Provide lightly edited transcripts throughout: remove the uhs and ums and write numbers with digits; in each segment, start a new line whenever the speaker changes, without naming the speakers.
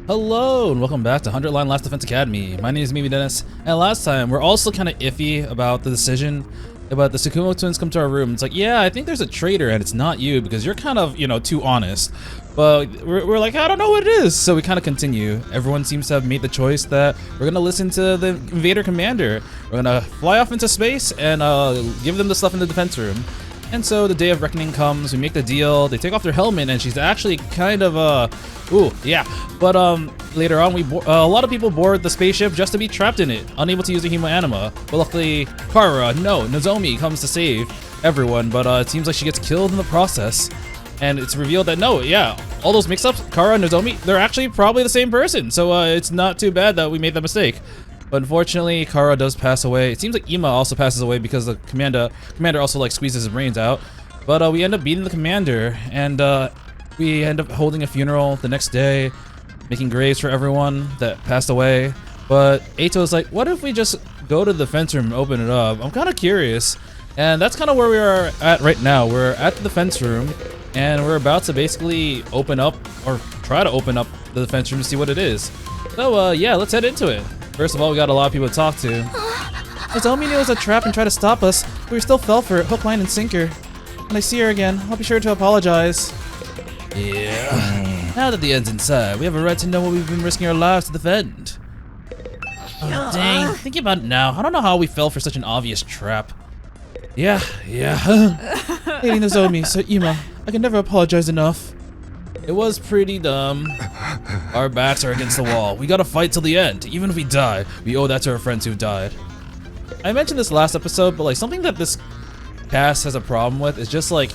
Hello and welcome back to 100 Line Last Defense Academy. My name is Media.Vision, and last time we're also kind of iffy about the decision about the Takumi twins come to our room. It's like, yeah, I think there's a traitor and it's not you because you're kind of, too honest. But we're like, I don't know what it is. So we kind of continue. Everyone seems to have made the choice that we're going to listen to the invader commander. We're going to fly off into space and give them the stuff in the defense room. And so the day of reckoning comes, we make the deal, they take off their helmet, and she's actually kind of, ooh, yeah. But later on, a lot of people board the spaceship just to be trapped in it, unable to use a human anima. But luckily, Nozomi comes to save everyone, but it seems like she gets killed in the process. And it's revealed that all those mix-ups, Kara and Nozomi, they're actually probably the same person. So it's not too bad that we made that mistake. But unfortunately, Kara does pass away. It seems like Ima also passes away because the commander also like squeezes his brains out. But we end up beating the commander, and we end up holding a funeral the next day, making graves for everyone that passed away. But Eito is like, what if we just go to the defense room and open it up? I'm kind of curious. And that's kind of where we are at right now. We're at the defense room, and we're about to basically open up, or try to open up the defense room to see what it is. So yeah, let's head into it. First of all, we got a lot of people to talk to. Nozomi knew it was a trap and tried to stop us, but we still fell for it, hook, line, and sinker. When I see her again, I'll be sure to apologize. Yeah. Now that the end's inside, we have a right to know what we've been risking our lives to defend. Oh, dang. Thinking about it now, I don't know how we fell for such an obvious trap. Yeah. Hating Nozomi, so Ima, I can never apologize enough. It was pretty dumb. Our backs are against the wall. We gotta fight till the end. Even if we die, we owe that to our friends who've died. I mentioned this last episode, but like something that this cast has a problem with is just like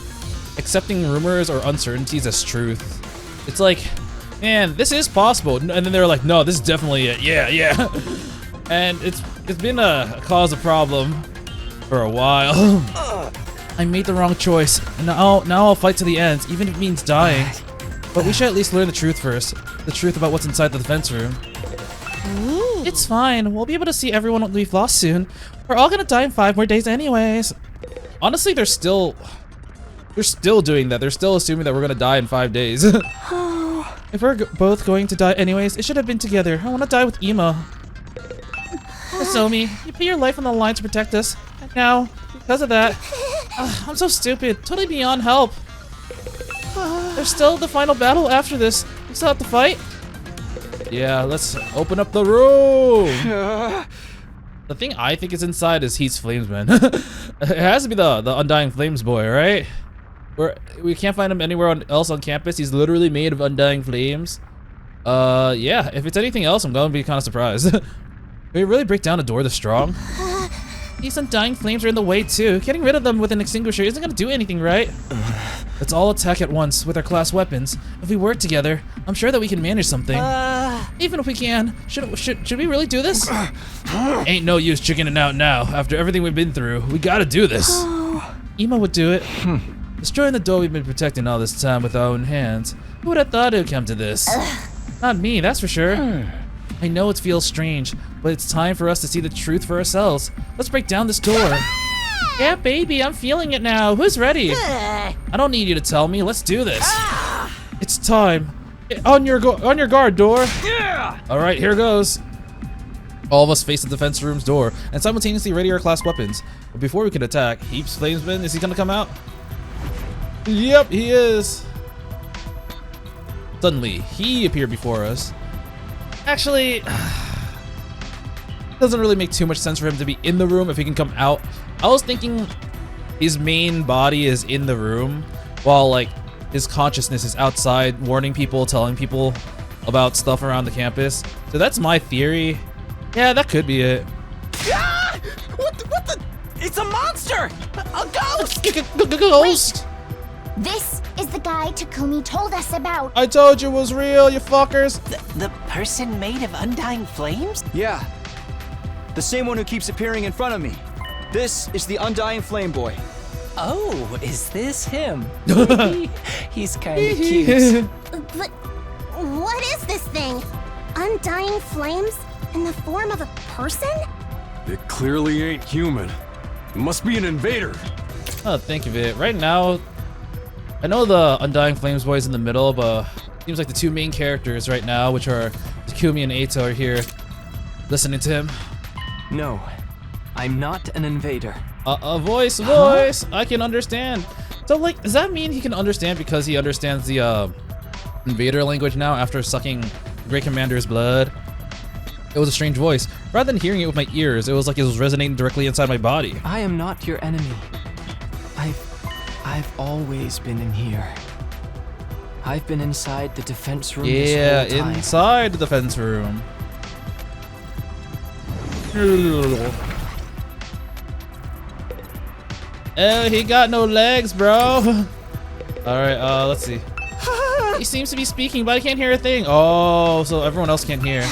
accepting rumors or uncertainties as truth. It's like, man, this is possible, and then they're like, no, this is definitely it. Yeah. And it's been a cause of problem for a while. I made the wrong choice, and now I'll fight to the end, even if it means dying. But we should at least learn the truth first. The truth about what's inside the defense room. Ooh. It's fine. We'll be able to see everyone when we've lost soon. We're all gonna die in 5 more days anyways. Honestly, they're still doing that. They're still assuming that we're gonna die in 5 days. If we're both going to die anyways, it should have been together. I wanna die with Ima. Nozomi, you put your life on the line to protect us. And now, because of that, I'm so stupid. Totally beyond help. There's still the final battle after this. We still have to fight? Yeah, let's open up the room. The thing I think is inside is Heat's Flamesman. It has to be the Undying Flames boy, right? We can't find him anywhere else on campus. He's literally made of Undying Flames. Yeah, if it's anything else, I'm gonna be kind of surprised. Can we really break down a door this strong? These Undying Flames are in the way too. Getting rid of them with an extinguisher isn't gonna do anything, right? Let's all attack at once with our class weapons. If we work together, I'm sure that we can manage something. Even if we can, should we really do this? Ain't no use chickening out now. After everything we've been through, we gotta do this. Ima would do it. Destroying the door we've been protecting all this time with our own hands. Who would have thought it would come to this? Not me, that's for sure. I know it feels strange, but it's time for us to see the truth for ourselves. Let's break down this door. Yeah, baby, I'm feeling it now. Who's ready? I don't need you to tell me. Let's do this. It's time. On your guard, door. All right, here goes. All of us face the defense room's door and simultaneously ready our class weapons. But before we can attack, Heat's Flamesman, is he gonna come out? Yep, he is. Suddenly, he appeared before us. Actually, it doesn't really make too much sense for him to be in the room if he can come out. I was thinking his main body is in the room while like his consciousness is outside warning people, telling people about stuff around the campus. So that's my theory. Yeah, that could be it.
Ah! What the? It's a monster! A ghost!
Ghost!
This is the guy Takumi told us about.
I told you it was real, you fuckers.
The person made of Undying Flames?
Yeah. The same one who keeps appearing in front of me. This is the Undying Flame Boy.
Oh, is this him? He's kinda cute.
But what is this thing? Undying flames in the form of a person?
It clearly ain't human. It must be an invader.
Oh, think of it. Right now, I know the Undying Flames boy is in the middle, but Seems like the two main characters right now, which are Takumi and Eito, are here listening to him.
No, I'm not an invader.
Voice. I can understand. So, like, does that mean he can understand because he understands the invader language now after sucking Great Commander's blood? It was a strange voice. Rather than hearing it with my ears, it was like it was resonating directly inside my body.
I am not your enemy. I've always been in here. I've been inside the defense room this whole time.
Inside the defense room. Oh, he got no legs, bro. Alright, let's see. He seems to be speaking, but I can't hear a thing. Oh, so everyone else can't hear.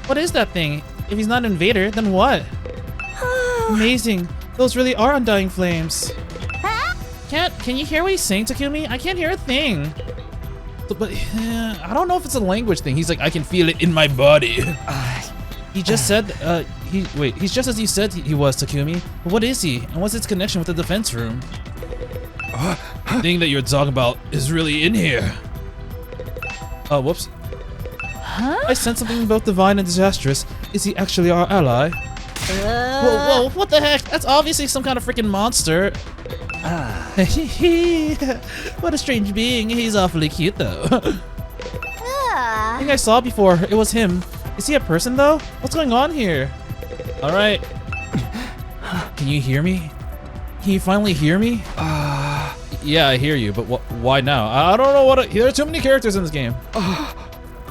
What is that thing? If he's not an invader, then what? Amazing. Those really are undying flames. Can you hear what he's saying, Takumi? I can't hear a thing. But I don't know if it's a language thing. He's like, I can feel it in my body. He just said, he's just as you said he was, Takumi. But what is he? And what's its connection with the defense room? The thing that you're talking about is really in here. Oh, whoops. I sense something both divine and disastrous. Is he actually our ally? Whoa, what the heck? That's obviously some kind of freaking monster. What a strange being. He's awfully cute, though. I think I saw before. It was him. Is he a person, though? What's going on here? All right. Can you hear me? Can you finally hear me? Yeah, I hear you, but why now? I don't know what. There are too many characters in this game.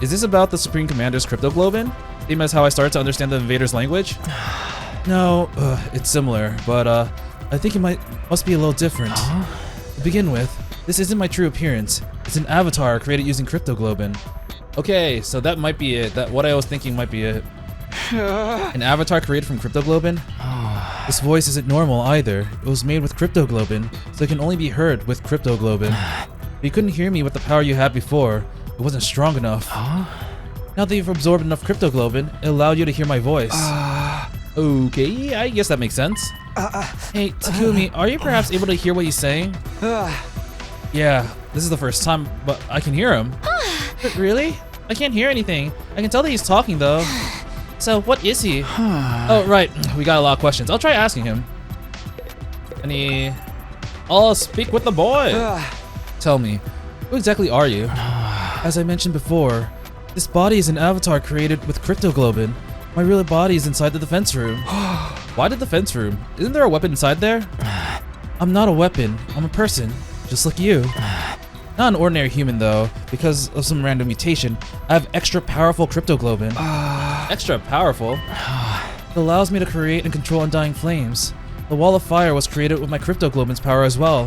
Is this about the Supreme Commander's cryptoglobin? Same as how I started to understand the invaders' language? No, it's similar, but I think it must be a little different. To begin with, this isn't my true appearance. It's an avatar created using cryptoglobin. Okay, so that might be it. What I was thinking might be it. An avatar created from cryptoglobin? This voice isn't normal either. It was made with cryptoglobin, so it can only be heard with cryptoglobin. But you couldn't hear me with the power you had before. It wasn't strong enough. Now that you've absorbed enough cryptoglobin, it allowed you to hear my voice. Okay, I guess that makes sense. Hey, Takumi, are you perhaps able to hear what he's saying? Yeah, this is the first time, but I can hear him. Really? I can't hear anything. I can tell that he's talking, though. So, what is he? Oh, right. We got a lot of questions. I'll try asking him. I'll speak with the boy. Tell me, who exactly are you? As I mentioned before, this body is an avatar created with cryptoglobin. My real body is inside the defense room. Why the defense room? Isn't there a weapon inside there? I'm not a weapon. I'm a person, just like you. Not an ordinary human though, because of some random mutation. I have extra powerful cryptoglobin. Extra powerful? It allows me to create and control undying flames. The wall of fire was created with my cryptoglobin's power as well.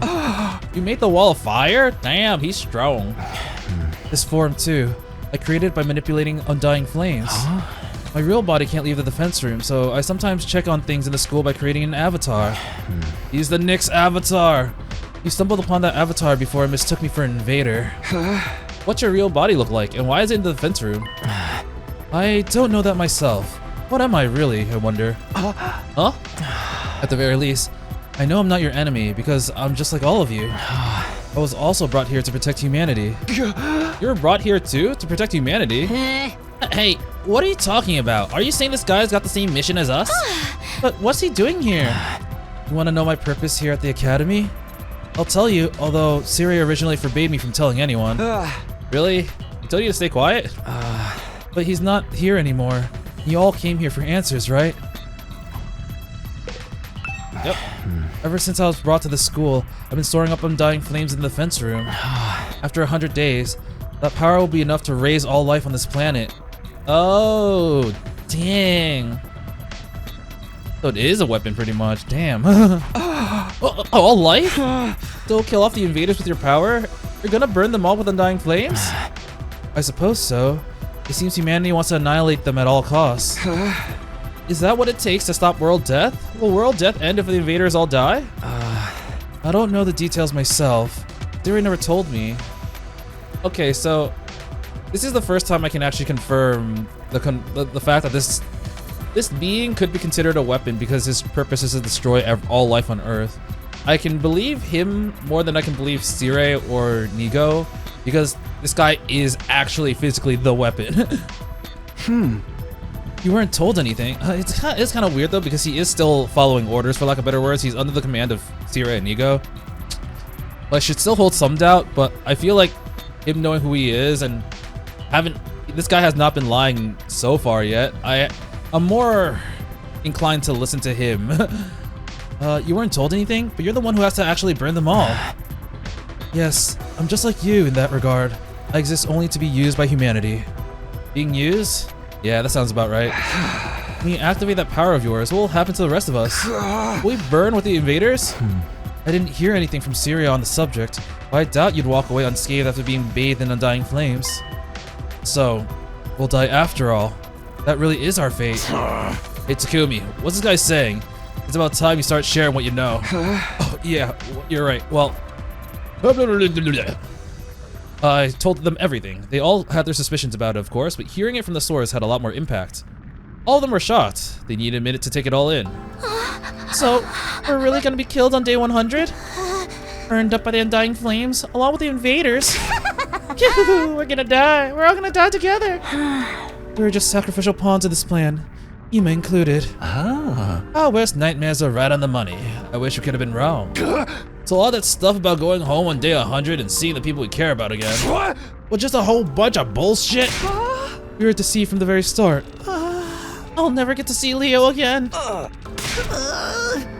You made the wall of fire? Damn, he's strong. This form too, I created it by manipulating undying flames. My real body can't leave the defense room, so I sometimes check on things in the school by creating an avatar. He's the Nyx avatar. You stumbled upon that avatar before it mistook me for an invader. What's your real body look like, and why is it in the defense room? I don't know that myself. What am I really, I wonder? Huh? At the very least, I know I'm not your enemy because I'm just like all of you. I was also brought here to protect humanity. You were brought here too, to protect humanity? Hey, what are you talking about? Are you saying this guy's got the same mission as us? But what's he doing here? You want to know my purpose here at the academy? I'll tell you, although Siri originally forbade me from telling anyone. Really? He told you to stay quiet? But he's not here anymore. You all came here for answers, right? Yep. Ever since I was brought to this school, I've been storing up undying flames in the defense room. After 100 days, that power will be enough to raise all life on this planet. Oh, dang. So it is a weapon pretty much, damn. All life? Still kill off the invaders with your power? You're gonna burn them all with undying flames? I suppose so. It seems humanity wants to annihilate them at all costs. Is that what it takes to stop world death? Will world death end if the invaders all die? I don't know the details myself. Siri never told me. Okay, so this is the first time I can actually confirm the fact that this being could be considered a weapon because his purpose is to destroy all life on Earth. I can believe him more than I can believe Siri or Nigo because this guy is actually physically the weapon. You weren't told anything. It's kind of weird though, because he is still following orders, for lack of better words. He's under the command of Sierra and Inigo. But I should still hold some doubt, but I feel like him knowing who he is and this guy has not been lying so far yet. I'm more inclined to listen to him. You weren't told anything, but you're the one who has to actually burn them all. Yes, I'm just like you in that regard. I exist only to be used by humanity. Being used? Yeah, that sounds about right. When you activate that power of yours, what will happen to the rest of us? Will we burn with the invaders? I didn't hear anything from Syria on the subject, but I doubt you'd walk away unscathed after being bathed in undying flames. So, we'll die after all. That really is our fate. Hey Takumi, what's this guy saying? It's about time you start sharing what you know. Oh, yeah, you're right. Well, I told them everything. They all had their suspicions about it, of course, but hearing it from the source had a lot more impact. All of them were shocked. They needed a minute to take it all in. So, we're really gonna be killed on day 100? Burned up by the undying flames, along with the invaders? We're gonna die. We're all gonna die together. We were just sacrificial pawns of this plan, Ima included. Our worst nightmares are right on the money. I wish we could have been wrong. So all that stuff about going home on day 100 and seeing the people we care about again, well, just a whole bunch of bullshit. We were deceived from the very start. I'll never get to see Leo again.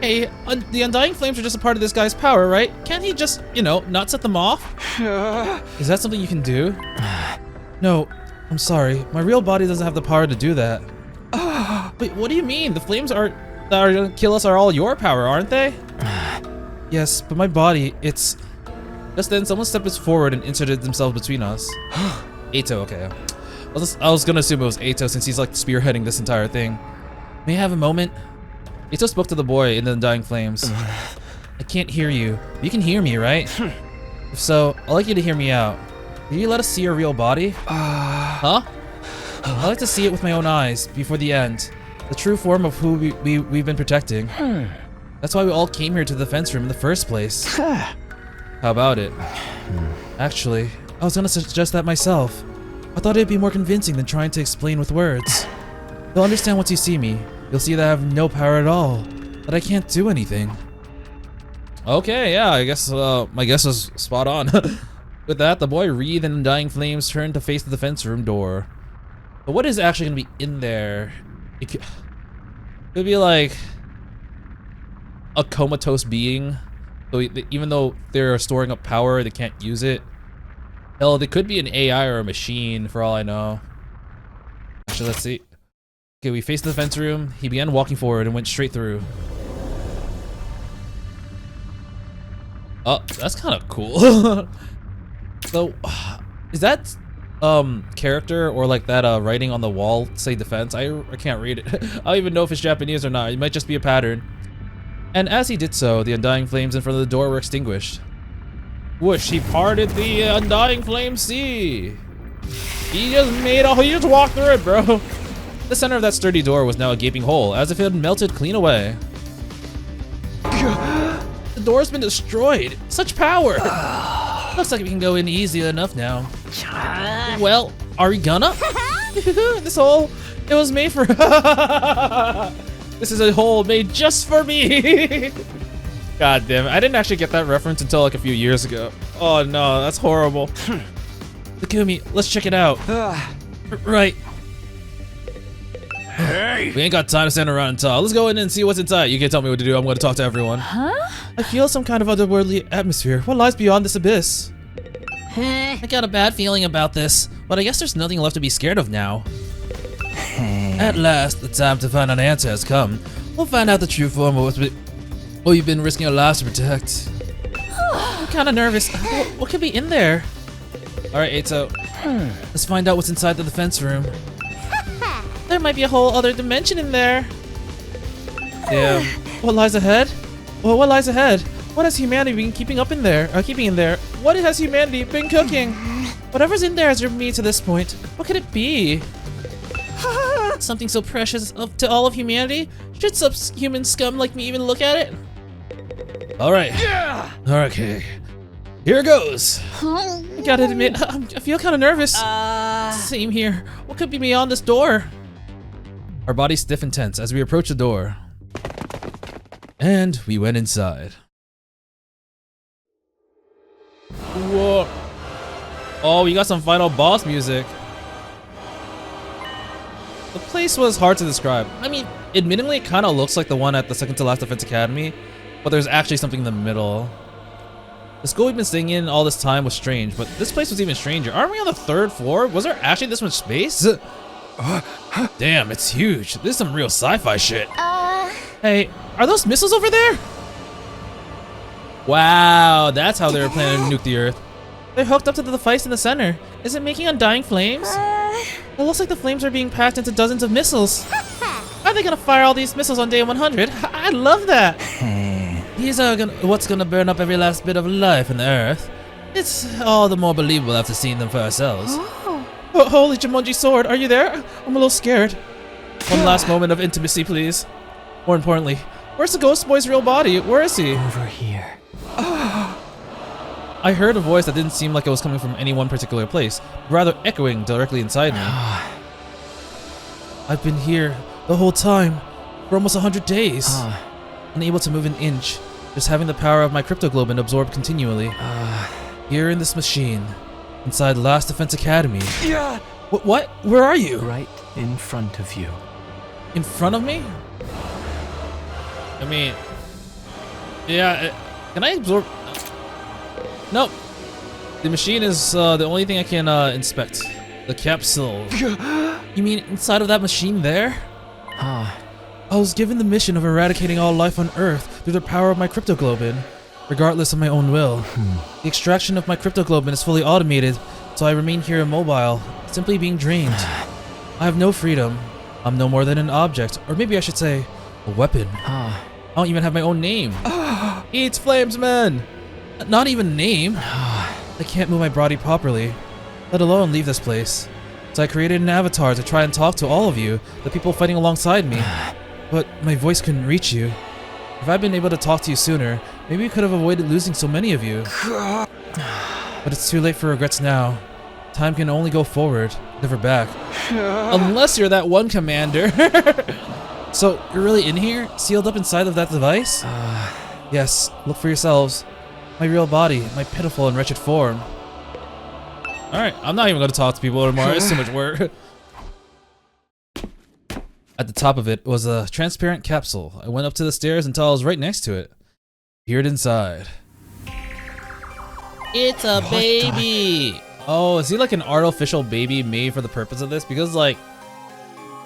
Hey, the undying flames are just a part of this guy's power, right? Can't he just, not set them off? Is that something you can do? No, I'm sorry. My real body doesn't have the power to do that. Wait, what do you mean? The flames that are gonna kill us are all your power, aren't they? Yes, but my body, it's... Just then, someone stepped forward and inserted themselves between us. Eito, okay. I was gonna assume it was Eito since he's like spearheading this entire thing. May I have a moment? Eito spoke to the boy in the undying flames. I can't hear you. You can hear me, right? If so, I'd like you to hear me out. Will you let us see your real body? Huh? I'd like to see it with my own eyes before the end. The true form of who we've been protecting. That's why we all came here to the defense room in the first place. How about it? Actually, I was gonna suggest that myself. I thought it'd be more convincing than trying to explain with words. You'll understand once you see me. You'll see that I have no power at all. That I can't do anything. Okay, yeah, I guess my guess was spot on. With that, the boy wreathed in undying flames turned to face the defense room door. But what is actually gonna be in there? It could be like a comatose being. So even though they're storing up power, they can't use it. Hell, they could be an AI or a machine for all I know. Actually, let's see. Okay, we faced the defense room. He began walking forward and went straight through. Oh, that's kind of cool. So, is that character or like that writing on the wall say defense? I can't read it. I don't even know if it's Japanese or not. It might just be a pattern. And as he did so, the undying flames in front of the door were extinguished. Whoosh, he parted the undying flame sea. He just walked through it, bro. The center of that sturdy door was now a gaping hole, as if it had melted clean away. The door's been destroyed. Such power. Looks like we can go in easy enough now. Well, are we gonna? This hole, it was made for... This is a hole made just for me. God damn it. I didn't actually get that reference until like a few years ago. Oh no, that's horrible. Takumi, let's check it out. Right.
Hey!
We ain't got time to stand around and talk. Let's go in and see what's inside. You can't tell me what to do. I'm going to talk to everyone.
Huh?
I feel some kind of otherworldly atmosphere. What lies beyond this abyss? I got a bad feeling about this, but I guess there's nothing left to be scared of now. At last, the time to find an answer has come. We'll find out the true form of what you've been risking our lives to protect. I'm kind of nervous. What could be in there? Alright, Eito. Let's find out what's inside the defense room. There might be a whole other dimension in there. Damn. What lies ahead? Well, what lies ahead? What has humanity been keeping in there? What has humanity been cooking? Whatever's in there has driven me to this point. What could it be? Something so precious to all of humanity? Should subhuman scum like me even look at it? Alright. Okay. Here goes. I gotta admit, I feel kind of nervous. Same here. What could be beyond this door? Our bodies stiff and tense as we approach the door. And we went inside. Whoa. Oh, we got some final boss music. The place was hard to describe. I mean, admittedly, it kind of looks like the one at the second to last Defense Academy, but there's actually something in the middle. The school we've been staying in all this time was strange, but this place was even stranger. Aren't we on the 3rd floor? Was there actually this much space? Damn, it's huge. This is some real sci-fi shit. Hey, are those missiles over there? Wow, that's how they were planning to nuke the Earth. They're hooked up to the device in the center. Is it making undying flames? It looks like the flames are being packed into dozens of missiles. Are they gonna fire all these missiles on day 100? I love that. These are what's gonna burn up every last bit of life on the Earth. It's all the more believable after seeing them for ourselves. Oh, holy Jumanji sword, are you there? I'm a little scared. One last moment of intimacy, please. More importantly, where's the ghost boy's real body? Where is he?
Over here.
I heard a voice that didn't seem like it was coming from any one particular place, but rather echoing directly inside me. I've been here the whole time, for almost 100 days. Unable to move an inch, just having the power of my cryptoglobin absorbed continually. Here in this machine, inside Last Defense Academy.
Yeah.
What? Where are you?
Right in front of you.
In front of me? I mean, yeah, can I absorb? Nope. The machine is the only thing I can inspect. The capsule. You mean inside of that machine there? I was given the mission of eradicating all life on Earth through the power of my cryptoglobin, regardless of my own will. The extraction of my cryptoglobin is fully automated, so I remain here immobile, simply being drained. I have no freedom. I'm no more than an object, or maybe I should say, a weapon. I don't even have my own name. Eats flames, man! Not even a name. I can't move my body properly, let alone leave this place. So I created an avatar to try and talk to all of you, the people fighting alongside me. But my voice couldn't reach you. If I'd been able to talk to you sooner, maybe we could have avoided losing so many of you. But it's too late for regrets now. Time can only go forward, never back. Unless you're that one commander. So, you're really in here? Sealed up inside of that device? Yes, look for yourselves. My real body, my pitiful and wretched form. Alright, I'm not even going to talk to people anymore. It's too much work. At the top of it was a transparent capsule. I went up to the stairs until I was right next to it. Peered inside. It's a baby! Oh, is he like an artificial baby made for the purpose of this? Because like,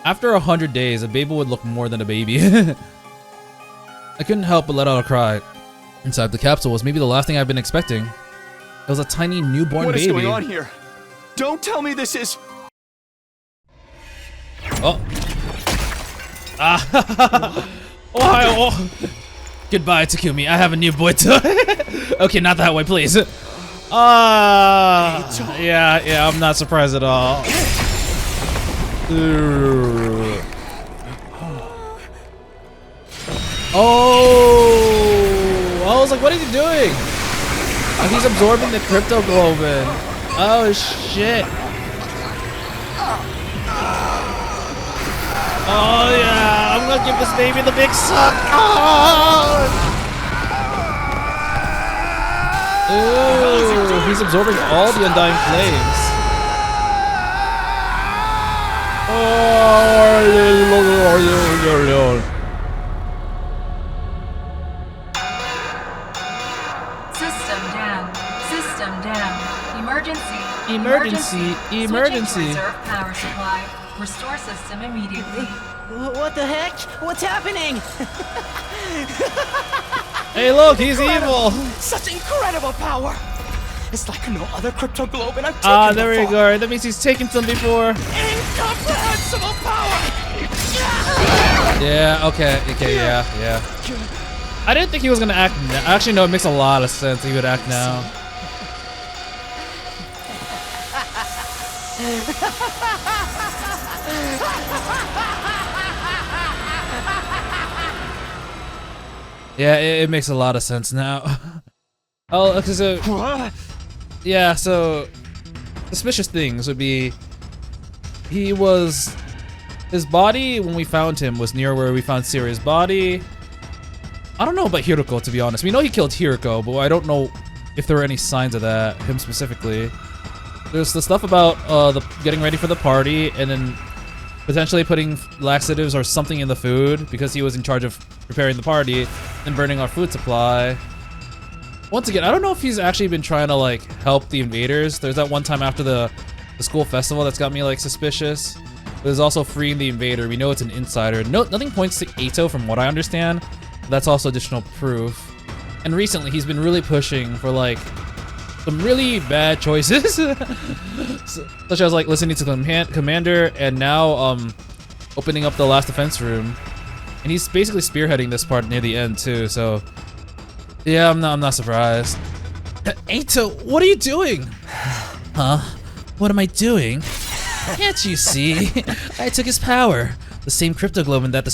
after 100 days, a baby would look more than a baby. I couldn't help but let out a cry. Inside the capsule was maybe the last thing I've been expecting. It was a tiny newborn baby.
What is going on here? Don't tell me this is...
Oh. Oh. Goodbye, Takumi. I have a new boy toy. Okay, not that way, please. Yeah, I'm not surprised at all. Oh, I was like, what is he doing? Oh, he's absorbing the cryptoglobin. Oh, shit. Oh, yeah, I'm gonna give this baby the big suck. Oh. Ooh, he's absorbing all the undying flames.
System down. Emergency.
Emergency.
Reserve power supply. Restore system immediately.
What the heck? What's happening?
Hey, look, he's evil.
Such incredible power. It's like no other cryptoglobin I've taken
there we
before.
go. That means he's taken some before.
Incomprehensible power.
Yeah, okay, yeah. I didn't think he was gonna act now. Actually, no, it makes a lot of sense he would act now. Yeah, it makes a lot of sense now. Oh, so yeah, so suspicious things would be his body when we found him was near where we found Siri's body. I don't know about Hiroko, to be honest. We know he killed Hiroko, but I don't know if there were any signs of that, him specifically. There's the stuff about the getting ready for the party and then potentially putting laxatives or something in the food because he was in charge of preparing the party and burning our food supply. Once again, I don't know if he's actually been trying to like help the invaders. There's that one time after the school festival that's got me like suspicious. There's also freeing the invader. We know it's an insider. Nothing points to Eito from what I understand. That's also additional proof. And recently he's been really pushing for like some really bad choices. Such as like listening to the commander and now opening up the last defense room. And he's basically spearheading this part near the end too, so yeah, I'm not surprised. Eito, what are you doing? Huh? What am I doing? Can't you see? I took his power. The same cryptoglobin that the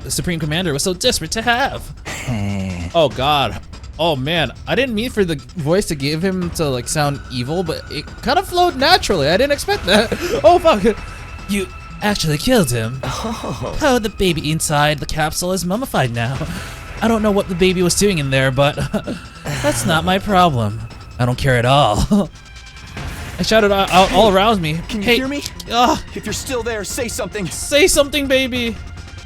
Supreme Commander was so desperate to have. Oh god. Oh man, I didn't mean for the voice to give him to like sound evil, but it kind of flowed naturally. I didn't expect that. Oh fuck. You actually killed him. Oh, the baby inside the capsule is mummified now. I don't know what the baby was doing in there, but that's not my problem. I don't care at all. I shouted out all around me.
Can you hear me?
Ah,
If you're still there, say something.
say something, baby.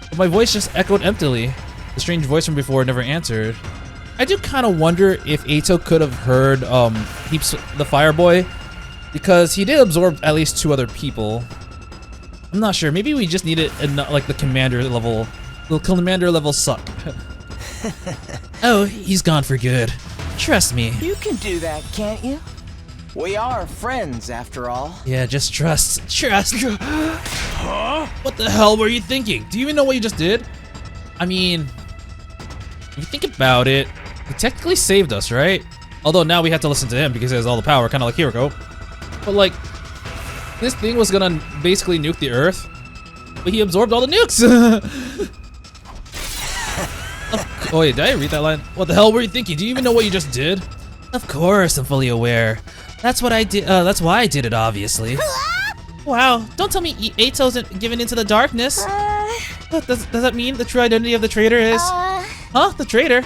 But my voice just echoed emptily. The strange voice from before never answered. I do kind of wonder if Eito could have heard Heaps the Fireboy, because he did absorb at least 2 other people. I'm not sure. Maybe we just needed like the commander level suck. Oh, he's gone for good. Trust me.
You can do that, can't you? We are friends, after all.
Yeah, just trust. Huh? What the hell were you thinking? Do you even know what you just did? I mean, if you think about it, he technically saved us, right? Although now we have to listen to him because he has all the power, kind of like Hiroko. But like, this thing was gonna basically nuke the Earth, but he absorbed all the nukes. Oh wait, did I read that line? What the hell were you thinking? Do you even know what you just did? Of course, I'm fully aware. That's what I did. That's why I did it, obviously. Wow! Don't tell me Eito's given into the darkness. Does that mean the true identity of the traitor is? Huh? The traitor?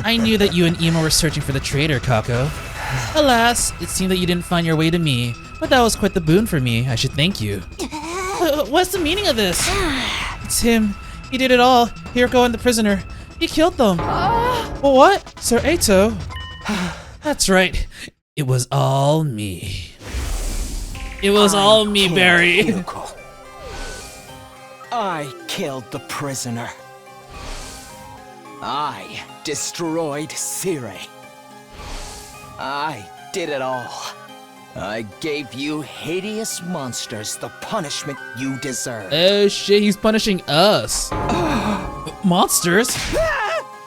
I knew that you and Imo were searching for the traitor, Kako. Alas, it seemed that you didn't find your way to me, but that was quite the boon for me. I should thank you. What's the meaning of this? It's him. He did it all. Hiroko and the prisoner. He killed them. What? Sir Eito? That's right. It was all me. It was all me, Barry.
I killed the prisoner. I destroyed Sire. I did it all. I gave you hideous monsters the punishment you deserve.
Oh shit, he's punishing us. Monsters?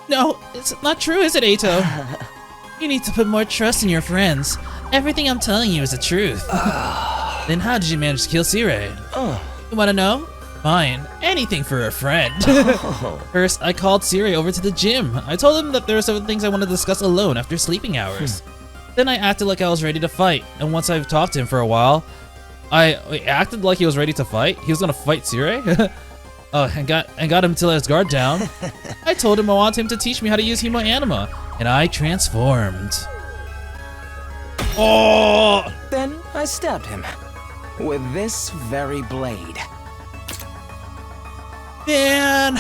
No, it's not true, is it, Eito? You need to put more trust in your friends. Everything I'm telling you is the truth. Then how did you manage to kill Sire? You wanna know? Fine, anything for a friend. First, I called Sire over to the gym. I told him that there were certain things I wanted to discuss alone after sleeping hours. Then I acted like I was ready to fight, and once I've talked to him for a while, I acted like he was ready to fight. He was gonna fight Sire. And got him to let his guard down. I told him I want him to teach me how to use Hemo Anima, and I transformed. Oh!
Then I stabbed him with this very blade.
Man,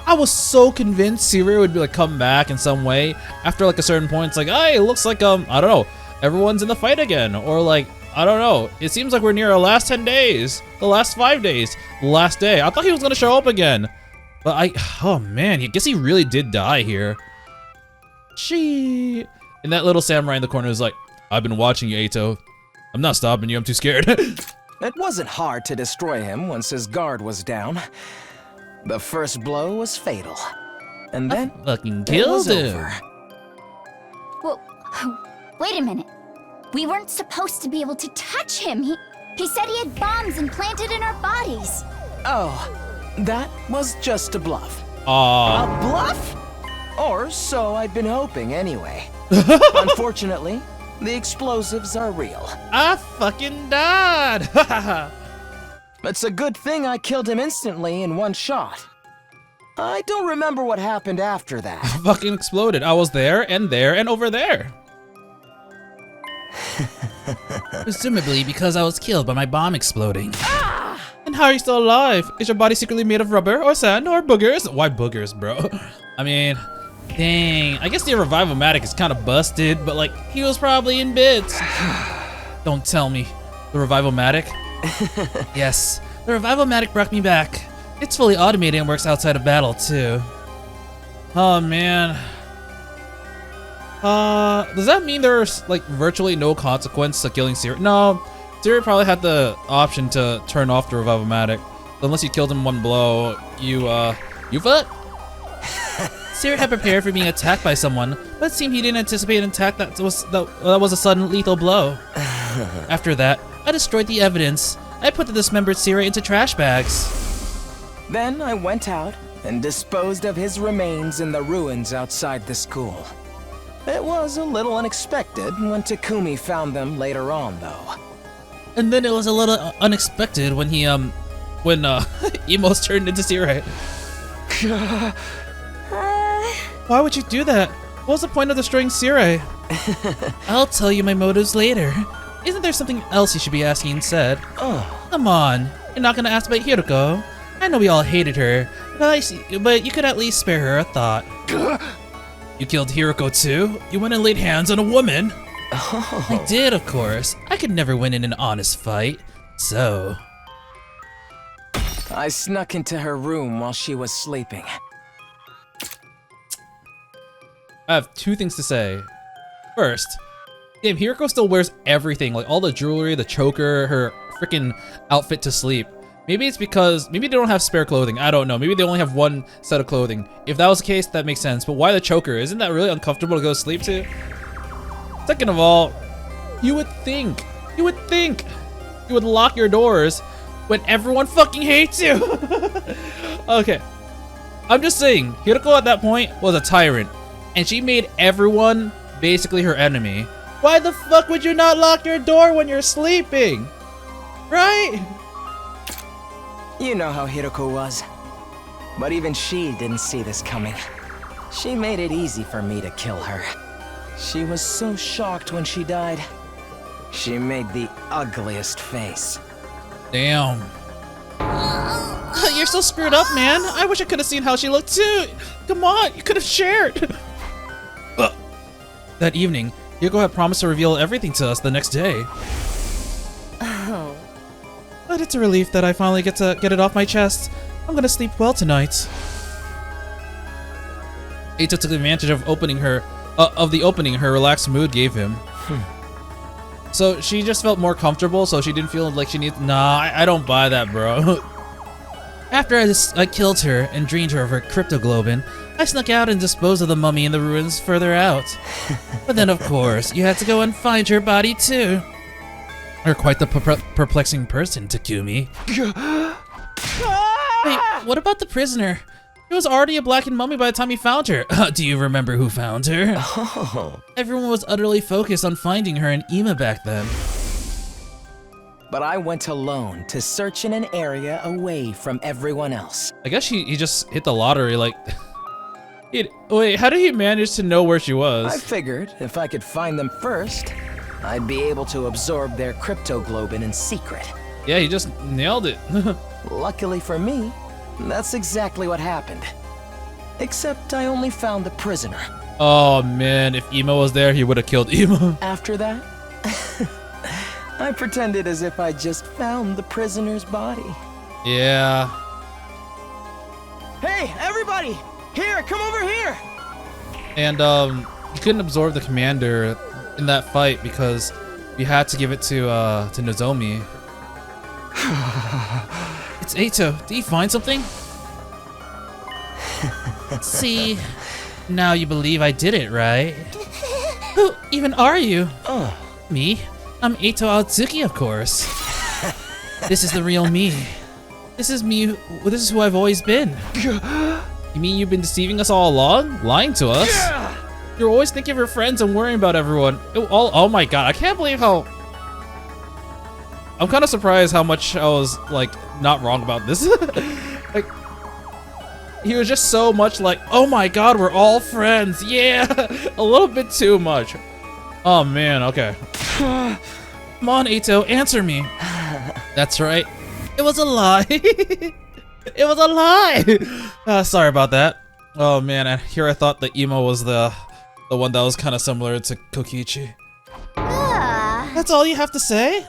I was so convinced Sire would be like come back in some way after like a certain point. It's like, hey, it looks like I don't know, everyone's in the fight again, or like I don't know. It seems like we're near our last 10 days, the last 5 days, the last day. I thought he was gonna show up again, but oh man, I guess he really did die here. And that little samurai in the corner is like, I've been watching you, Eito. I'm not stopping you. I'm too scared.
It wasn't hard to destroy him once his guard was down. The first blow was fatal, and then
Fucking
it
killed
was
him.
over.
Well, wait a minute. We weren't supposed to be able to touch him. He said he had bombs implanted in our bodies.
Oh, that was just a bluff.
Aw.
A bluff? Or so I'd been hoping anyway. Unfortunately, the explosives are real.
I fucking died!
It's a good thing I killed him instantly in one shot. I don't remember what happened after that.
Fucking exploded. I was there and over there. Presumably because I was killed by my bomb exploding. And how are you still alive? Is your body secretly made of rubber or sand or boogers? Why boogers, bro? I mean, dang. I guess the revival-matic is kind of busted, but like, he was probably in bits. Don't tell me. The revival-matic? Yes, the revival-matic brought me back. It's fully automated and works outside of battle, too. Oh, man. Does that mean there's like virtually no consequence to killing Siri? No, Siri probably had the option to turn off the revival-matic. Unless you killed him in one blow, you fucked? Siri had prepared for being attacked by someone, but it seemed he didn't anticipate an attack that was a sudden lethal blow. After that, I destroyed the evidence. I put the dismembered Siri into trash bags.
Then I went out and disposed of his remains in the ruins outside the school. It was a little unexpected when Takumi found them later on, though.
And then it was a little unexpected when he, when Emo's turned into Siri. Why would you do that? What was the point of destroying Siri? I'll tell you my motives later. Isn't there something else you should be asking instead?
Oh.
Come on, you're not gonna ask about Hiroko. I know we all hated her, but you could at least spare her a thought. You killed Hiroko too? You went and laid hands on a woman?
Oh.
I did, of course. I could never win in an honest fight, so...
I snuck into her room while she was sleeping.
I have two things to say. First, damn, Hiroko still wears everything, like all the jewelry, the choker, her freaking outfit to sleep. Maybe it's because, maybe they don't have spare clothing, I don't know. Maybe they only have one set of clothing. If that was the case, that makes sense, but why the choker? Isn't that really uncomfortable to go to sleep to? Second of all, you would think you would lock your doors when everyone fucking hates you. Okay, I'm just saying, Hiroko at that point was a tyrant, and she made everyone basically her enemy. Why the fuck would you not lock your door when you're sleeping? Right?
You know how Hiroko was. But even she didn't see this coming. She made it easy for me to kill her. She was so shocked when she died. She made the ugliest face.
Damn. You're so screwed up, man. I wish I could have seen how she looked too. Come on, you could have shared. That evening, Hiroko had promised to reveal everything to us the next day.
Oh.
But it's a relief that I finally get to get it off my chest. I'm gonna sleep well tonight. Eito took advantage of the opening her relaxed mood gave him. So she just felt more comfortable, so she didn't feel like she needed. Nah, I don't buy that, bro. After I killed her and drained her of her cryptoglobin, I snuck out and disposed of the mummy in the ruins further out. But then, of course, you had to go and find her body too. You're quite the perplexing person, Takumi. Wait, what about the prisoner? She was already a blackened mummy by the time you found her. Do you remember who found her?
Oh.
Everyone was utterly focused on finding her in Ima back then.
But I went alone to search in an area away from everyone else.
I guess he just hit the lottery, like... Wait, how did he manage to know where she was?
I figured if I could find them first, I'd be able to absorb their cryptoglobin in secret.
Yeah, he just nailed it.
Luckily for me, that's exactly what happened. Except I only found the prisoner.
Oh man, if Ima was there, he would have killed Ima.
After that, I pretended as if I just found the prisoner's body.
Yeah.
Hey, everybody! Here, come over here!
And you couldn't absorb the commander in that fight because you had to give it to Nozomi. It's Eito. Did you find something? See, now you believe I did it, right? Who even are you?
Oh.
Me? I'm Eito Aotsuki, of course. This is the real me. This is me. This is who I've always been. You mean you've been deceiving us all along? Lying to us? You're always thinking of your friends and worrying about everyone. Oh my god, I can't believe how... I'm kind of surprised how much I was, like, not wrong about this. Like, he was just so much like, oh my god, we're all friends. Yeah, a little bit too much. Oh man, okay. Come on, Ito, answer me. That's right. It was a lie. It was a lie. Sorry about that. Oh man, and here I thought the emo was the one that was kind of similar to Kokichi. That's all you have to say?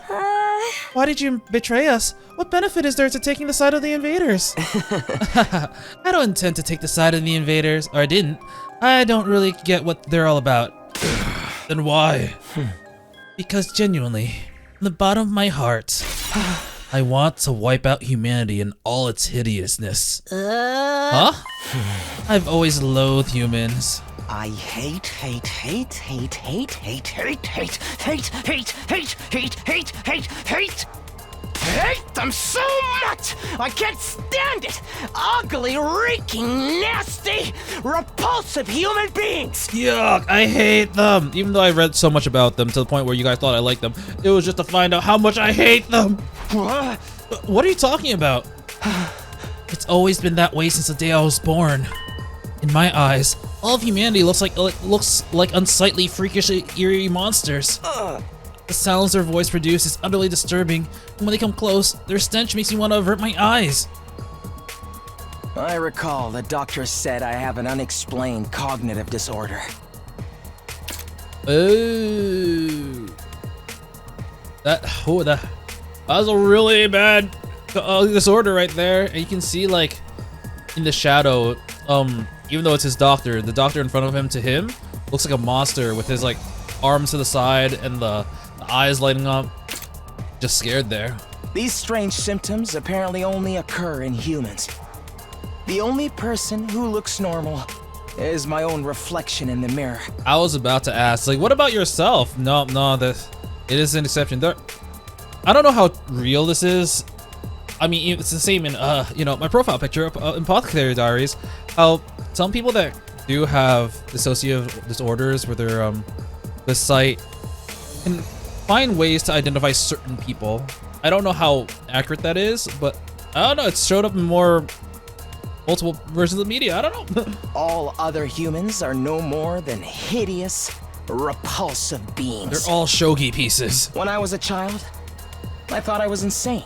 Why did you betray us? What benefit is there to taking the side of the invaders? I don't intend to take the side of the invaders, or I didn't. I don't really get what they're all about. Then why? Because genuinely, from the bottom of my heart, I want to wipe out humanity in all its hideousness. Huh? I've always loathed humans.
I hate them so much! I can't stand it! Ugly, reeking, nasty, repulsive human beings!
Yuck, I hate them! Even though I read so much about them to the point where you guys thought I liked them, it was just to find out how much I hate them! What are you talking about? It's always been that way since the day I was born. In my eyes, all of humanity looks like unsightly, freakishly eerie monsters. The sounds their voice produces is utterly disturbing, and when they come close, their stench makes me want to avert my eyes.
I recall the doctor said I have an unexplained cognitive disorder.
Oh, that was a really bad disorder right there. And you can see, like, in the shadow, even though it's his doctor, the doctor in front of him to him looks like a monster with his, like, arms to the side and the eyes lighting up. Just scared there.
These strange symptoms apparently only occur in humans. The only person who looks normal is my own reflection in the mirror.
I was about to ask, like, what about yourself? No, it is an exception. I don't know how real this is. I mean, it's the same in, you know, my profile picture in Apothecary Diaries. How some people that do have dissociative disorders where they're, the site can find ways to identify certain people. I don't know how accurate that is, but I don't know, it's showed up in multiple versions of the media. I don't know.
All other humans are no more than hideous, repulsive beings.
They're all shogi pieces.
When I was a child, I thought I was insane.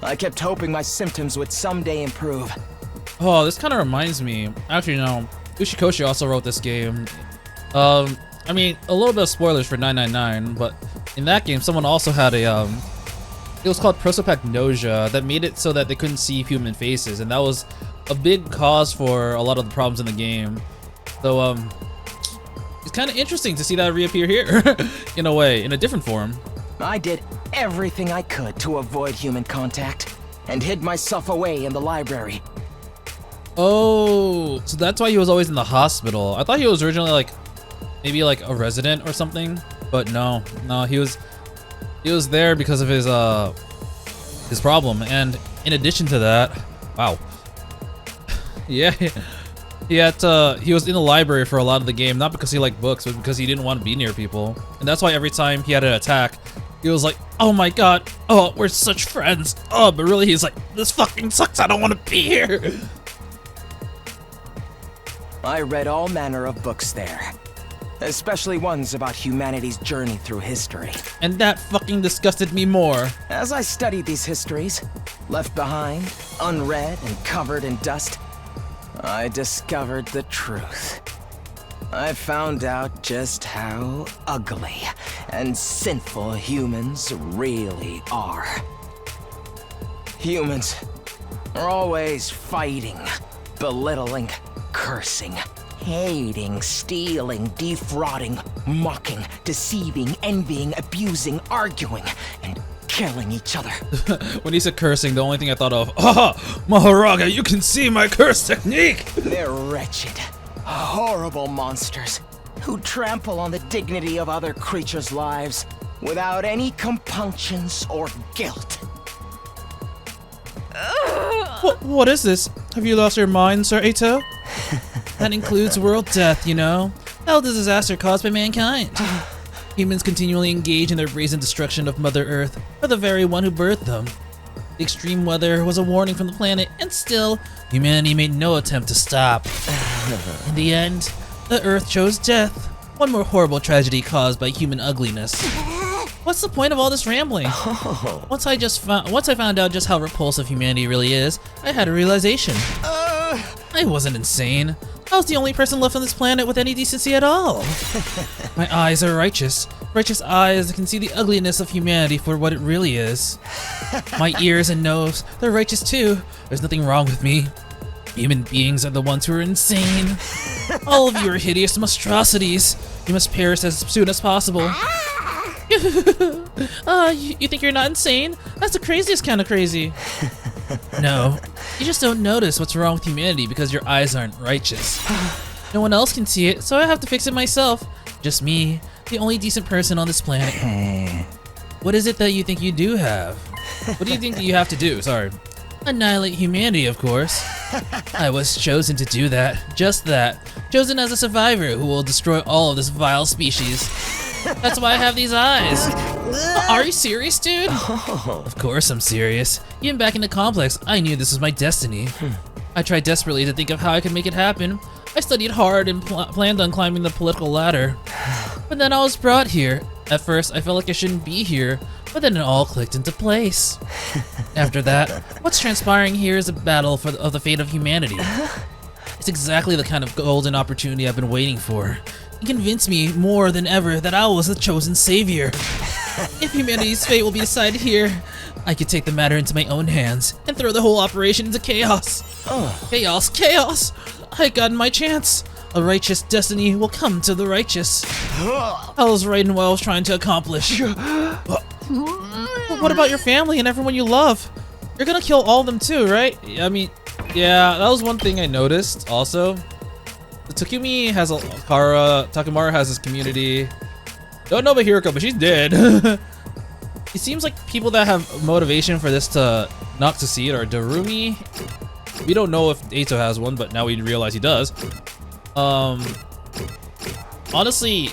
I kept hoping my symptoms would someday improve.
Oh, this kind of reminds me. Actually, no. Ushikoshi also wrote this game. I mean, a little bit of spoilers for 999, but in that game, someone also had a, it was called prosopagnosia that made it so that they couldn't see human faces, and that was a big cause for a lot of the problems in the game. So, it's kind of interesting to see that reappear here, in a way, in a different form.
I did everything I could to avoid human contact, and hid myself away in the library.
Oh, so that's why he was always in the hospital. I thought he was originally, like, maybe like a resident or something, but no, he was there because of his problem. And in addition to that, wow, yeah, he was in the library for a lot of the game, not because he liked books, but because he didn't want to be near people. And that's why every time he had an attack, he was like, oh my god, oh, we're such friends. Oh, but really he's like, this fucking sucks, I don't want to be here.
I read all manner of books there, especially ones about humanity's journey through history.
And that fucking disgusted me more.
As I studied these histories, left behind, unread and covered in dust, I discovered the truth. I found out just how ugly and sinful humans really are. Humans are always fighting, belittling, cursing, hating, stealing, defrauding, mocking, deceiving, envying, abusing, arguing, and killing each other.
When he said cursing, the only thing I thought of, oh, Maharaga, you can see my curse technique!
They're wretched, horrible monsters who trample on the dignity of other creatures' lives without any compunctions or guilt.
What is this? Have you lost your mind, Sir Eito? That includes world death, you know? Hell, the disaster caused by mankind. Humans continually engage in their brazen destruction of Mother Earth for the very one who birthed them. The extreme weather was a warning from the planet, and still, humanity made no attempt to stop. In the end, the Earth chose death. One more horrible tragedy caused by human ugliness. What's the point of all this rambling? Once I found out just how repulsive humanity really is, I had a realization. I wasn't insane. I was the only person left on this planet with any decency at all. My eyes are righteous. Righteous eyes that can see the ugliness of humanity for what it really is. My ears and nose, they're righteous too. There's nothing wrong with me. Human beings are the ones who are insane. All of you are hideous monstrosities. You must perish as soon as possible. You think you're not insane? That's the craziest kind of crazy. No, you just don't notice what's wrong with humanity because your eyes aren't righteous. No one else can see it, so I have to fix it myself. Just me, the only decent person on this planet. What is it that you think you do have? What do you think that you have to do? Sorry. Annihilate humanity, of course. I was chosen to do that. Just that. Chosen as a survivor who will destroy all of this vile species. That's why I have these eyes. Are you serious, dude? Of course I'm serious. Even back in the complex, I knew this was my destiny. I tried desperately to think of how I could make it happen. I studied hard and planned on climbing the political ladder. But then I was brought here. At first, I felt like I shouldn't be here, but then it all clicked into place. After that, what's transpiring here is a battle of the fate of humanity. It's exactly the kind of golden opportunity I've been waiting for. It convinced me more than ever that I was the chosen savior. If humanity's fate will be decided here, I could take the matter into my own hands and throw the whole operation into chaos. Chaos, chaos! I got my chance. A righteous destiny will come to the righteous. I was right in what I was trying to accomplish. What about your family and everyone you love? You're gonna kill all of them too, right? I mean, yeah, that was one thing I noticed also. Takumi has Takamura has his community. Don't know about Hiroko, but she's dead. It seems like people that have motivation for this to not succeed are Darumi. We don't know if Eito has one, but now we realize he does. Honestly,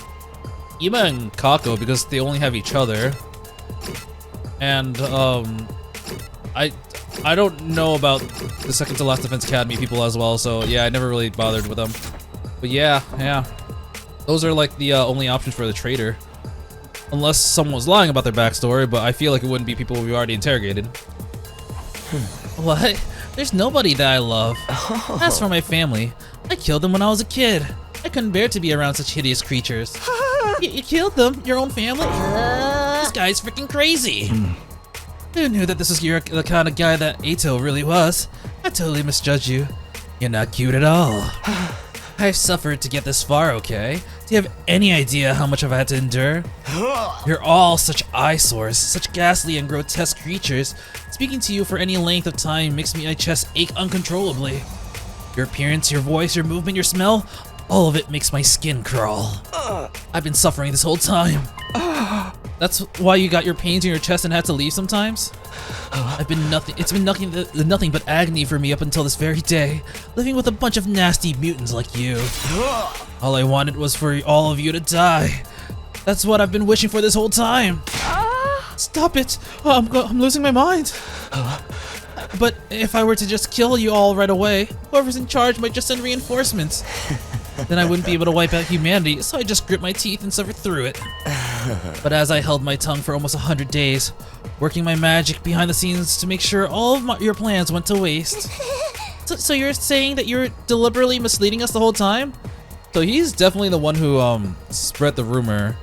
Ima and Kako, because they only have each other. And I don't know about the second to last Defense Academy people as well, so yeah, I never really bothered with them. But yeah. Those are like the only options for the traitor. Unless someone's lying about their backstory, but I feel like it wouldn't be people we've already interrogated. What? There's nobody that I love. As for my family, I killed them when I was a kid. I couldn't bear to be around such hideous creatures. You killed them? Your own family? This guy's freaking crazy. Who knew that this was the kind of guy that Eito really was? I totally misjudged you. You're not cute at all. I've suffered to get this far, okay? Do you have any idea how much I've had to endure? You're all such eyesores, such ghastly and grotesque creatures. Speaking to you for any length of time makes my chest ache uncontrollably. Your appearance, your voice, your movement, your smell, all of it makes my skin crawl. I've been suffering this whole time. That's why you got your pains in your chest and had to leave sometimes? It's been nothing but agony for me up until this very day, living with a bunch of nasty mutants like you. All I wanted was for all of you to die. That's what I've been wishing for this whole time. Stop it! I'm losing my mind. But if I were to just kill you all right away, whoever's in charge might just send reinforcements. Then I wouldn't be able to wipe out humanity, so I just grit my teeth and suffer through it. But as I held my tongue for almost 100 days, working my magic behind the scenes to make sure all of your plans went to waste. So you're saying that you're deliberately misleading us the whole time? So he's definitely the one who spread the rumor.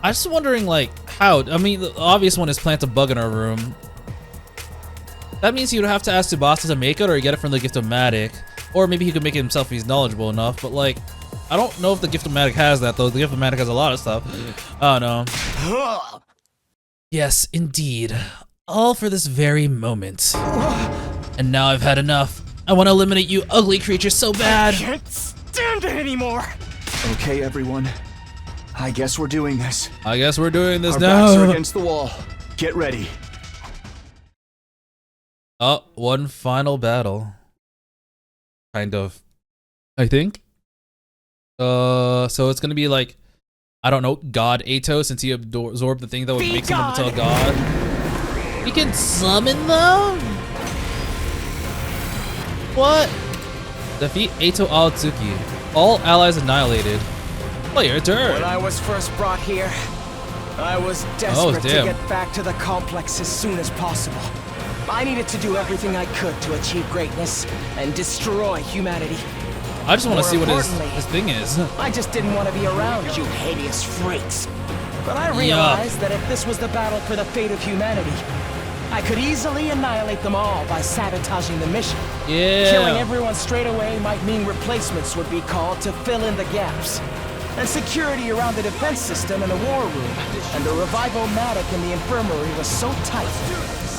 I'm just wondering, like, how? I mean, the obvious one is plant a bug in our room. That means he would have to ask Tsubasa to make it, or get it from the Gift-O-Matic. Or maybe he could make it himself if he's knowledgeable enough, but like, I don't know if the Gift-O-Matic has that though. The Gift-O-Matic has a lot of stuff. Oh no. Yes, indeed. All for this very moment. And now I've had enough. I want to eliminate you ugly creatures so bad.
I can't stand it anymore.
Okay, everyone. I guess we're doing this.
I guess we're doing this
Our
now.
backs are against the wall. Get ready.
Oh, one final battle. kind of. I think. So it's gonna be like, I don't know, God Ato, since he absorbed the thing that would make someone into a god. He can summon them? What? Defeat Ato Aotsuki. All allies annihilated. Play your turn.
When I was first brought here, I was desperate to get back to the complex as soon as possible. I needed to do everything I could to achieve greatness and destroy humanity.
I just want to see what his thing is.
I just didn't want to be around you hideous freaks. But I realized that if this was the battle for the fate of humanity, I could easily annihilate them all by sabotaging the mission. Killing everyone straight away might mean replacements would be called to fill in the gaps. And security around the defense system and the war room and the revival-matic in the infirmary was so tight,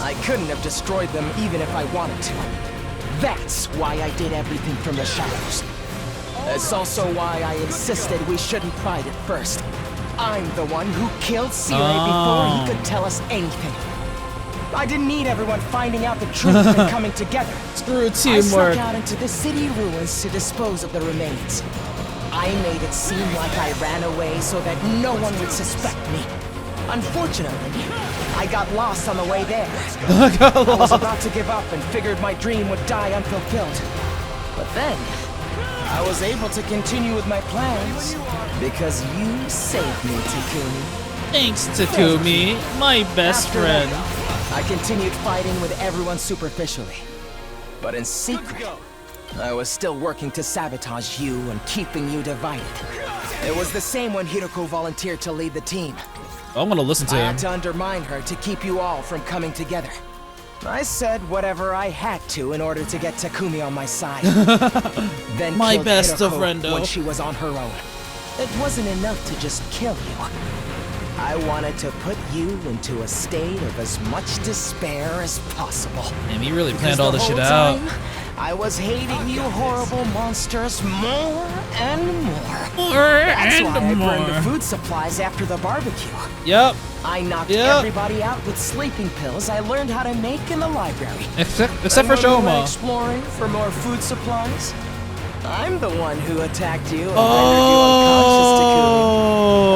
I couldn't have destroyed them even if I wanted to. That's why I did everything from the shadows. It's also why I insisted we shouldn't fight at first. I'm the one who killed Sire before he could tell us anything. I didn't need everyone finding out the truth and coming together.
Screw teamwork.
I snuck out into the city ruins to dispose of the remains. I made it seem like I ran away so that no one would suspect me. Unfortunately, I got lost on the way there. I was about to give up and figured my dream would die unfulfilled. But then, I was able to continue with my plans because you saved me, Takumi.
Thanks, Takumi, my best friend.
I continued fighting with everyone superficially. But in secret, I was still working to sabotage you and keeping you divided. It was the same when Hiroko volunteered to lead the team.
I'm gonna listen to him.
I had to undermine her to keep you all from coming together. I said whatever I had to in order to get Takumi on my side. Then
my
killed
best
Hiroko
friend
when she was on her own. It wasn't enough to just kill you. I wanted to put you into a state of as much despair as possible.
And he really planned all this shit out.
I was hating you horrible monsters more and more.
That's
why I burned the food supplies after the barbecue.
Yep.
I knocked everybody out with sleeping pills I learned how to make in the library.
Except for Shoma.
Exploring for more food supplies. I'm the one who attacked you and rendered you unconscious, Takumi.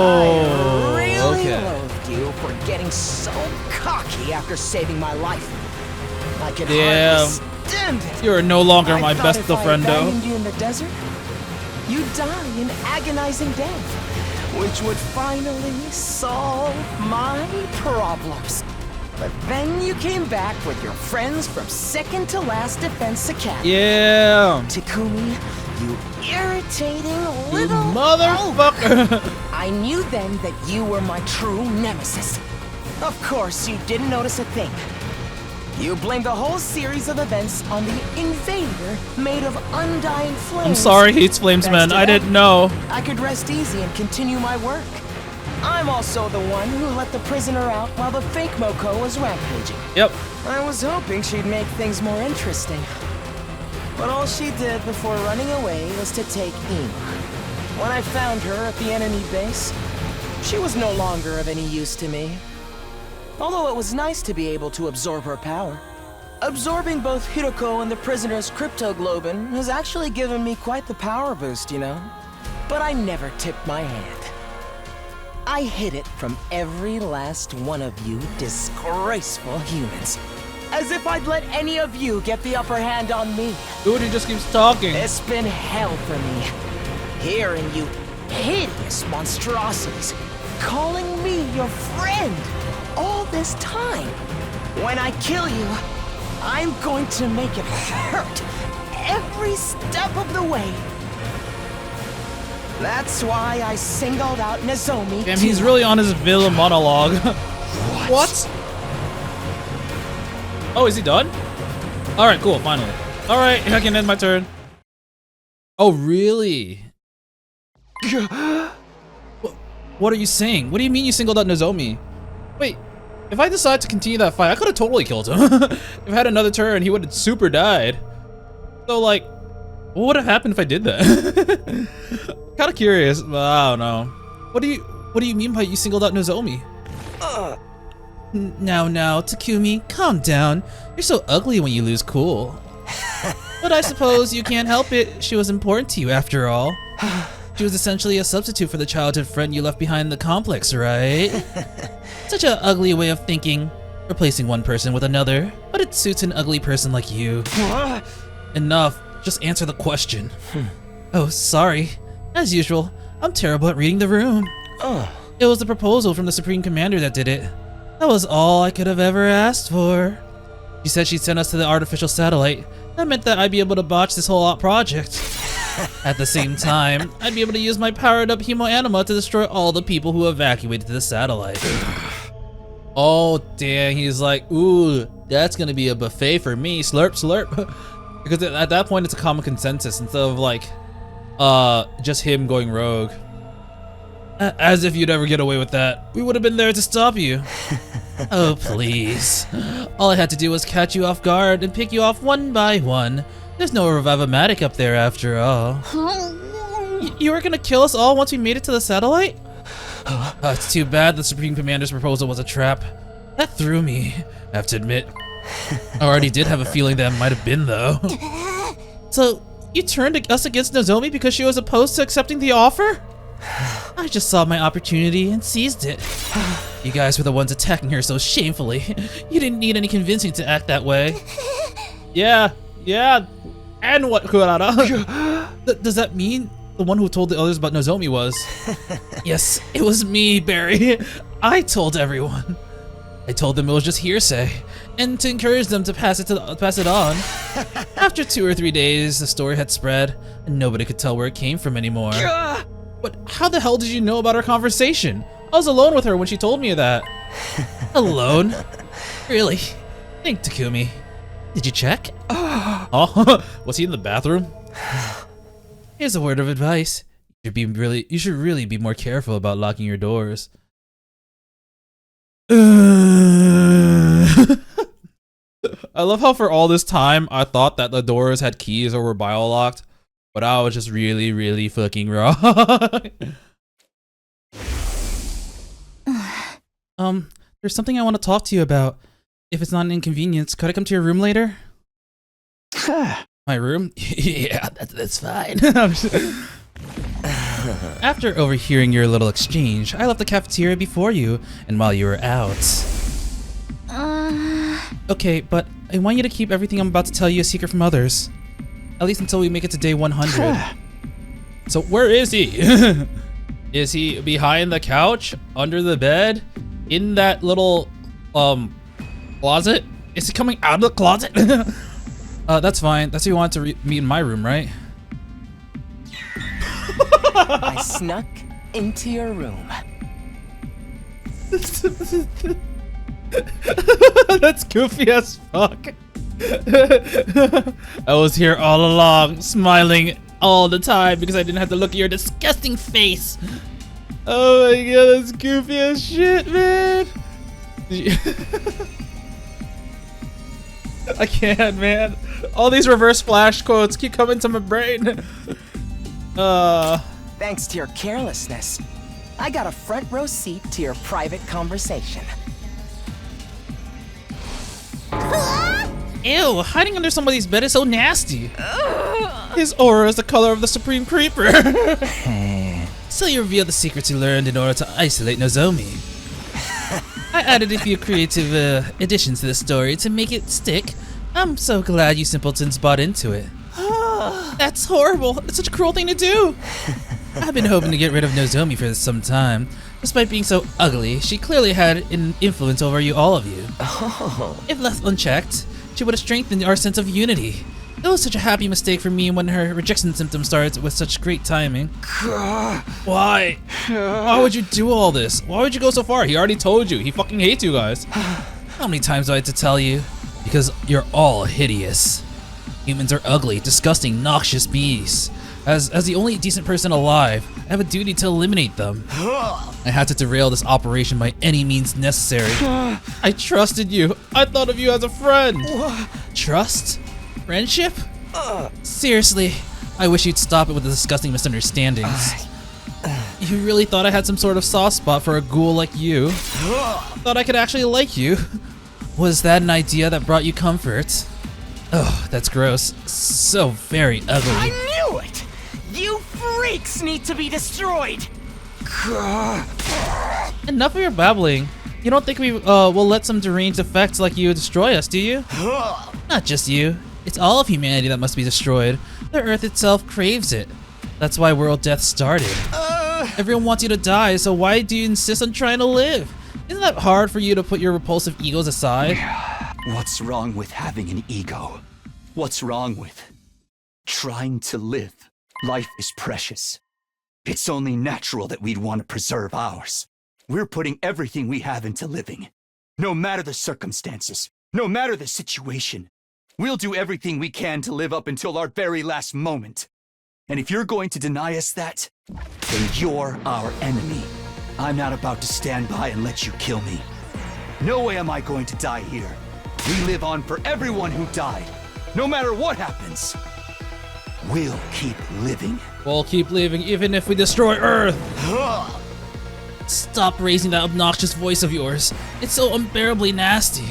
I really loathed you for getting so cocky after saving my life. I could hardly stand it.
You are no longer my best friendo.
I abandoned you in the desert, you'd die an agonizing death, which would finally solve my problems. But then you came back with your friends from second to last Defense Academy.
Yeah.
Takumi, you irritating little
motherfucker.
I knew then that you were my true nemesis. Of course, you didn't notice a thing. You blamed the whole series of events on the invader made of undying flames.
I'm sorry, Heat's Flames, man. I didn't know.
I could rest easy and continue my work. I'm also the one who let the prisoner out while the fake Moko was rampaging.
Yep.
I was hoping she'd make things more interesting. But all she did before running away was to take Ima. When I found her at the enemy base, she was no longer of any use to me. Although it was nice to be able to absorb her power. Absorbing both Hiroko and the prisoner's cryptoglobin has actually given me quite the power boost, you know? But I never tipped my hand. I hid it from every last one of you disgraceful humans. As if I'd let any of you get the upper hand on me.
Dude, he just keeps talking.
It's been hell for me. Hearing you hideous monstrosities calling me your friend all this time. When I kill you, I'm going to make it hurt every step of the way. That's why I singled out Nozomi.
Damn, he's really on his villain monologue. What? Oh, is he done? Alright, cool, finally. Alright, I can end my turn. Oh, really? What are you saying? What do you mean you singled out Nozomi? Wait, if I decide to continue that fight, I could have totally killed him. If I had another turn, he would have super died. So, like, what would have happened if I did that? Kind of curious, but I don't know. What do you mean by you singled out Nozomi? Now, Takumi, calm down. You're so ugly when you lose cool. But I suppose you can't help it. She was important to you after all. She was essentially a substitute for the childhood friend you left behind in the complex, right? Such an ugly way of thinking, replacing one person with another, but it suits an ugly person like you. Enough, just answer the question. Oh, sorry. As usual, I'm terrible at reading the room. It was the proposal from the Supreme Commander that did it. That was all I could have ever asked for. She said she'd send us to the artificial satellite. That meant that I'd be able to botch this whole project. At the same time, I'd be able to use my powered-up hemo-anima to destroy all the people who evacuated to the satellite. Oh, damn, he's like, ooh, that's gonna be a buffet for me, slurp, slurp. Because at that point, it's a common consensus instead of like, just him going rogue. As if you'd ever get away with that. We would have been there to stop you. Oh, please. All I had to do was catch you off guard and pick you off one by one. There's no Revive-O-Matic up there after all. You were gonna kill us all once we made it to the satellite? It's too bad the Supreme Commander's proposal was a trap. That threw me, I have to admit. I already did have a feeling that might have been, though. So, you turned us against Nozomi because she was opposed to accepting the offer? I just saw my opportunity and seized it. You guys were the ones attacking her so shamefully. You didn't need any convincing to act that way. Yeah. And what, Kurara? Does that mean the one who told the others about Nozomi was? Yes, it was me, Barry. I told everyone. I told them it was just hearsay, and to encourage them to pass it on. After 2 or 3 days, the story had spread, and nobody could tell where it came from anymore. But how the hell did you know about our conversation? I was alone with her when she told me that. Alone? Really? Think, Takumi. Did you check? Oh, was he in the bathroom? Here's a word of advice. You should really be more careful about locking your doors. I love how for all this time I thought that the doors had keys or were bio-locked, but I was just really fucking wrong. There's something I want to talk to you about. If it's not an inconvenience, could I come to your room later? My room? Yeah, that's fine. After overhearing your little exchange, I left the cafeteria before you, and while you were out. Okay, but I want you to keep everything I'm about to tell you a secret from others. At least until we make it to day 100. So where is he? Is he behind the couch? Under the bed? In that little, closet? Is he coming out of the closet? That's fine. That's who you want to meet in my room, right?
I snuck into your room.
That's goofy as fuck. I was here all along, smiling all the time because I didn't have to look at your disgusting face. Oh my god, that's goofy as shit, man. I can't, man. All these reverse flash quotes keep coming to my brain.
Thanks to your carelessness, I got a front row seat to your private conversation.
Ew, hiding under somebody's bed is so nasty. His aura is the color of the Supreme Creeper. So you reveal the secrets you learned in order to isolate Nozomi. I added a few creative additions to the story to make it stick. I'm so glad you simpletons bought into it. That's horrible. It's such a cruel thing to do. I've been hoping to get rid of Nozomi for some time. Despite being so ugly, she clearly had an influence over all of you. If left unchecked, she would have strengthened our sense of unity. It was such a happy mistake for me when her rejection symptoms started with such great timing. Why? Why would you do all this? Why would you go so far? He already told you. He fucking hates you guys. How many times do I have to tell you? Because you're all hideous. Humans are ugly, disgusting, noxious beasts. As the only decent person alive, I have a duty to eliminate them. I had to derail this operation by any means necessary. I trusted you. I thought of you as a friend. Trust? Friendship? Seriously, I wish you'd stop it with the disgusting misunderstandings. You really thought I had some sort of soft spot for a ghoul like you? Thought I could actually like you? Was that an idea that brought you comfort? Oh, that's gross. So very ugly.
I knew it! You freaks need to be destroyed!
Enough of your babbling. You don't think we will let some deranged effects like you destroy us, do you? Not just you. It's all of humanity that must be destroyed. The Earth itself craves it. That's why world death started. Everyone wants you to die, so why do you insist on trying to live? Isn't that hard for you to put your repulsive egos aside?
What's wrong with having an ego? What's wrong with trying to live? Life is precious. It's only natural that we'd want to preserve ours. We're putting everything we have into living. No matter the circumstances, no matter the situation, we'll do everything we can to live up until our very last moment. And if you're going to deny us that, then you're our enemy. I'm not about to stand by and let you kill me. No way am I going to die here. We live on for everyone who died. No matter what happens, we'll keep living.
We'll keep living even if we destroy Earth. Stop raising that obnoxious voice of yours. It's so unbearably nasty.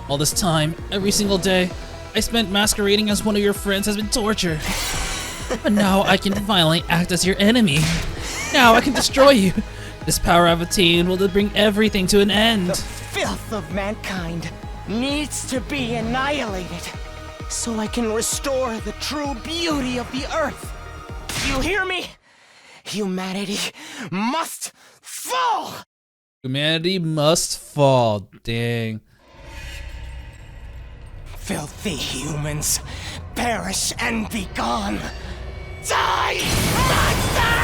All this time, every single day, I spent masquerading as one of your friends has been torture. But now I can finally act as your enemy. Now I can destroy you. This power I've attained will bring everything to an end.
The filth of mankind needs to be annihilated so I can restore the true beauty of the Earth. You hear me? Humanity must fall!
Humanity must fall. Dang.
Filthy humans, perish and be gone. Die, monster!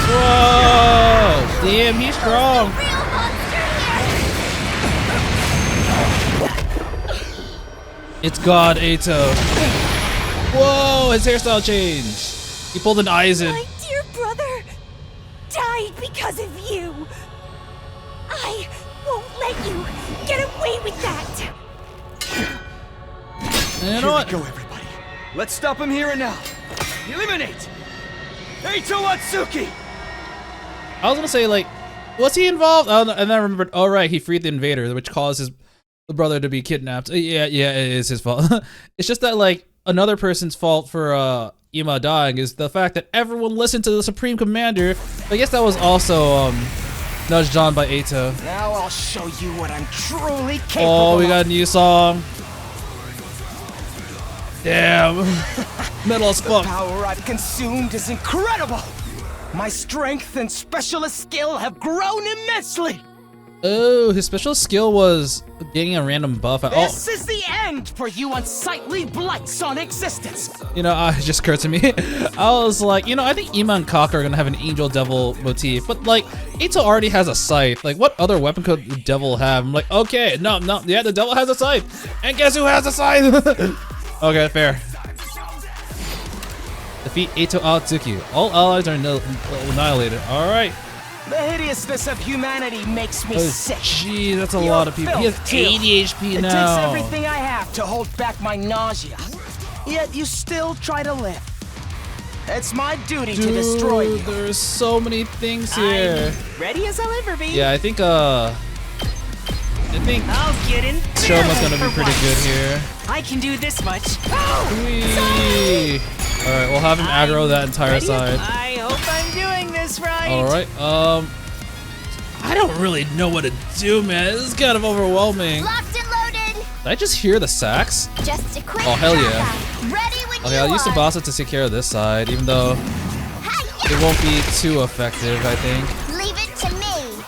Whoa! Damn, he's strong.
Real monster here!
It's God Ato. Whoa, his hairstyle changed. He pulled an Aizen.
My dear brother died because of you. I won't let you get away with that.
And you know
Here
what?
we go, everybody. Let's stop him here and now. Eliminate! Eito Atsuki!
I was gonna say, like, was he involved? Oh, and then I remembered, oh right, he freed the invader, which caused his brother to be kidnapped. Yeah, it is his fault. It's just that, like, another person's fault for Ima dying is the fact that everyone listened to the Supreme Commander. I guess that was also nudged on by Eito.
Now I'll show you what I'm truly capable
Oh, we
of.
got a new song. Damn. Metal as
The
fuck.
power I've consumed is incredible. My strength and specialist skill have grown immensely.
Oh, his special skill was getting a random buff.
This is the end for you unsightly blights on existence.
You know, it just occurred to me. I was like, you know, I think Ima and Kaka are gonna have an angel devil motif, but like, Eito already has a scythe. Like, what other weapon could the devil have? I'm like, okay, no, yeah, the devil has a scythe. And guess who has a scythe? Okay, fair. Defeat Eito Atsuki. All allies are annihilated. All right.
The hideousness of humanity makes me
Oh,
sick.
gee, that's a
You're
lot of people. He has
filth, too.
80 HP
It
now.
takes everything I have to hold back my nausea. Yet you still try to live. It's my duty to destroy you.
There's so many things here.
I'm ready as I'll ever be.
Yeah, I think
I'll get in.
Shoma's gonna be pretty good here.
I can do this much.
Whee! Alright, we'll have him aggro that entire side.
I hope I'm doing this right.
Alright, I don't really know what to do, man. This is kind of overwhelming.
Locked and loaded!
Did I just hear the sax?
Just a quick
Oh, hell
drop
yeah.
out. Ready when
Okay,
you
I'll use
are.
Tsubasa to take care of this side, even though it won't be too effective, I think.
Leave it to me.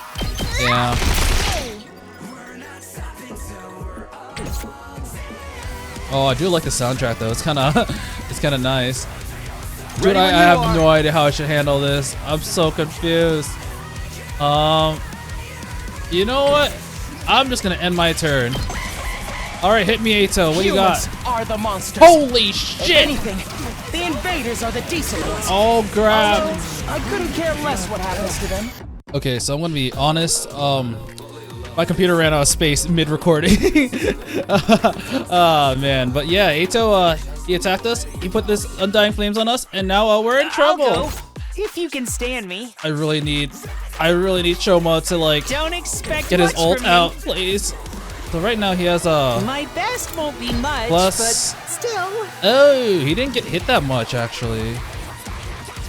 Yeah.
Me.
Oh, I do like the soundtrack though. It's kind of nice. Dude,
Ready
I
when you
have
are.
no idea how I should handle this. I'm so confused. You know what? I'm just gonna end my turn. All right, hit me, Eito. What do you got?
Humans are the monsters.
Holy
If
shit!
anything, the invaders are the decent ones.
Oh, crap.
Although, I couldn't care less what happens to them.
Okay, so I'm gonna be honest. My computer ran out of space mid-recording. Oh man, but yeah, Eito, he attacked us. He put this undying flames on us, and now we're in trouble.
I'll go, if you can stand me.
I really need Shoma to like
Don't expect
get his
much
ult
from me.
out, please. So right now he has a
My best won't be much,
plus.
but still.
Oh, he didn't get hit that much actually.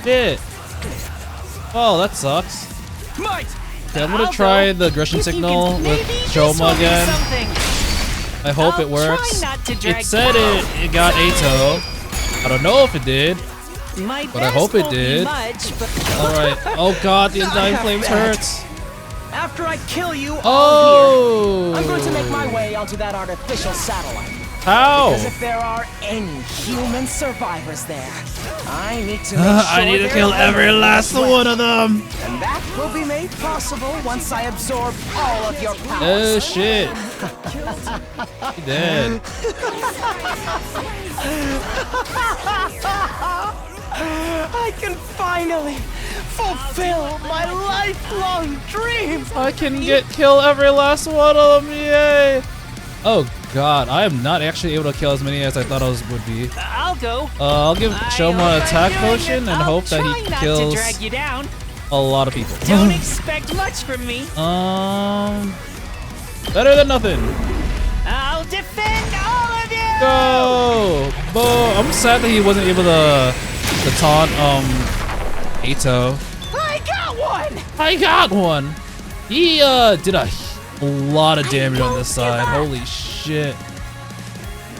Shit. Oh, that sucks.
Might!
Okay, I'm gonna try the aggression signal with Shoma again. I hope it works. It said it got Ato. I don't know if it did, but I hope it did. Alright. Oh god, the Undying Flames hurts.
After I kill you all here, I'm going to make
Oh!
my way onto that artificial satellite.
How?
Because if there are any human survivors there, I need to make sure
I need to kill every last one of them.
And that will be made possible once I absorb all of your powers.
Oh shit. He dead.
I can finally fulfill my lifelong dream.
I can kill every last one of them. Yay. Oh god, I am not actually able to kill as many as I thought I would be.
I'll go.
I'll give Shoma an attack potion and hope that he kills
Drag you down.
a lot of people.
Don't expect much from me.
Better than nothing.
I'll defend all of you.
Go! Boom! I'm sad that he wasn't able to taunt Ato.
I got one.
I got one. He did a lot of damage on this side. Holy shit.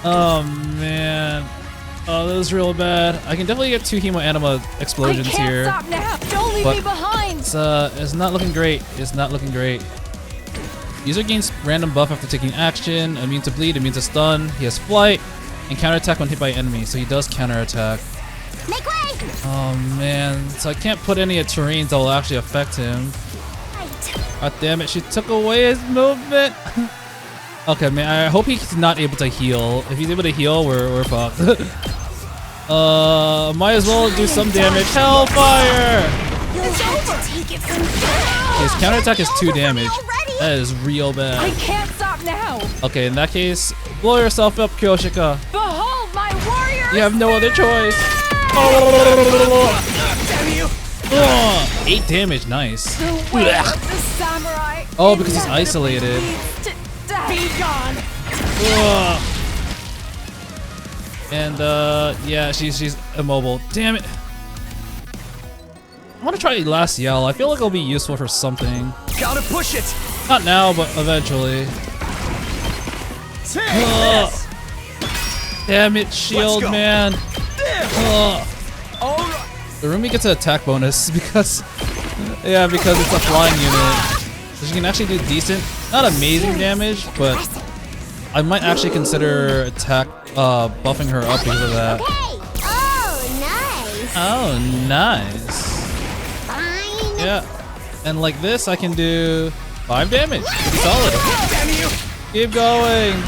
Oh man. Oh, that was real bad. I can definitely get 2 Hemo Anima explosions here.
Stop now. Don't leave me behind.
It's not looking great. It's not looking great. User gains random buff after taking action, immune to bleed, immune to stun. He has flight and counterattack when hit by enemy, so he does counterattack.
Make way!
Oh man, so I can't put any terrains that will actually affect him. God damn it, she took away his movement. Okay, man, I hope he's not able to heal. If he's able to heal, we're fucked. Might as well do some damage. Hellfire! His counterattack is 2 damage. That is real
I
bad.
can't stop now.
Okay, in that case, blow yourself up, Kyoshika.
Behold my warrior.
You have no other choice.
Damn you!
8 damage, nice.
The way of the samurai.
Oh, because he's isolated.
Be gone!
Ugh. And yeah, she's immobile. Damn it. I want to try last yell. I feel like it'll be useful for something.
Gotta push it!
Not now, but eventually. Ugh. Damn it, shield man. Ugh. The Rumi gets an attack bonus because it's a flying unit. So she can actually do decent, not amazing damage, but I might actually consider attack buffing her up because of that.
Okay. Oh, nice.
Oh, nice.
Fine.
Yeah. And like this, I can do 5 damage. Pretty solid. Keep going.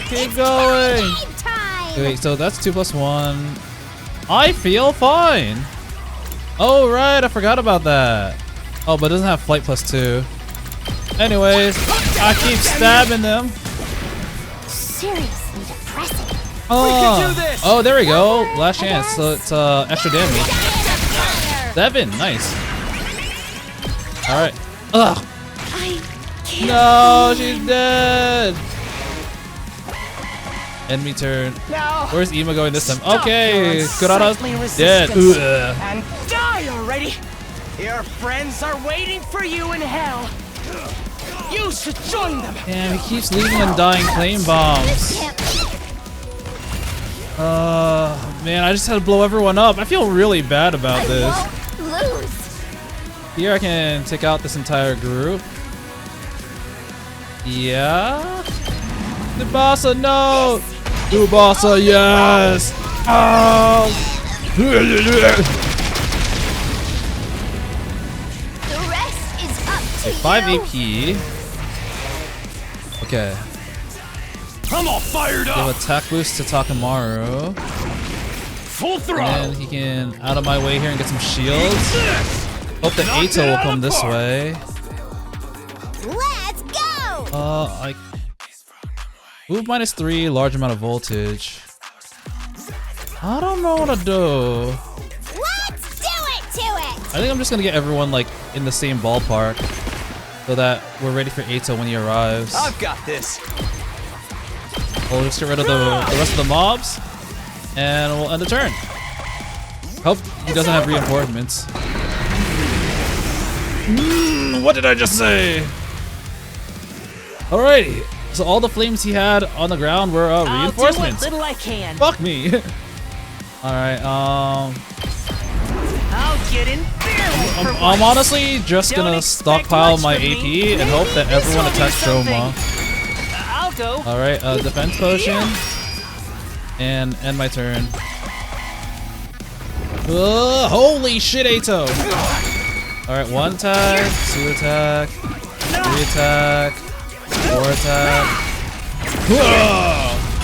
Keep going.
Game time.
Wait, so that's 2 + 1. I feel fine. Oh, right. I forgot about that. Oh, but it doesn't have flight +2. Anyways, I keep stabbing them.
Seriously depressing.
Oh, there we go. Last chance. So it's extra damage. 7. Nice. All right. Ugh.
I can't.
No, she's dead. Enemy turn.
Now,
Where's Ema going this time?
stop
Okay,
your
Kurara's
unsightly
dead.
resistance
Ugh.
and die already! Your friends are waiting for you in hell. You should join them.
Damn, he keeps leaving Undying Flame bombs. Man, I just had to blow everyone up. I feel really bad about this.
Lose.
Here I can take out this entire group. Yeah. Tsubasa, no. Tsubasa, yes. Oh.
The rest is up to
5
you.
AP. Okay.
I'm all fired
Give
up.
attack boost to Takamaru.
Full
And
throttle.
then he can out of my way here and get some shields. Hope that
Knocked
Ato
it
will
out
come
of
this
park.
way.
Let's go.
I move -3, large amount of voltage. I don't know what to do.
Let's do it to it.
I think I'm just gonna get everyone like in the same ballpark so that we're ready for Ato when he arrives.
I've got this.
We'll just get rid of the rest of the mobs, and we'll end the turn. Hope he doesn't have reinforcements. What did I just say? Alrighty. So all the flames he had on the ground were reinforcements.
I'll do what little I can.
Fuck me. Alright,
I'll get in there.
I'm honestly just gonna stockpile my AP and hope that everyone attacks Shoma.
I'll go.
Alright, defense potion. And end my turn. Holy shit, Ato! Alright, 1 attack, 2 attack, 3 attack, 4 attack.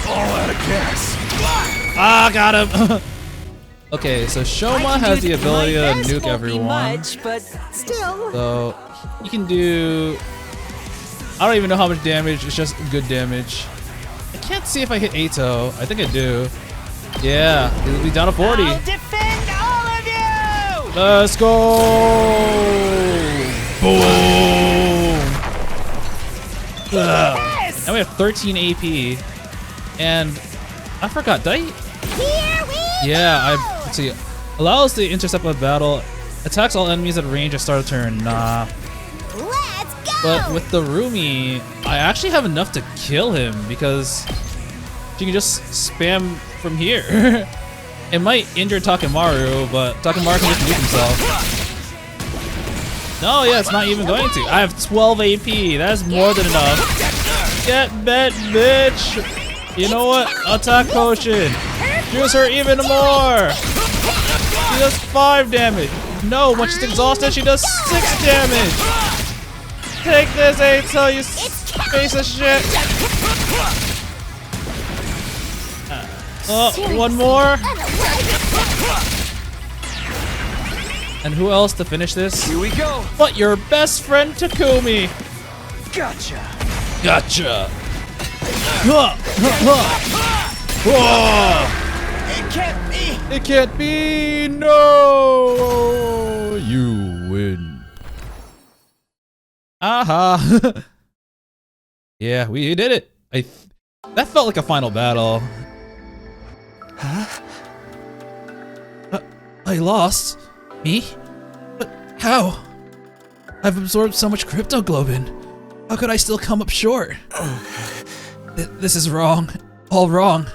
All out of gas.
Ah, got him! Okay, so Shoma has the ability to nuke everyone.
Much, but still.
So you can do. I don't even know how much damage. It's just good damage. I can't see if I hit Ato. I think I do. Yeah, it'll be down to 40.
I'll defend all of you.
Let's go! Boom!
Yes!
Now we have 13 AP, and I forgot. Did I?
Here we
Yeah, let's see. Allows to intercept a battle. Attacks all enemies at range at start of turn. Nah.
Let's go!
But with the Rumi, I actually have enough to kill him because she can just spam from here. It might injure Takemaru, but Takemaru can just nuke himself. No, yeah, it's not even going to. I have 12 AP. That's more than enough. Get bent, bitch. You know what? Attack potion. Use her even more. She does 5 damage. No, when she's exhausted, she does 6 damage. Take this, Ato, you piece of shit. Oh, one more. And who else to finish this?
Here we go.
But your best friend Takumi.
Gotcha.
Gotcha.
It can't be.
It can't be. No. You win. Aha. Yeah, we did it. That felt like a final battle. Huh? I lost? Me? But how? I've absorbed so much cryptoglobin. How could I still come up short? This is wrong. All wrong.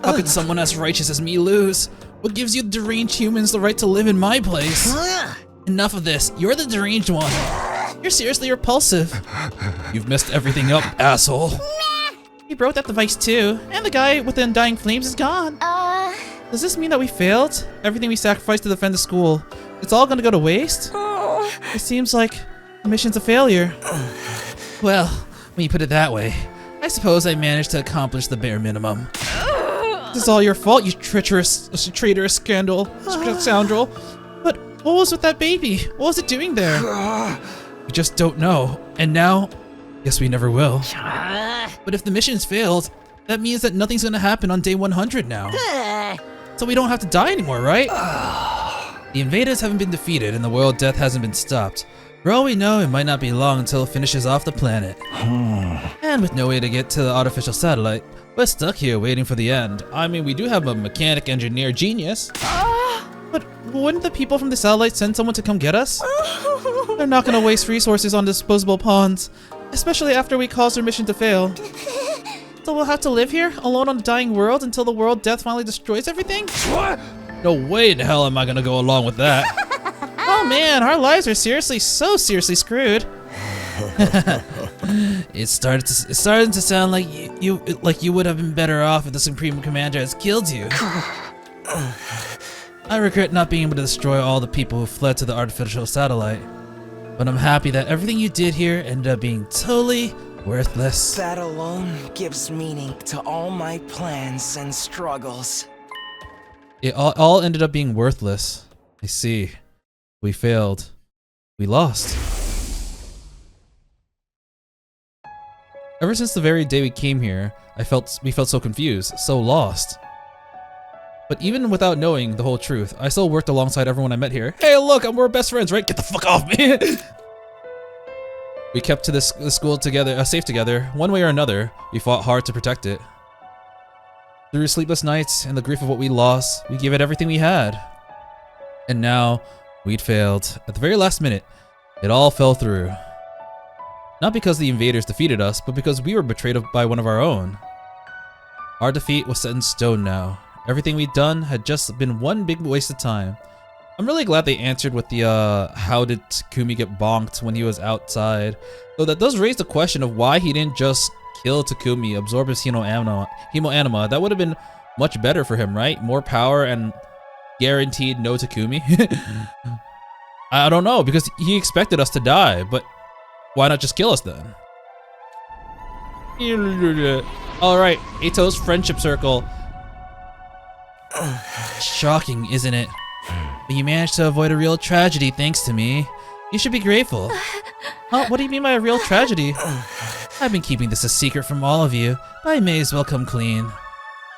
How could someone as righteous as me lose? What gives you deranged humans the right to live in my place? Enough of this. You're the deranged one. You're seriously repulsive. You've messed everything up, asshole. He broke that device too, and the guy with the undying flames is gone. Does this mean that we failed? Everything we sacrificed to defend the school, it's all gonna go to waste? It seems like the mission's a failure. Well, when you put it that way, I suppose I managed to accomplish the bare minimum. This is all your fault, you traitorous scoundrel. But what was with that baby? What was it doing there? We just don't know, and now, guess we never will. But if the mission's failed, that means that nothing's gonna happen on day 100 now. So we don't have to die anymore, right? The invaders haven't been defeated and the world death hasn't been stopped. For all we know, it might not be long until it finishes off the planet. And with no way to get to the artificial satellite, we're stuck here waiting for the end. I mean, we do have a mechanic engineer genius. But wouldn't the people from the satellite send someone to come get us? They're not gonna waste resources on disposable pawns, especially after we caused their mission to fail. So we'll have to live here, alone on a dying world, until the world death finally destroys everything? What? No way in hell am I gonna go along with that. Oh man, our lives are seriously screwed. It's starting to sound like you would have been better off if the Supreme Commander has killed you. I regret not being able to destroy all the people who fled to the artificial satellite. But I'm happy that everything you did here ended up being totally worthless.
That alone gives meaning to all my plans and struggles.
It all ended up being worthless. I see. We failed. We lost. Ever since the very day we came here, we felt so confused, so lost. But even without knowing the whole truth, I still worked alongside everyone I met here. Hey look, we're best friends, right? Get the fuck off me! We kept to the school together, safe together. One way or another, we fought hard to protect it. Through sleepless nights and the grief of what we lost, we gave it everything we had. And now, we'd failed. At the very last minute, it all fell through. Not because the invaders defeated us, but because we were betrayed by one of our own. Our defeat was set in stone now. Everything we'd done had just been one big waste of time. I'm really glad they answered with the, how did Takumi get bonked when he was outside. Though that does raise the question of why he didn't just kill Takumi, absorb his hemo-anima. That would have been much better for him, right? More power and guaranteed no Takumi. I don't know, because he expected us to die, but why not just kill us then? Alright, Ito's friendship circle. Shocking, isn't it? But you managed to avoid a real tragedy thanks to me. You should be grateful. Huh? What do you mean by a real tragedy? I've been keeping this a secret from all of you, but I may as well come clean.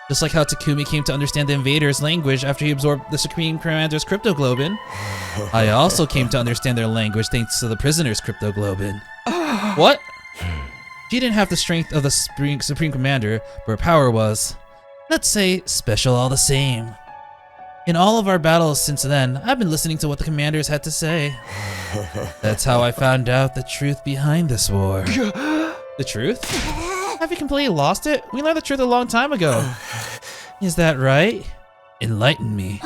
Just like how Takumi came to understand the invaders' language after he absorbed the Supreme Commander's cryptoglobin, I also came to understand their language thanks to the prisoner's cryptoglobin. What? She didn't have the strength of the Supreme Commander, but her power was, let's say, special all the same. In all of our battles since then, I've been listening to what the commanders had to say. That's how I found out the truth behind this war. The truth? Have you completely lost it? We learned the truth a long time ago. Is that right? Enlighten me.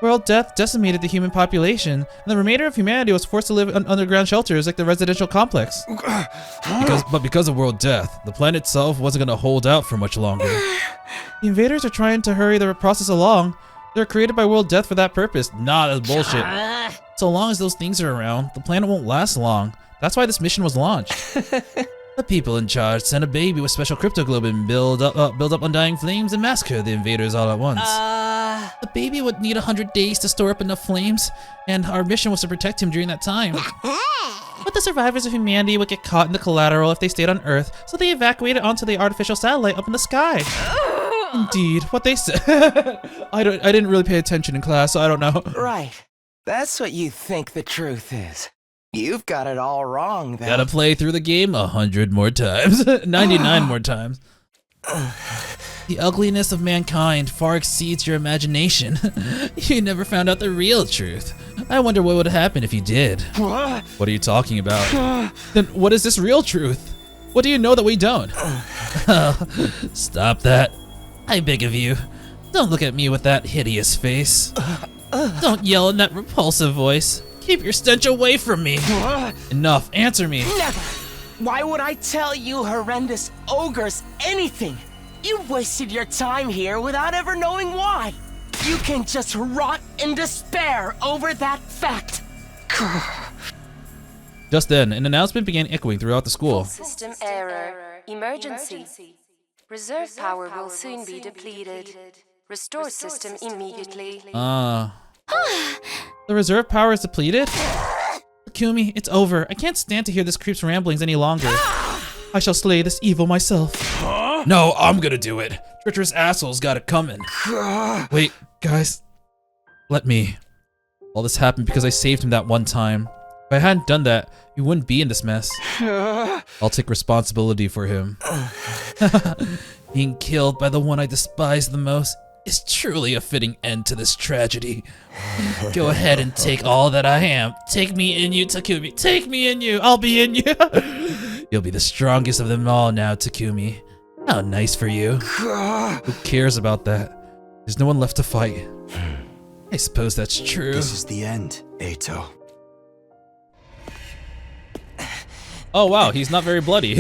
World death decimated the human population, and the remainder of humanity was forced to live in underground shelters like the residential complex. Because of world death, the planet itself wasn't going to hold out for much longer. The invaders are trying to hurry the process along. They're created by world death for that purpose. Nah, that's bullshit. So long as those things are around, the planet won't last long. That's why this mission was launched. The people in charge sent a baby with special cryptoglobin, build up undying flames, and massacre the invaders all at once. The baby would need 100 days to store up enough flames, and our mission was to protect him during that time. But the survivors of humanity would get caught in the collateral if they stayed on Earth, so they evacuated onto the artificial satellite up in the sky. Indeed, what they said. I didn't really pay attention in class, so I don't know.
Right. That's what you think the truth is. You've got it all wrong, though.
Gotta play through the game 100 more times. 99 more times. The ugliness of mankind far exceeds your imagination. You never found out the real truth. I wonder what would happen if you did. What are you talking about? Then what is this real truth? What do you know that we don't? Stop that. I beg of you. Don't look at me with that hideous face. Don't yell in that repulsive voice. Keep your stench away from me. Enough, answer me.
Never. Why would I tell you horrendous ogres anything? You've wasted your time here without ever knowing why. You can just rot in despair over that fact.
Just then, an announcement began echoing throughout the school.
System error. Emergency. Reserve power will soon be depleted. Restore system immediately.
The reserve power is depleted? Takumi, it's over. I can't stand to hear this creep's ramblings any longer. I shall slay this evil myself. No, I'm gonna do it. Treacherous asshole's got it coming. Wait, guys. Let me. All this happened because I saved him that one time. If I hadn't done that, he wouldn't be in this mess. I'll take responsibility for him. Being killed by the one I despise the most is truly a fitting end to this tragedy. Go ahead and take all that I am. Take me in you, Takumi. Take me in you. I'll be in you. You'll be the strongest of them all now, Takumi. How nice for you. Who cares about that? There's no one left to fight. I suppose that's true.
This is the end, Eito.
Oh wow, he's not very bloody.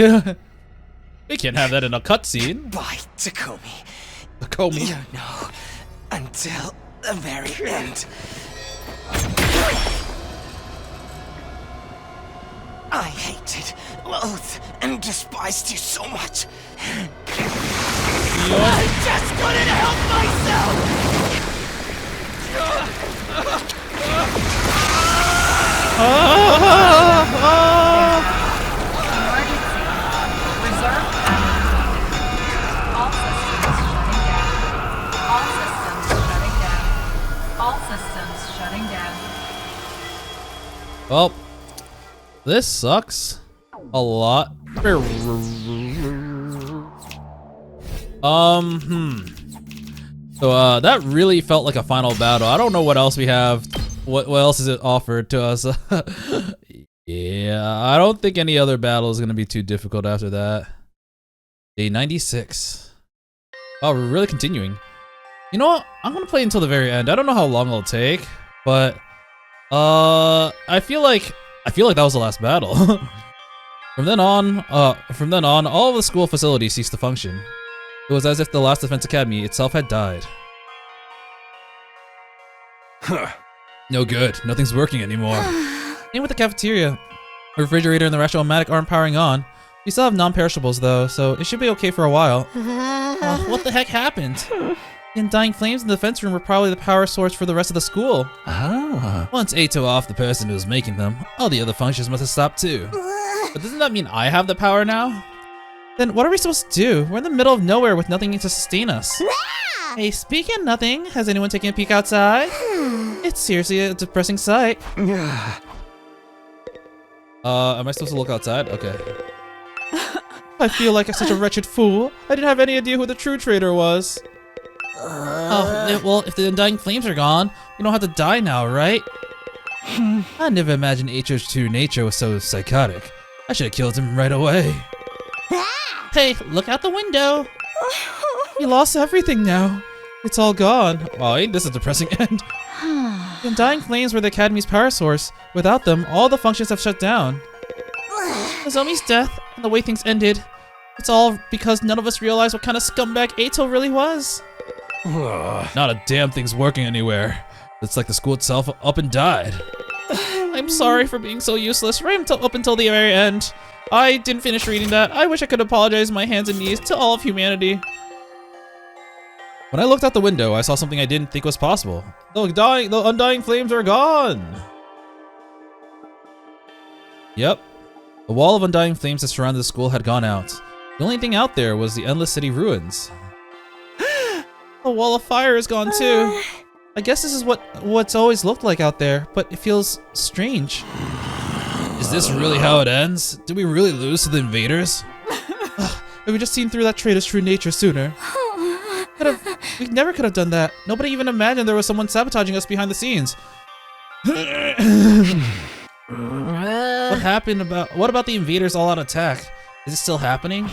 We can't have that in a cutscene.
Bye, Takumi.
Takumi.
You know, until the very end. I hated, loathed, and despised you so much. I just couldn't help myself!
Reserve power. All systems shutting down. All systems shutting down.
Well, this sucks a lot. So that really felt like a final battle. I don't know what else we have. What else is it offered to us? Yeah, I don't think any other battle is gonna be too difficult after that. Day 96. Oh, we're really continuing. You know what? I'm gonna play until the very end. I don't know how long it'll take, but I feel like that was the last battle. From then on, all of the school facilities ceased to function. It was as if the last defense academy itself had died. No good. Nothing's working anymore. Same with the cafeteria. The refrigerator and the Rashomatic aren't powering on. We still have non-perishables though, so it should be okay for a while. What the heck happened? The undying flames in the defense room were probably the power source for the rest of the school. Once Eito off the person who was making them, all the other functions must have stopped too. But doesn't that mean I have the power now? Then what are we supposed to do? We're in the middle of nowhere with nothing to sustain us. Hey, speaking of nothing, has anyone taken a peek outside? It's seriously a depressing sight. Am I supposed to look outside? Okay. I feel like I'm such a wretched fool. I didn't have any idea who the true traitor was. Well, if the undying flames are gone, we don't have to die now, right? I never imagined Eicho's true nature was so psychotic. I should have killed him right away. Hey, look out the window. We lost everything now. It's all gone. Wow, ain't this a depressing end? The undying flames were the academy's power source. Without them, all the functions have shut down. Nozomi's death and the way things ended, it's all because none of us realized what kind of scumbag Eito really was. Not a damn thing's working anywhere. It's like the school itself up and died. I'm sorry for being so useless right up until the very end. I didn't finish reading that. I wish I could apologize on my hands and knees to all of humanity. When I looked out the window, I saw something I didn't think was possible. The undying flames are gone! Yep. The wall of undying flames that surrounded the school had gone out. The only thing out there was the endless city ruins. The wall of fire is gone too. I guess this is what's always looked like out there, but it feels strange. Is this really how it ends? Did we really lose to the invaders? If we just seen through that traitor's true nature sooner. We never could have done that. Nobody even imagined there was someone sabotaging us behind the scenes. What about the invaders all out attack? Is it still happening?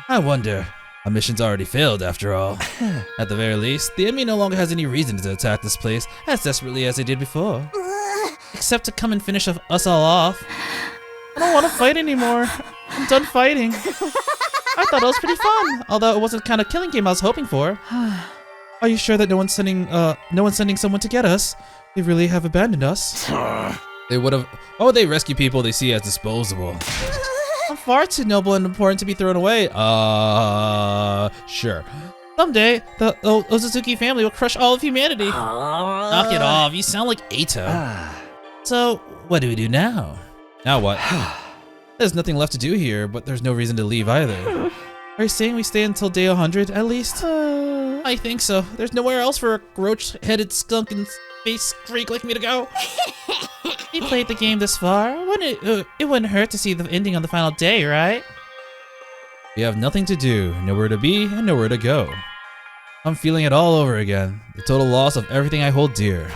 I wonder. Our mission's already failed after all. At the very least, the enemy no longer has any reason to attack this place as desperately as they did before. Except to come and finish us all off. I don't want to fight anymore. I'm done fighting. I thought it was pretty fun, although it wasn't the kind of killing game I was hoping for. Are you sure that no one's sending someone to get us? They really have abandoned us. They would have. Why would they rescue people they see as disposable? I'm far too noble and important to be thrown away. Sure. Someday, the Otsutsuki family will crush all of humanity. Knock it off. You sound like Eito. So, what do we do now? Now what? There's nothing left to do here, but there's no reason to leave either. Are you saying we stay until day 100 at least? I think so. There's nowhere else for a roach-headed skunk and face freak like me to go. We played the game this far. It wouldn't hurt to see the ending on the final day, right? We have nothing to do, nowhere to be, and nowhere to go. I'm feeling it all over again. The total loss of everything I hold dear.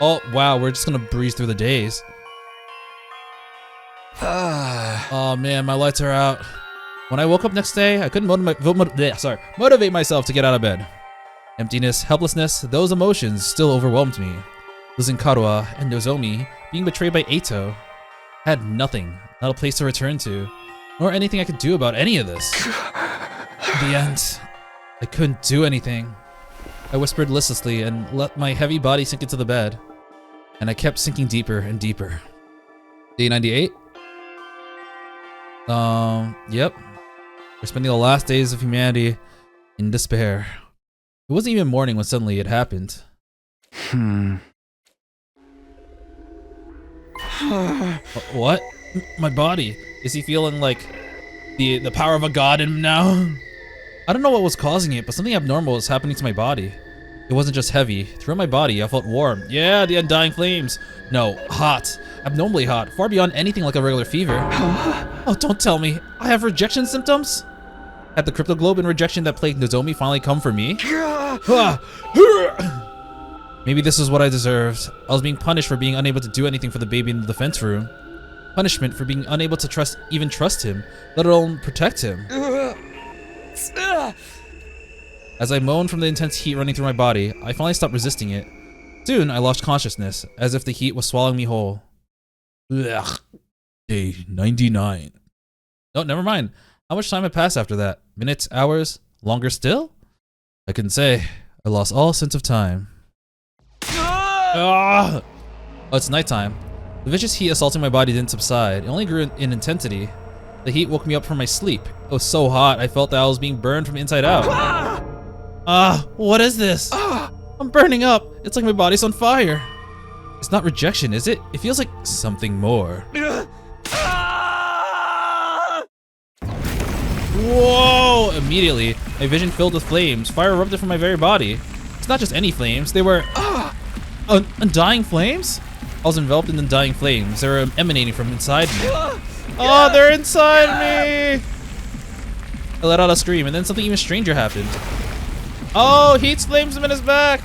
Oh, wow, we're just gonna breeze through the days. Oh man, my lights are out. When I woke up next day, I couldn't motivate myself to get out of bed. Emptiness, helplessness, those emotions still overwhelmed me. Losing Karuha and Nozomi, being betrayed by Eito. I had nothing, not a place to return to, nor anything I could do about any of this. In the end, I couldn't do anything. I whispered listlessly and let my heavy body sink into the bed. And I kept sinking deeper and deeper. Day 98? Yep. We're spending the last days of humanity in despair. It wasn't even morning when suddenly it happened. What? My body. Is he feeling like the power of a god in him now? I don't know what was causing it, but something abnormal was happening to my body. It wasn't just heavy. Throughout my body, I felt warm. Yeah, the undying flames. No, hot. Abnormally hot, far beyond anything like a regular fever. Oh, don't tell me. I have rejection symptoms? Had the cryptoglobin rejection that plagued Nozomi finally come for me? Maybe this is what I deserved. I was being punished for being unable to do anything for the baby in the defense room. Punishment for being unable to even trust him, let alone protect him. As I moaned from the intense heat running through my body, I finally stopped resisting it. Soon, I lost consciousness, as if the heat was swallowing me whole. Ugh. Day 99. Oh, never mind. How much time had passed after that? Minutes, hours, longer still? I couldn't say. I lost all sense of time. Ah! Oh, it's nighttime. The vicious heat assaulting my body didn't subside. It only grew in intensity. The heat woke me up from my sleep. It was so hot, I felt that I was being burned from inside out. What is this? I'm burning up. It's like my body's on fire. It's not rejection, is it? It feels like something more. Whoa! Immediately, my vision filled with flames. Fire erupted from my very body. It's not just any flames. They were undying flames? I was enveloped in undying flames. They were emanating from inside me. Oh, they're inside me! I let out a scream, and then something even stranger happened. Oh, heat's flames in his back!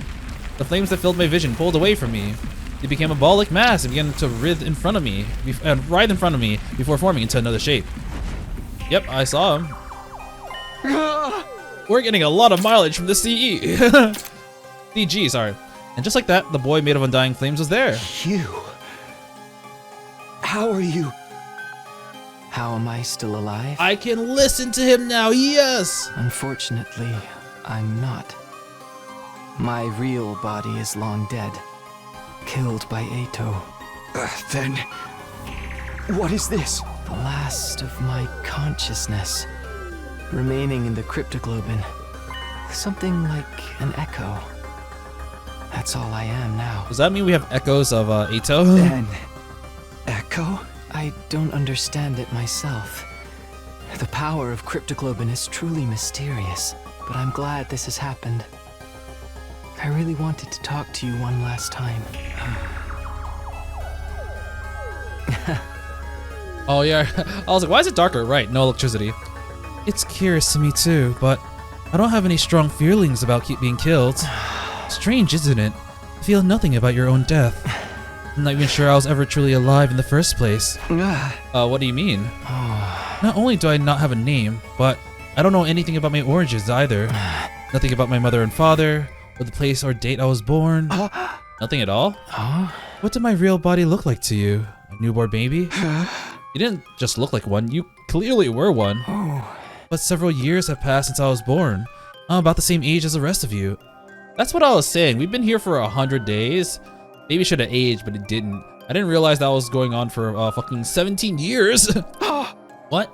The flames that filled my vision pulled away from me. They became a ball-like mass and began to writhe in front of me before forming into another shape. Yep, I saw him. We're getting a lot of mileage from the CE. CG, sorry. And just like that, the boy made of undying flames was there.
You? How are you?
How am I still alive?
I can listen to him now, yes!
Unfortunately, I'm not. My real body is long dead. Killed by Eito.
Then, what is this?
The last of my consciousness. Remaining in the cryptoglobin. Something like an echo. That's all I am now.
Does that mean we have echoes of Eito?
An echo?
I don't understand it myself. The power of cryptoglobin is truly mysterious, but I'm glad this has happened. I really wanted to talk to you one last time.
Oh yeah, I was like, why is it darker? Right, no electricity. It's curious to me too, but I don't have any strong feelings about being killed. Strange, isn't it? I feel nothing about your own death. I'm not even sure I was ever truly alive in the first place. What do you mean? Not only do I not have a name, but I don't know anything about my origins either. Nothing about my mother and father, or the place or date I was born. Nothing at all? What did my real body look like to you? A newborn baby? You didn't just look like one, you clearly were one. But several years have passed since I was born. I'm about the same age as the rest of you. That's what I was saying. We've been here for 100 days. Maybe should have aged, but it didn't. I didn't realize that was going on for fucking 17 years. What?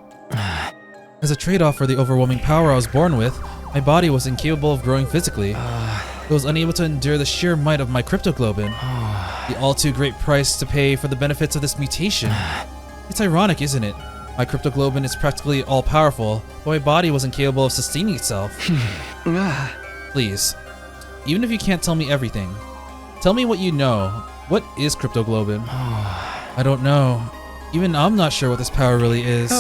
As a trade-off for the overwhelming power I was born with, my body was incapable of growing physically. It was unable to endure the sheer might of my cryptoglobin. The all too great price to pay for the benefits of this mutation. It's ironic, isn't it? My cryptoglobin is practically all-powerful, but my body was incapable of sustaining itself. Please, even if you can't tell me everything, tell me what you know. What is cryptoglobin? I don't know. Even I'm not sure what this power really is.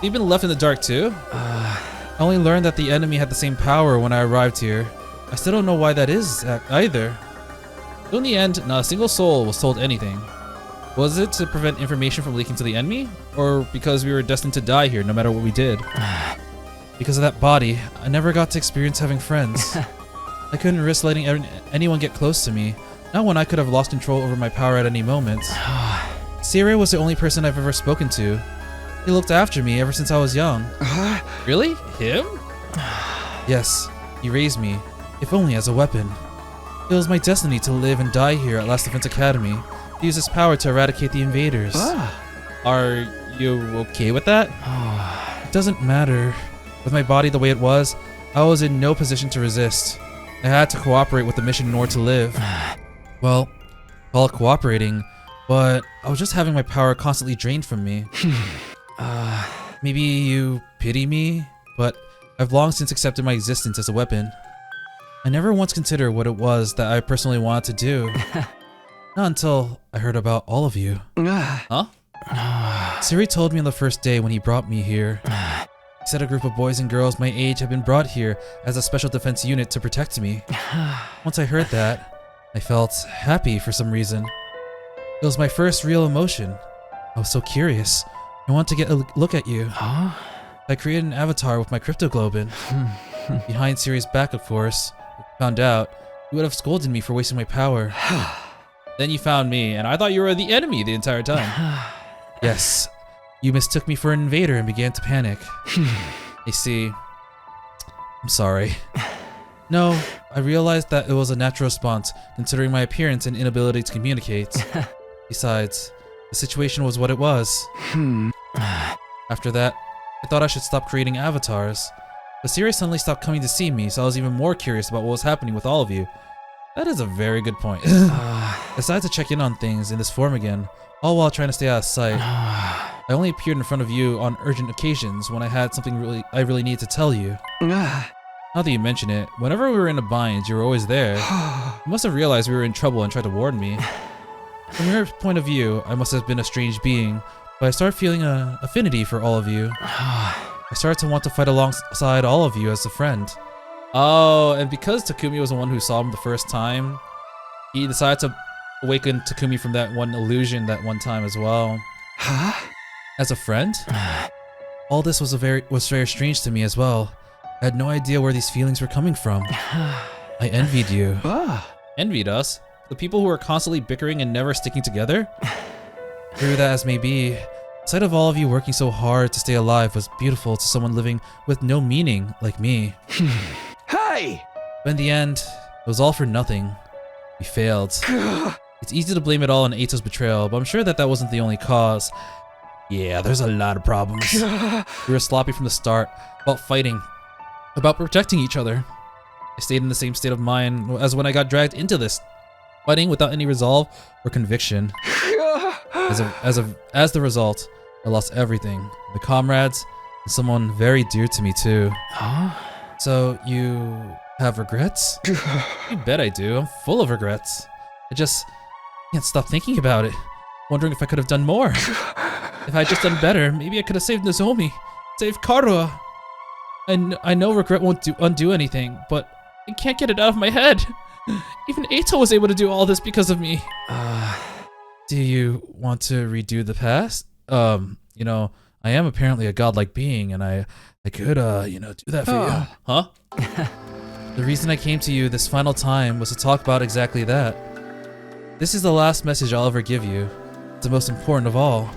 You've been left in the dark too? I only learned that the enemy had the same power when I arrived here. I still don't know why that is either. So in the end, not a single soul was told anything. Was it to prevent information from leaking to the enemy? Or because we were destined to die here no matter what we did? Because of that body, I never got to experience having friends. I couldn't risk letting anyone get close to me, not when I could have lost control over my power at any moment. Seirei was the only person I've ever spoken to. He looked after me ever since I was young. Really? Him? Yes, he raised me, if only as a weapon. It was my destiny to live and die here at Last Defense Academy, to use his power to eradicate the invaders. Are you okay with that? It doesn't matter. With my body the way it was, I was in no position to resist. I had to cooperate with the mission in order to live. Well, call it cooperating, but I was just having my power constantly drained from me. Maybe you pity me, but I've long since accepted my existence as a weapon. I never once considered what it was that I personally wanted to do. Not until I heard about all of you. Huh? Siri told me on the first day when he brought me here. He said a group of boys and girls my age had been brought here as a special defense unit to protect me. Once I heard that, I felt happy for some reason. It was my first real emotion. I was so curious. I wanted to get a look at you. I created an avatar with my cryptoglobin. Behind Siri's back, of course. If you found out, you would have scolded me for wasting my power. Then you found me, and I thought you were the enemy the entire time. Yes, you mistook me for an invader and began to panic. I see. I'm sorry. No, I realized that it was a natural response, considering my appearance and inability to communicate. Besides, the situation was what it was. After that, I thought I should stop creating avatars. But Siri suddenly stopped coming to see me, so I was even more curious about what was happening with all of you. That is a very good point. I decided to check in on things in this form again, all while trying to stay out of sight. I only appeared in front of you on urgent occasions when I had something I really needed to tell you. Now that you mention it, whenever we were in a bind, you were always there. You must have realized we were in trouble and tried to warn me. From your point of view, I must have been a strange being, but I started feeling an affinity for all of you. I started to want to fight alongside all of you as a friend. Oh, and because Takumi was the one who saw him the first time, he decided to awaken Takumi from that one illusion that one time as well. As a friend? All this was very strange to me as well. I had no idea where these feelings were coming from. I envied you. Envied us? The people who were constantly bickering and never sticking together? True that as may be, the sight of all of you working so hard to stay alive was beautiful to someone living with no meaning like me.
Hey!
But in the end, it was all for nothing. We failed. It's easy to blame it all on Eito's betrayal, but I'm sure that wasn't the only cause. Yeah, there's a lot of problems. We were sloppy from the start, about fighting, about protecting each other. I stayed in the same state of mind as when I got dragged into this, fighting without any resolve or conviction. As the result, I lost everything. My comrades, and someone very dear to me too. So, you have regrets? You bet I do. I'm full of regrets. I just can't stop thinking about it. Wondering if I could have done more. If I had just done better, maybe I could have saved Nozomi, saved Karua. I know regret won't undo anything, but I can't get it out of my head. Even Eito was able to do all this because of me. Do you want to redo the past? You know, I am apparently a godlike being, and I could, you know, do that for you. Huh? The reason I came to you this final time was to talk about exactly that. This is the last message I'll ever give you. It's the most important of all.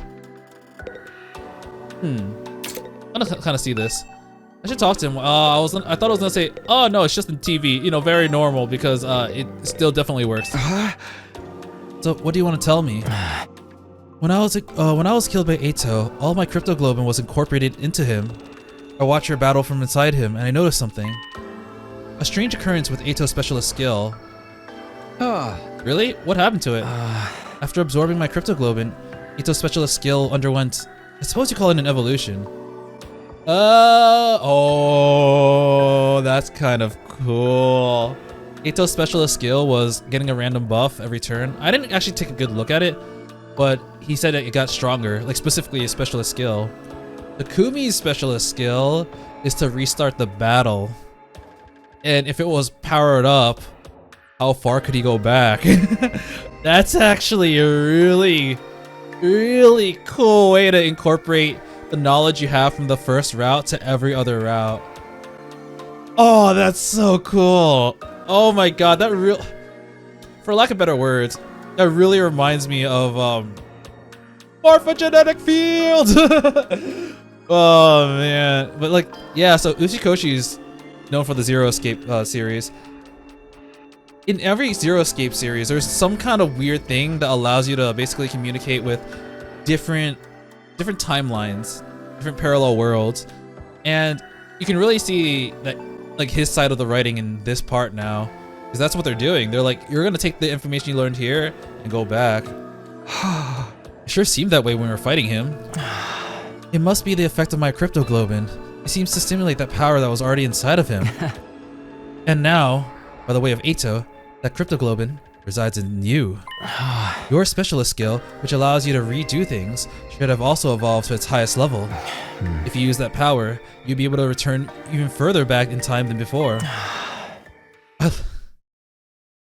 I'm gonna kind of see this. I should talk to him. I thought I was gonna say, oh no, it's just in TV. You know, very normal because it still definitely works. So what do you want to tell me? When I was killed by Eito, all my cryptoglobin was incorporated into him. I watched your battle from inside him, and I noticed something. A strange occurrence with Eito's specialist skill. Really? What happened to it? After absorbing my cryptoglobin, Eito's specialist skill underwent, I suppose you call it an evolution. Oh, that's kind of cool. Eito's specialist skill was getting a random buff every turn. I didn't actually take a good look at it, but he said it got stronger, like specifically a specialist skill. Takumi's specialist skill is to restart the battle. And if it was powered up, how far could he go back? That's actually a really, really cool way to incorporate the knowledge you have from the first route to every other route. Oh, that's so cool. Oh my god, for lack of better words, that really reminds me of morphogenetic field. Oh man, but like, yeah, so Uchikoshi's known for the Zero Escape series. In every Zero Escape series, there's some kind of weird thing that allows you to basically communicate with different timelines, different parallel worlds, and you can really see that, like, his side of the writing in this part now, because that's what they're doing. They're like, you're gonna take the information you learned here and go back. It sure seemed that way when we were fighting him. It must be the effect of my cryptoglobin. It seems to stimulate that power that was already inside of him. And now, by the way of Eito, that cryptoglobin resides in you. Your specialist skill, which allows you to redo things, should have also evolved to its highest level. If you use that power, you'd be able to return even further back in time than before.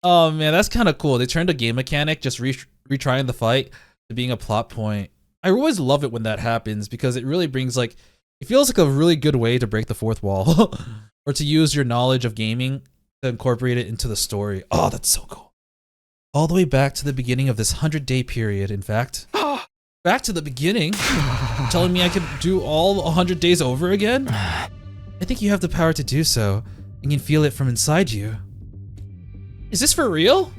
Oh man, that's kind of cool. They turned a game mechanic, just retrying the fight, to being a plot point. I always love it when that happens because it really brings like, it feels like a really good way to break the fourth wall or to use your knowledge of gaming to incorporate it into the story. Oh, that's so cool. All the way back to the beginning of this 100-day period, in fact. Back to the beginning? Telling me I could do all 100 days over again? I think you have the power to do so, and can feel it from inside you. Is this for real?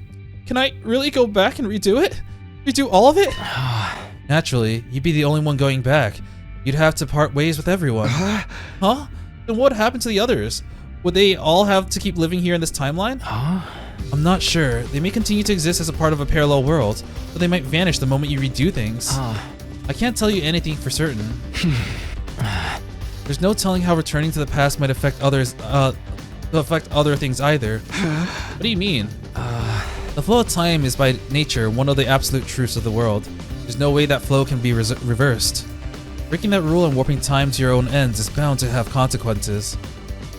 Can I really go back and redo it? Redo all of it? Naturally, you'd be the only one going back. You'd have to part ways with everyone. Huh? Then what happened to the others? Would they all have to keep living here in this timeline? I'm not sure. They may continue to exist as a part of a parallel world, but they might vanish the moment you redo things. I can't tell you anything for certain. There's no telling how returning to the past might affect others, affect other things either. What do you mean? The flow of time is by nature one of the absolute truths of the world. There's no way that flow can be reversed. Breaking that rule and warping time to your own ends is bound to have consequences.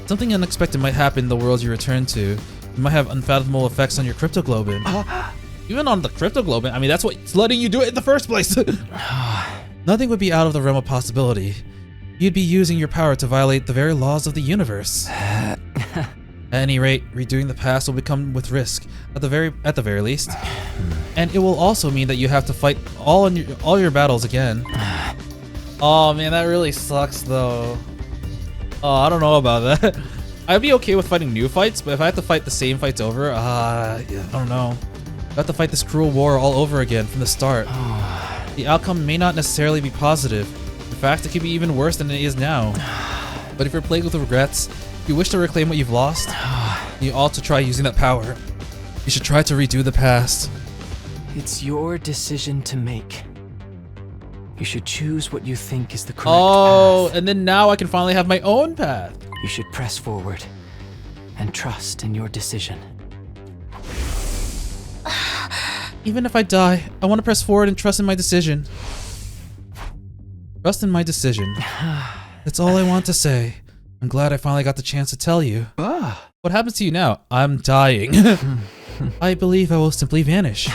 Something unexpected might happen in the world you return to. You might have unfathomable effects on your cryptoglobin. Even on the cryptoglobin? I mean, that's what's letting you do it in the first place. Nothing would be out of the realm of possibility. You'd be using your power to violate the very laws of the universe. At any rate, redoing the past will become with risk, at the very least. And it will also mean that you have to fight all your battles again. Oh man, that really sucks though. Oh, I don't know about that. I'd be okay with fighting new fights, but if I have to fight the same fights over, I don't know. I have to fight this cruel war all over again from the start. The outcome may not necessarily be positive. In fact, it could be even worse than it is now. But if you're plagued with regrets, if you wish to reclaim what you've lost, you ought to try using that power. You should try to redo the past.
It's your decision to make. You should choose what you think is the correct path.
And then now I can finally have my own path.
You should press forward and trust in your decision.
Even if I die, I want to press forward and trust in my decision. Trust in my decision. That's all I want to say. I'm glad I finally got the chance to tell you. What happens to you now? I'm dying. I believe I will simply vanish.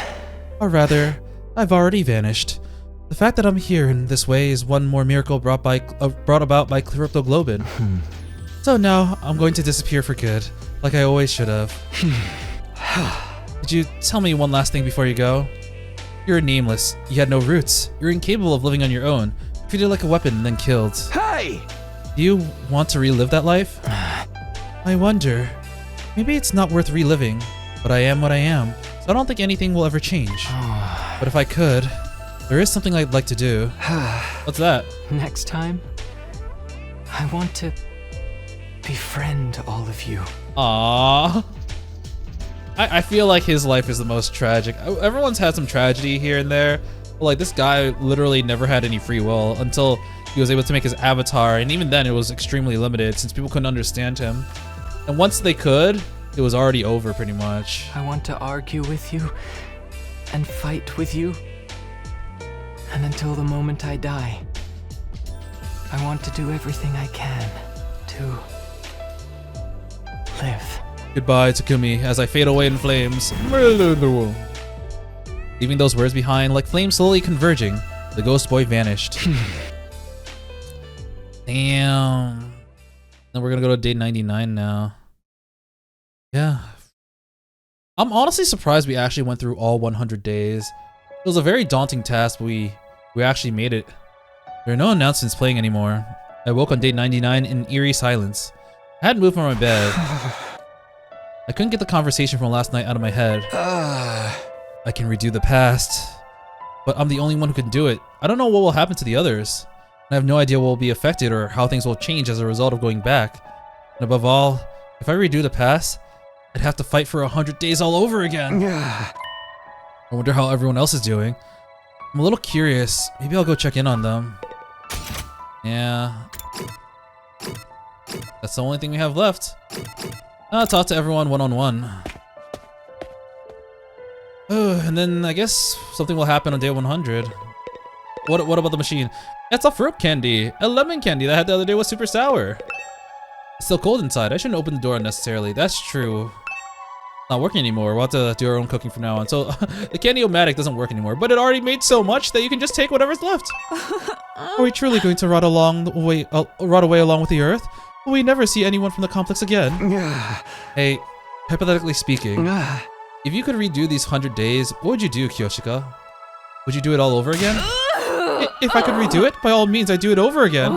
Or rather, I've already vanished. The fact that I'm here in this way is one more miracle brought about by cryptoglobin. So now, I'm going to disappear for good, like I always should have. Did you tell me one last thing before you go? You're nameless, you had no roots, you're incapable of living on your own, treated like a weapon and then killed.
Hey!
Do you want to relive that life? I wonder. Maybe it's not worth reliving, but I am what I am, so I don't think anything will ever change. But if I could, there is something I'd like to do. What's that?
Next time, I want to befriend all of you.
Aww. I feel like his life is the most tragic. Everyone's had some tragedy here and there, but like this guy literally never had any free will until he was able to make his avatar, and even then it was extremely limited since people couldn't understand him. And once they could, it was already over pretty much.
I want to argue with you and fight with you. And until the moment I die, I want to do everything I can to live.
Goodbye, Takumi, as I fade away in flames. Leaving those words behind like flames slowly converging, the ghost boy vanished. Damn. Then we're gonna go to day 99 now. Yeah. I'm honestly surprised we actually went through all 100 days. It was a very daunting task, but we actually made it. There are no announcements playing anymore. I woke on day 99 in eerie silence. I hadn't moved from my bed. I couldn't get the conversation from last night out of my head. I can redo the past, but I'm the only one who can do it. I don't know what will happen to the others. I have no idea what will be affected or how things will change as a result of going back. And above all, if I redo the past, I'd have to fight for 100 days all over again. I wonder how everyone else is doing. I'm a little curious. Maybe I'll go check in on them. Yeah. That's the only thing we have left. I'll talk to everyone one-on-one. And then I guess something will happen on day 100. What about the machine? That's a fruit candy. A lemon candy that I had the other day was super sour. It's still cold inside. I shouldn't open the door unnecessarily. That's true. Not working anymore. We'll have to do our own cooking from now on. So the candy-o-matic doesn't work anymore, but it already made so much that you can just take whatever's left. Are we truly going to rot away along with the earth? Will we never see anyone from the complex again? Hey, hypothetically speaking, if you could redo these 100 days, what would you do, Kyoshika? Would you do it all over again? If I could redo it, by all means, I'd do it over again.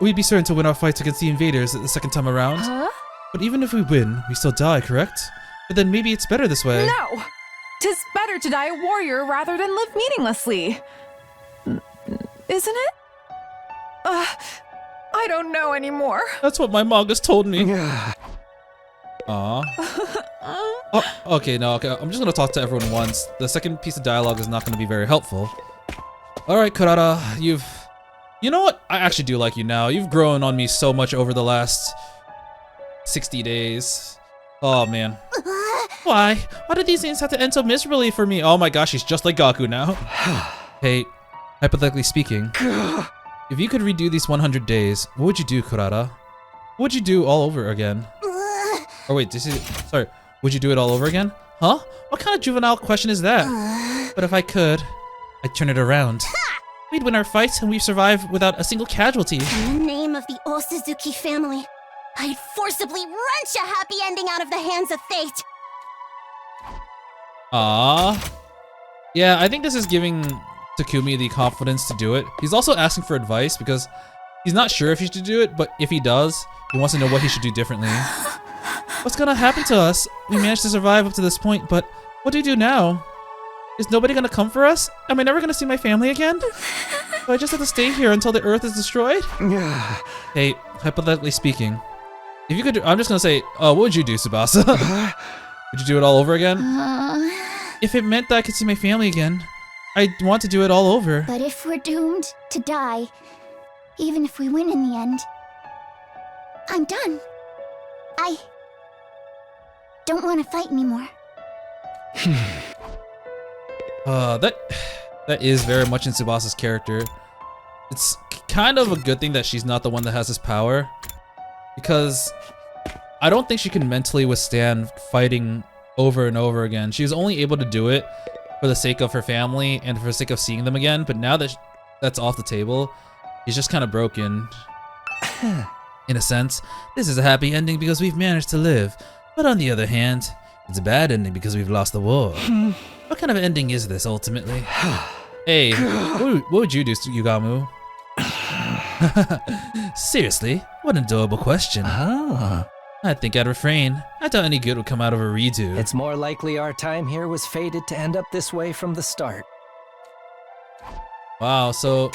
We'd be certain to win our fights against the invaders the second time around. But even if we win, we still die, correct? But then maybe it's better this way.
No! 'Tis better to die a warrior rather than live meaninglessly. Isn't it? I don't know anymore.
That's what my manga's told me. Aw. Okay, I'm just gonna talk to everyone once. The second piece of dialogue is not gonna be very helpful. Alright, Kurata, you know what? I actually do like you now. You've grown on me so much over the last 60 days. Oh, man. Why? Why did these things have to end so miserably for me? Oh my gosh, he's just like Gaku now. Hey, hypothetically speaking, if you could redo these 100 days, what would you do, Kurata? What would you do all over again? Oh wait, sorry. Would you do it all over again? Huh? What kind of juvenile question is that? But if I could, I'd turn it around. We'd win our fights and we'd survive without a single casualty.
In the name of the Osuzuki family, I'd forcibly wrench a happy ending out of the hands of fate.
Aww. Yeah, I think this is giving Takumi the confidence to do it. He's also asking for advice because he's not sure if he should do it, but if he does, he wants to know what he should do differently. What's gonna happen to us? We managed to survive up to this point, but what do we do now? Is nobody gonna come for us? Am I never gonna see my family again? Do I just have to stay here until the earth is destroyed? Hey, hypothetically speaking, if you could I'm just gonna say, what would you do, Tsubasa? Would you do it all over again? If it meant that I could see my family again, I'd want to do it all over.
But if we're doomed to die, even if we win in the end, I'm done. I don't want to fight anymore.
That is very much in Tsubasa's character. It's kind of a good thing that she's not the one that has this power, because I don't think she can mentally withstand fighting over and over again. She's only able to do it for the sake of her family and for the sake of seeing them again, but now that that's off the table, she's just kind of broken. In a sense, this is a happy ending because we've managed to live, but on the other hand, it's a bad ending because we've lost the war. What kind of ending is this, ultimately? Hey, what would you do, Yugamu? Seriously, what an adorable question. I think I'd refrain. I doubt any good would come out of a redo.
It's more likely our time here was fated to end up this way from the start.
Wow, so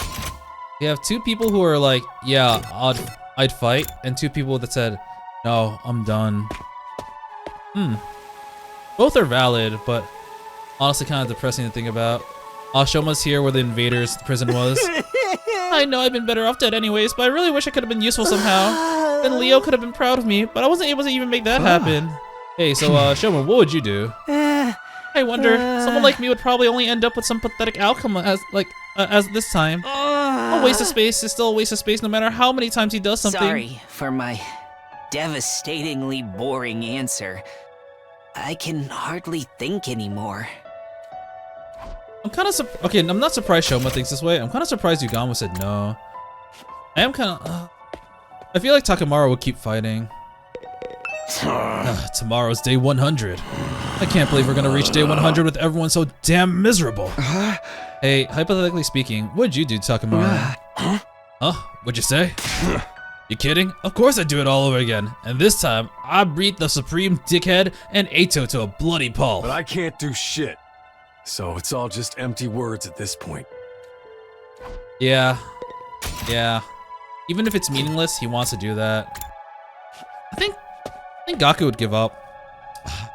you have two people who are like, yeah, I'd fight, and two people that said, no, I'm done. Both are valid, but honestly kind of depressing to think about. Ashoma's here where the invaders' prison was. I know I'd been better off dead anyways, but I really wish I could have been useful somehow. Then Leo could have been proud of me, but I wasn't able to even make that happen. Hey, so Shoma, what would you do? I wonder, someone like me would probably only end up with some pathetic outcome as this time. A waste of space is still a waste of space no matter how many times he does something.
Sorry for my devastatingly boring answer. I can hardly think anymore.
I'm kind of okay, I'm not surprised Shoma thinks this way. I'm kind of surprised Yugamu said no. I am kind of... I feel like Takamaru would keep fighting. Tomorrow's day 100. I can't believe we're gonna reach day 100 with everyone so damn miserable. Hey, hypothetically speaking, what'd you do, Takamaru? Huh? What'd you say? You kidding? Of course I'd do it all over again. And this time, I beat the Supreme Dickhead and Eito to a bloody pulp.
But I can't do shit. So it's all just empty words at this point.
Yeah. Even if it's meaningless, he wants to do that. I think Gaku would give up.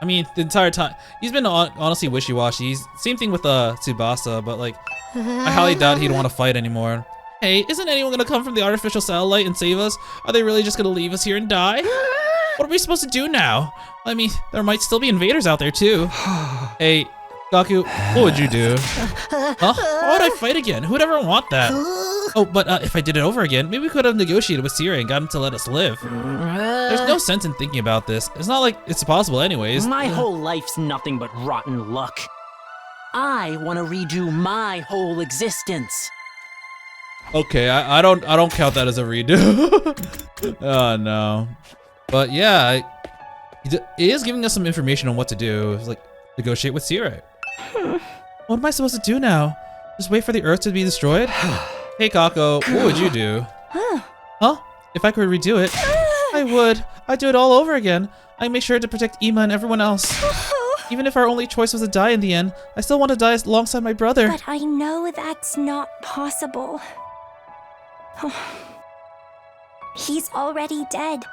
I mean, the entire time he's been honestly wishy-washy. Same thing with Tsubasa, but like, I highly doubt he'd want to fight anymore. Hey, isn't anyone gonna come from the artificial satellite and save us? Are they really just gonna leave us here and die? What are we supposed to do now? I mean, there might still be invaders out there too. Hey, Gaku, what would you do? Huh? Why would I fight again? Who'd ever want that? Oh, but if I did it over again, maybe we could have negotiated with Sierra and got him to let us live. There's no sense in thinking about this. It's not like it's possible anyways.
My whole life's nothing but rotten luck. I want to redo my whole existence.
Okay, I don't count that as a redo. Oh no. But yeah, it is giving us some information on what to do. It's like negotiate with Sierra. What am I supposed to do now? Just wait for the Earth to be destroyed? Hey Kako, what would you do? Huh? If I could redo it, I would. I'd do it all over again. I'd make sure to protect Ima and everyone else. Even if our only choice was to die in the end, I still want to die alongside my brother.
But I know that's not possible. He's already dead.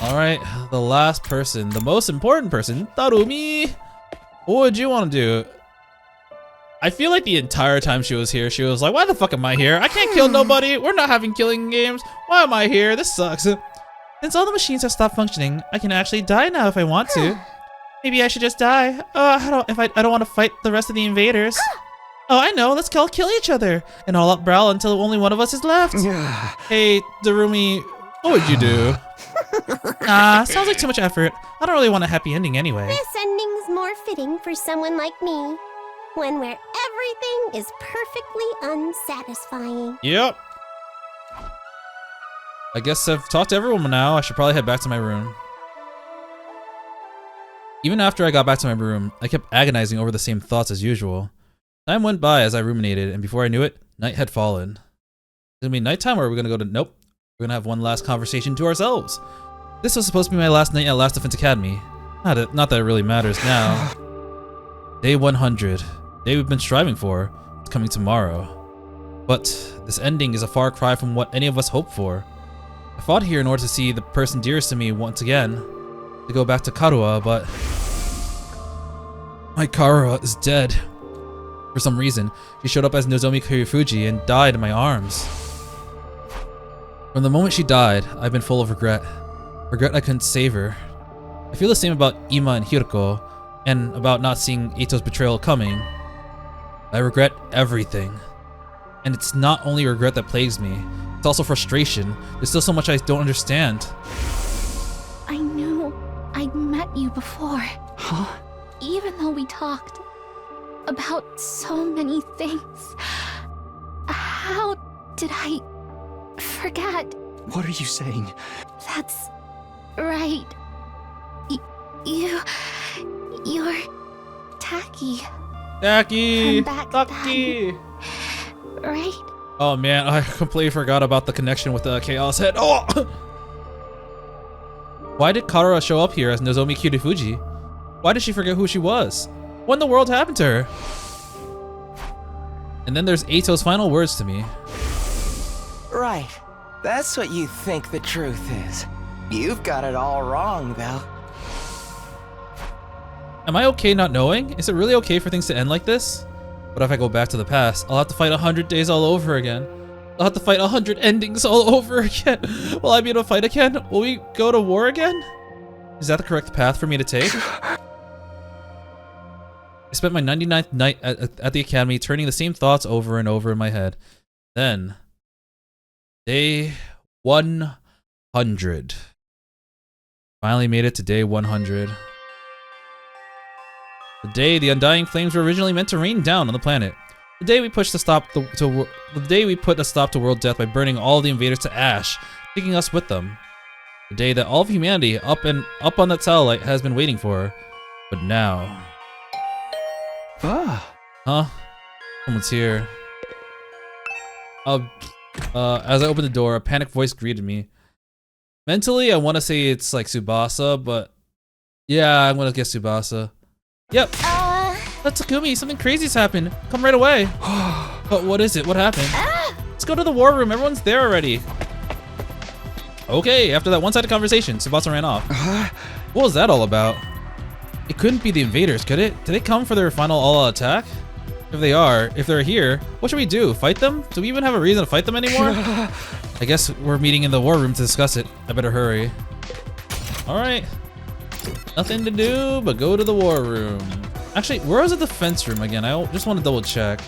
Alright, the last person, the most important person, Takumi. What would you want to do? I feel like the entire time she was here, she was like, why the fuck am I here? I can't kill nobody. We're not having killing games. Why am I here? This sucks. Since all the machines have stopped functioning, I can actually die now if I want to. Maybe I should just die. I don't want to fight the rest of the invaders. Oh, I know. Let's all kill each other and all up brawl until only one of us is left. Hey, Darumi, what would you do? Sounds like too much effort. I don't really want a happy ending anyway.
This ending's more fitting for someone like me. One where everything is perfectly unsatisfying.
Yep. I guess I've talked to everyone now. I should probably head back to my room. Even after I got back to my room, I kept agonizing over the same thoughts as usual. Time went by as I ruminated, and before I knew it, night had fallen. It's gonna be nighttime, or are we gonna go to... Nope. We're gonna have one last conversation to ourselves. This was supposed to be my last night at Last Defense Academy. Not that it really matters now. Day 100. Day we've been striving for. It's coming tomorrow. But this ending is a far cry from what any of us hoped for. I fought here in order to see the person dearest to me once again. To go back to Karua, but... my Karua is dead. For some reason, she showed up as Nozomi Kyofuji and died in my arms. From the moment she died, I've been full of regret. Regret I couldn't save her. I feel the same about Ima and Hiroko, and about not seeing Eito's betrayal coming. I regret everything. And it's not only regret that plagues me, it's also frustration. There's still so much I don't understand.
I knew I'd met you before.
Huh?
Even though we talked about so many things. How did I forget?
What are you saying?
That's right. You're Taki.
Taki!
From back
Taki!
then. Right?
Oh man, I completely forgot about the connection with the Chaos Head. Oh! Why did Karua show up here as Nozomi Kyofuji? Why did she forget who she was? What in the world happened to her? And then there's Eito's final words to me.
Right. That's what you think the truth is. You've got it all wrong, though.
Am I okay not knowing? Is it really okay for things to end like this? But if I go back to the past, I'll have to fight 100 days all over again. I'll have to fight 100 endings all over again. Will I be able to fight again? Will we go to war again? Is that the correct path for me to take? I spent my 99th night at the academy turning the same thoughts over and over in my head. Then, day 100. Finally made it to day 100. The day the undying flames were originally meant to rain down on the planet. The day we pushed a stop the day we put a stop to world death by burning all the invaders to ash, taking us with them. The day that all of humanity up on that satellite has been waiting for. But now... Huh? Someone's here. As I opened the door, a panicked voice greeted me. Mentally, I want to say it's like Tsubasa, but yeah, I'm gonna guess Tsubasa. Yep. That's Takumi. Something crazy's happened. Come right away. But what is it? What happened? Let's go to the war room. Everyone's there already. Okay, after that one-sided conversation, Tsubasa ran off. What was that all about? It couldn't be the invaders, could it? Did they come for their final all-out attack? If they're here, what should we do? Fight them? Do we even have a reason to fight them anymore? I I guess we're meeting in the war room to discuss it. I better hurry. Alright. Nothing to do but go to the war room. Actually, where was the defense room again? I just want to double check.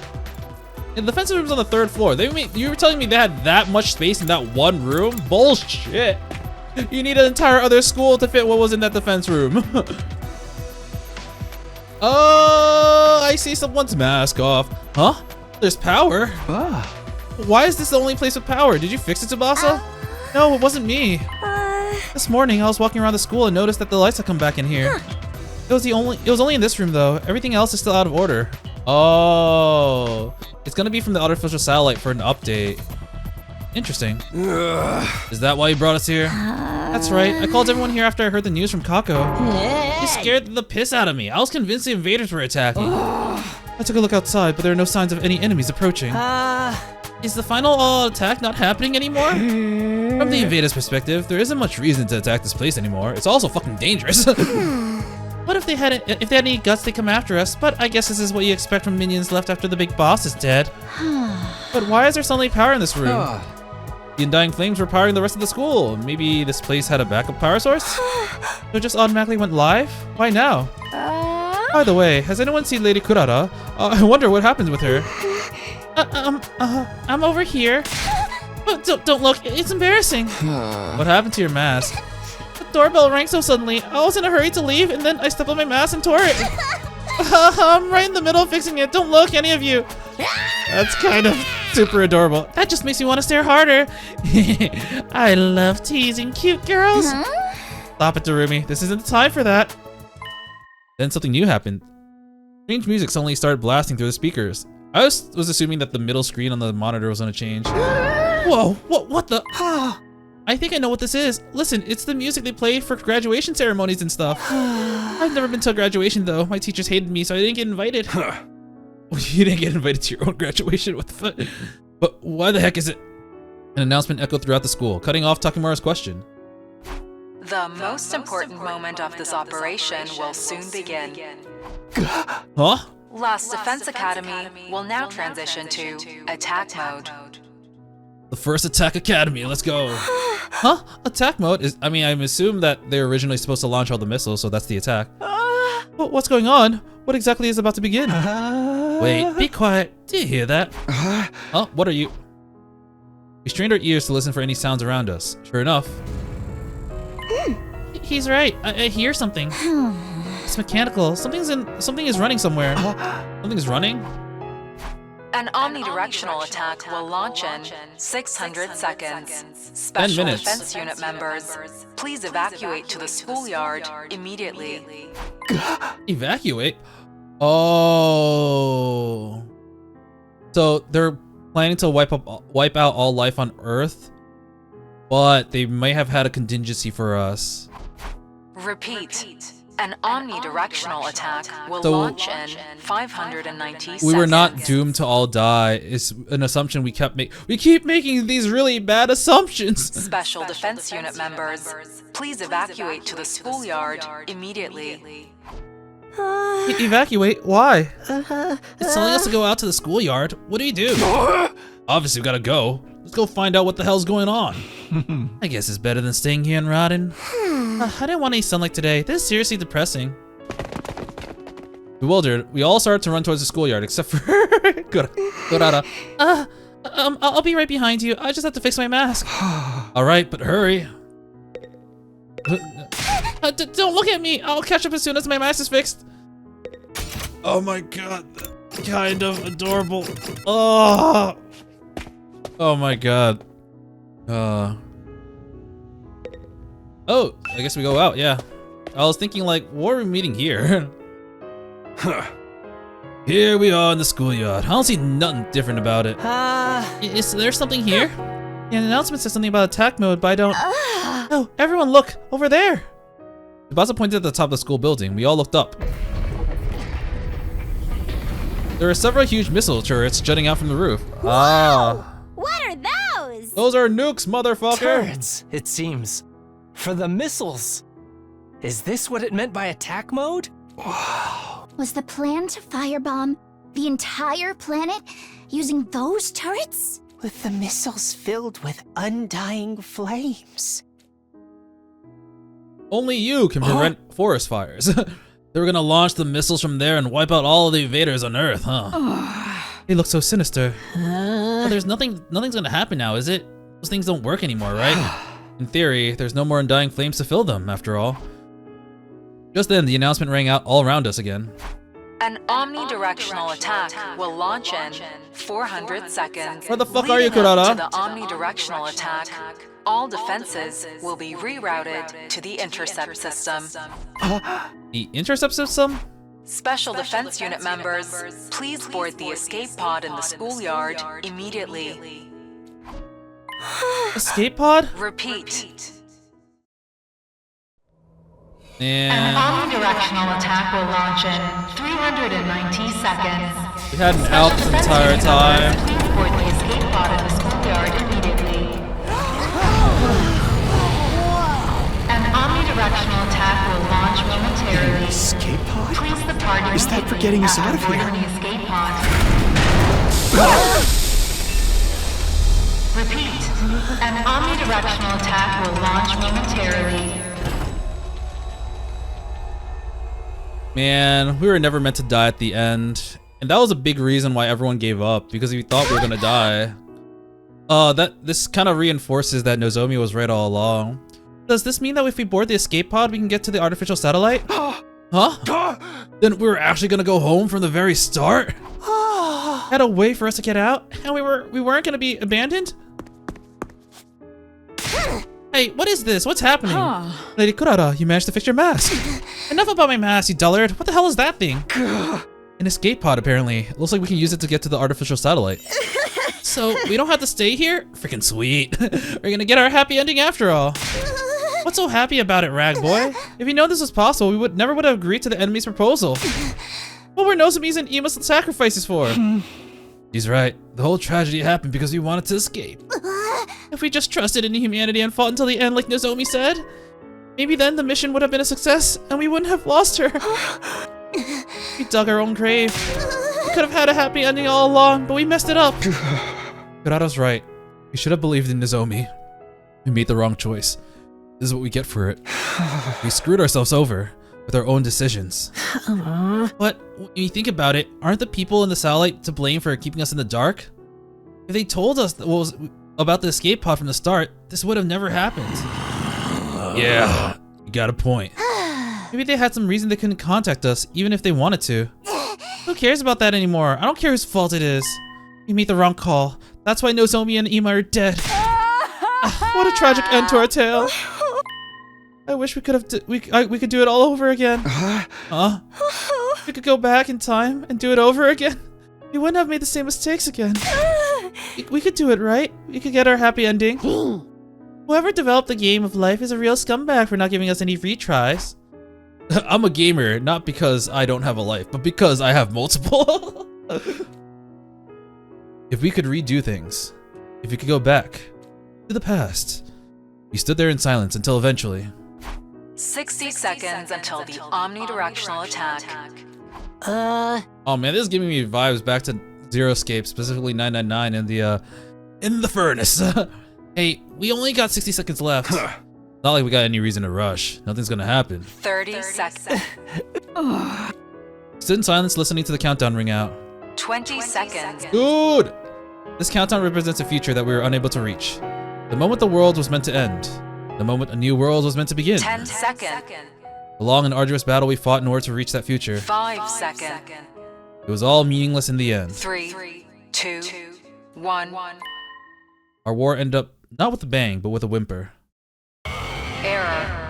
Yeah, the defense room's on the 3rd floor. You were telling me they had that much space in that one room? Bullshit. You need an entire other school to fit what was in that defense room. Oh, I see someone's mask off. Huh? There's power. Why is this the only place with power? Did you fix it, Tsubasa? No, it wasn't me. This morning, I was walking around the school and noticed that the lights had come back in here. It was only in this room though. Everything else is still out of order. Oh, it's gonna be from the artificial satellite for an update. Interesting. Is that why you brought us here? That's right. I called everyone here after I heard the news from Kako. He scared the piss out of me. I was convinced the invaders were attacking. I took a look outside, but there are no signs of any enemies approaching. Is the final attack not happening anymore? From the invaders' perspective, there isn't much reason to attack this place anymore. It's also fucking dangerous. What if they had any guts, they come after us? But I guess this is what you expect from minions left after the big boss is dead. But why is there suddenly power in this room? The undying flames were powering the rest of the school. Maybe this place had a backup power source? So it just automatically went live? Why now? By the way, has anyone seen Lady Kurara? I wonder what happens with her. I'm over here. Don't look, it's embarrassing. What happened to your mask? The doorbell rang so suddenly. I was in a hurry to leave, and then I stepped on my mask and tore it. I'm right in the middle of fixing it. Don't look, any of you. That's kind of super adorable. That just makes me want to stare harder. I love teasing cute girls. Stop it, Darumi. This isn't the time for that. Then something new happened. Strange music suddenly started blasting through the speakers. I was assuming that the middle screen on the monitor was going to change. Whoa, what the? I think I know what this is. Listen, it's the music they play for graduation ceremonies and stuff. I've never been to a graduation though. My teachers hated me, so I didn't get invited. You didn't get invited to your own graduation? What the fuck? But why the heck is it? An announcement echoed throughout the school, cutting off Takemura's question.
The most important moment of this operation will soon begin.
Huh?
Last Defense Academy will now transition to attack mode.
The first attack academy, let's go. Huh? Attack mode is, I assume that they're originally supposed to launch all the missiles, so that's the attack. What's going on? What exactly is about to begin? Wait, be quiet. Do you hear that? Huh? What are you? We strained our ears to listen for any sounds around us. Sure enough. He's right. I hear something. It's mechanical. Something is running somewhere. Something is running?
An omnidirectional attack will launch in 600 seconds. Special Defense Unit members, please evacuate to the schoolyard immediately.
Evacuate? Oh. So they're planning to wipe out all life on Earth, but they may have had a contingency for us.
Repeat. An omnidirectional attack will launch in 590 seconds.
We were not doomed to all die. It's an assumption we keep making these really bad assumptions.
Special Defense Unit members, please evacuate to the schoolyard immediately.
Evacuate? Why? It's telling us to go out to the schoolyard. What do you do? Obviously, we gotta go. Let's go find out what the hell's going on. I guess it's better than staying here and rotting. I didn't want any sunlight today. This is seriously depressing. Bewildered, we all started to run towards the schoolyard, except for Kurara. I'll be right behind you. I just have to fix my mask. All right, but hurry. Don't look at me. I'll catch up as soon as my mask is fixed. Oh my god, kind of adorable. Oh my god. Oh, I guess we go out, yeah. I was thinking like, what are we meeting here? Here we are in the schoolyard. I don't see nothing different about it. Is there something here? The announcement says something about attack mode, but I don't... Oh, everyone look, over there. Tsubasa pointed at the top of the school building. We all looked up. There are several huge missile turrets jutting out from the roof.
What are those?
Those are nukes, motherfucker.
Turrets, it seems. For the missiles. Is this what it meant by attack mode? Wow.
Was the plan to firebomb the entire planet using those turrets?
With the missiles filled with undying flames.
Only you can prevent forest fires. They were gonna launch the missiles from there and wipe out all of the invaders on Earth, huh? They look so sinister. But there's nothing's gonna happen now, is it? Those things don't work anymore, right? In theory, there's no more undying flames to fill them, after all. Just then, the announcement rang out all around us again.
An omnidirectional attack will launch in 400 seconds.
Where the fuck are you, Kurara?
To the omnidirectional attack, all defenses will be rerouted to the intercept system.
The intercept system?
Special Defense Unit members, please board the escape pod in the schoolyard immediately.
Escape pod?
Repeat.
And
an omnidirectional attack will launch in 390 seconds.
We had an out the entire time.
Please board the escape pod in the schoolyard immediately. An omnidirectional attack will launch momentarily.
Escape pod?
Please the party.
Is that for getting us out of here?
The escape pod. Repeat. An omnidirectional attack will launch momentarily.
Man, we were never meant to die at the end. And that was a big reason why everyone gave up, because we thought we were gonna die. This kind of reinforces that Nozomi was right all along. Does this mean that if we board the escape pod, we can get to the artificial satellite? Huh? Then we were actually gonna go home from the very start? Had a way for us to get out, and we weren't gonna be abandoned? Hey, what is this? What's happening? Lady Kurara, you managed to fix your mask. Enough about my mask, you dullard. What the hell is that thing? An escape pod, apparently. It looks like we can use it to get to the artificial satellite. So, we don't have to stay here? Freaking sweet. We're gonna get our happy ending after all. What's so happy about it, Rag Boy? If you know this was possible, we never would have agreed to the enemy's proposal. What were Nozomi's and Ima's sacrifices for? He's right. The whole tragedy happened because we wanted to escape. If we just trusted in humanity and fought until the end like Nozomi said, maybe then the mission would have been a success and we wouldn't have lost her. We dug our own grave. We could have had a happy ending all along, but we messed it up. Kurara's right. We should have believed in Nozomi. We made the wrong choice. This is what we get for it. We screwed ourselves over with our own decisions. But when you think about it, aren't the people in the satellite to blame for keeping us in the dark? If they told us what was about the escape pod from the start, this would have never happened. Yeah, you got a point. Maybe they had some reason they couldn't contact us, even if they wanted to. Who cares about that anymore? I don't care whose fault it is. We made the wrong call. That's why Nozomi and Ima are dead. What a tragic end to our tale. I wish we could have we could do it all over again. We could go back in time and do it over again. We wouldn't have made the same mistakes again. We could do it, right? We could get our happy ending. Whoever developed the game of life is a real scumbag for not giving us any retries. I'm a gamer, not because I don't have a life, but because I have multiple. If we could redo things, if we could go back to the past. We stood there in silence until eventually.
60 seconds until the omnidirectional attack.
Oh man, this is giving me vibes back to Zero Escape, specifically 999 in the furnace. Hey, we only got 60 seconds left. Not like we got any reason to rush. Nothing's gonna happen.
30 seconds.
Stood in silence listening to the countdown ring out.
20 seconds.
Dude! This countdown represents a future that we were unable to reach. The moment the world was meant to end. The moment a new world was meant to begin.
10 seconds.
The long and arduous battle we fought in order to reach that future.
5 seconds.
It was all meaningless in the end.
3, 2, 1.
Our war ended up not with a bang, but with a whimper.
Error.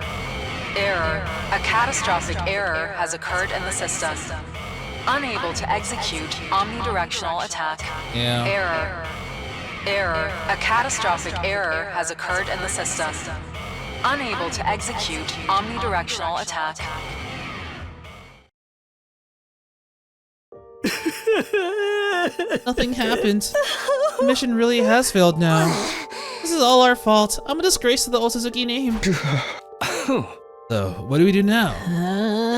Error. A catastrophic error has occurred in the system. Unable to execute omnidirectional attack.
Yeah.
Error. Error. A catastrophic error has occurred in the system. Unable to execute omnidirectional attack.
Nothing happened. The mission really has failed now. This is all our fault. I'm a disgrace to the Osazuki name. So, what do we do now?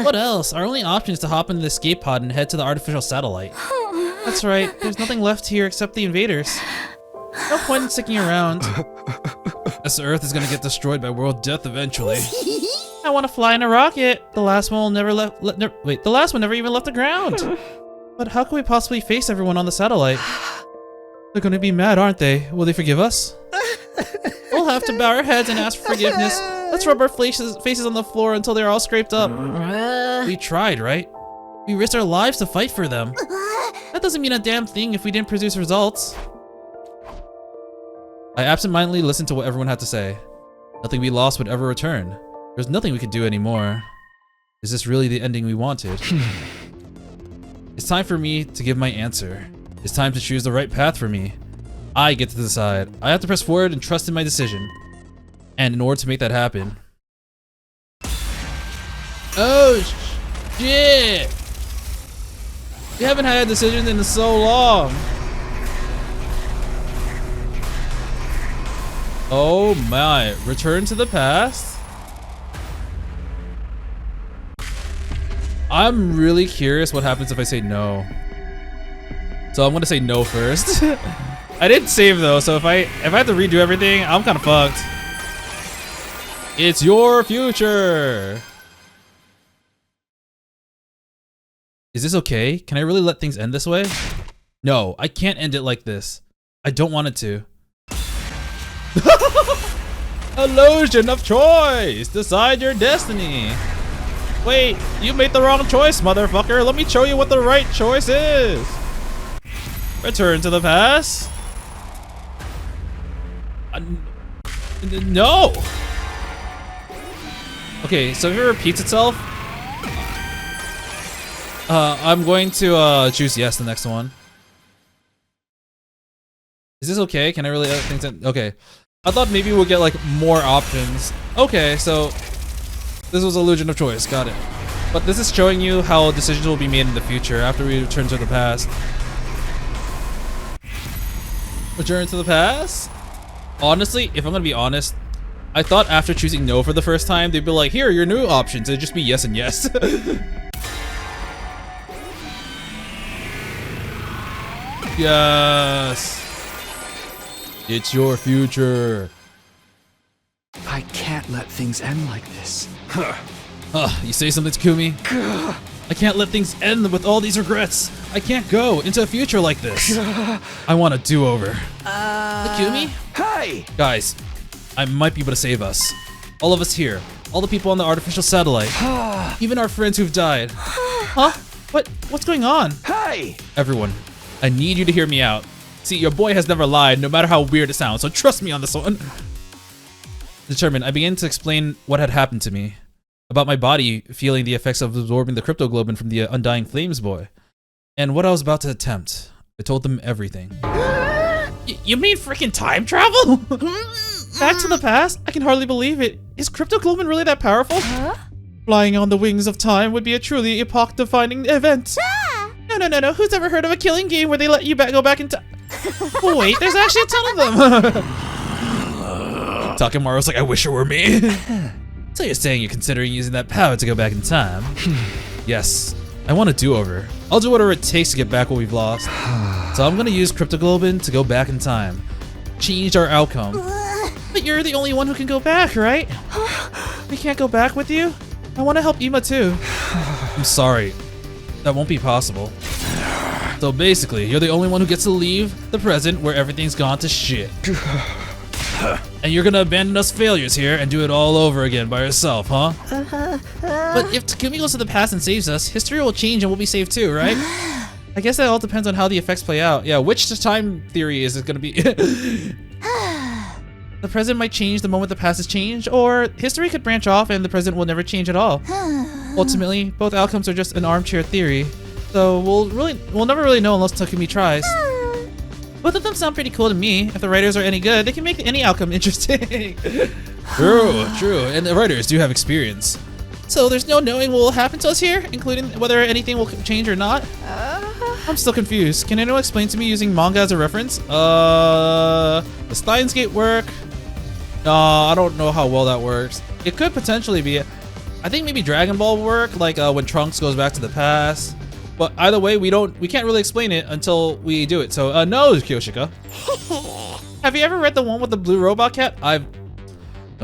What else? Our only option is to hop into the escape pod and head to the artificial satellite. That's right, there's nothing left here except the invaders. No point in sticking around. This Earth is gonna get destroyed by world death eventually. I want to fly in a rocket. The last one will never wait, the last one never even left the ground. But how can we possibly face everyone on the satellite? They're gonna be mad, aren't they? Will they forgive us? We'll have to bow our heads and ask for forgiveness. Let's rub our faces on the floor until they're all scraped up. We tried, right? We risked our lives to fight for them. That doesn't mean a damn thing if we didn't produce results. I absentmindedly listened to what everyone had to say. Nothing we lost would ever return. There's nothing we could do anymore. Is this really the ending we wanted? It's time for me to give my answer. It's time to choose the right path for me. I get to decide. I have to press forward and trust in my decision. And in order to make that happen... Oh, shit! We haven't had a decision in so long. Oh my, return to the past? I'm really curious what happens if I say no. So I'm gonna say no first. I didn't save though, so if I have to redo everything, I'm kind of fucked. It's your future. Is this okay? Can I really let things end this way? No, I can't end it like this. I don't want it to. Illusion of choice! Decide your destiny! Wait, you made the wrong choice, motherfucker! Let me show you what the right choice is! Return to the past? No! Okay, so if it repeats itself, I'm going to choose yes the next one. Is this okay? Can I really edit things in? Okay. I thought maybe we'll get like more options. Okay, so this was illusion of choice. Got it. But this is showing you how decisions will be made in the future after we return to the past. Return to the past? Honestly, if I'm gonna be honest, I thought after choosing no for the first time, they'd be like, here are your new options. It'd just be yes and yes. Yes. It's your future.
I can't let things end like this.
You say something, Takumi? I can't let things end with all these regrets. I can't go into a future like this. I want a do-over. Takumi?
Hey!
Guys, I might be able to save us. All of us here. All the people on the artificial satellite. Even our friends who've died. Huh? What's going on?
Hey!
Everyone, I need you to hear me out. See, your boy has never lied, no matter how weird it sounds, so trust me on this one. Determined, I began to explain what had happened to me. About my body feeling the effects of absorbing the cryptoglobin from the Undying Flames boy. And what I was about to attempt. I told them everything. You mean freaking time travel? Back to the past? I can hardly believe it. Is cryptoglobin really that powerful? Flying on the wings of time would be a truly epoch-defining event. No. Who's ever heard of a killing game where they let you go back in time? Oh, wait, there's actually a ton of them. Takemaru's like, I wish it were me. So you're saying you're considering using that power to go back in time? Yes, I want a do-over. I'll do whatever it takes to get back what we've lost. So I'm gonna use cryptoglobin to go back in time. Change our outcome. But you're the only one who can go back, right? We can't go back with you? I want to help Ima too. I'm sorry. That won't be possible. So basically, you're the only one who gets to leave the present where everything's gone to shit. And you're gonna abandon us failures here and do it all over again by yourself, huh? But if Takumi goes to the past and saves us, history will change and we'll be saved too, right? I guess that all depends on how the effects play out. Yeah, which time theory is it gonna be? The present might change the moment the past is changed, or history could branch off and the present will never change at all. Ultimately, both outcomes are just an armchair theory, so we'll never really know unless Takumi tries. Both of them sound pretty cool to me. If the writers are any good, they can make any outcome interesting. True, and the writers do have experience. So there's no knowing what will happen to us here, including whether anything will change or not. I'm still confused. Can anyone explain to me using manga as a reference? The Steins Gate work? I don't know how well that works. It could potentially be. I think maybe Dragon Ball will work, like when Trunks goes back to the past. But either way, we can't really explain it until we do it. So no, Kyoshika. Have you ever read the one with the blue robot cat? I'll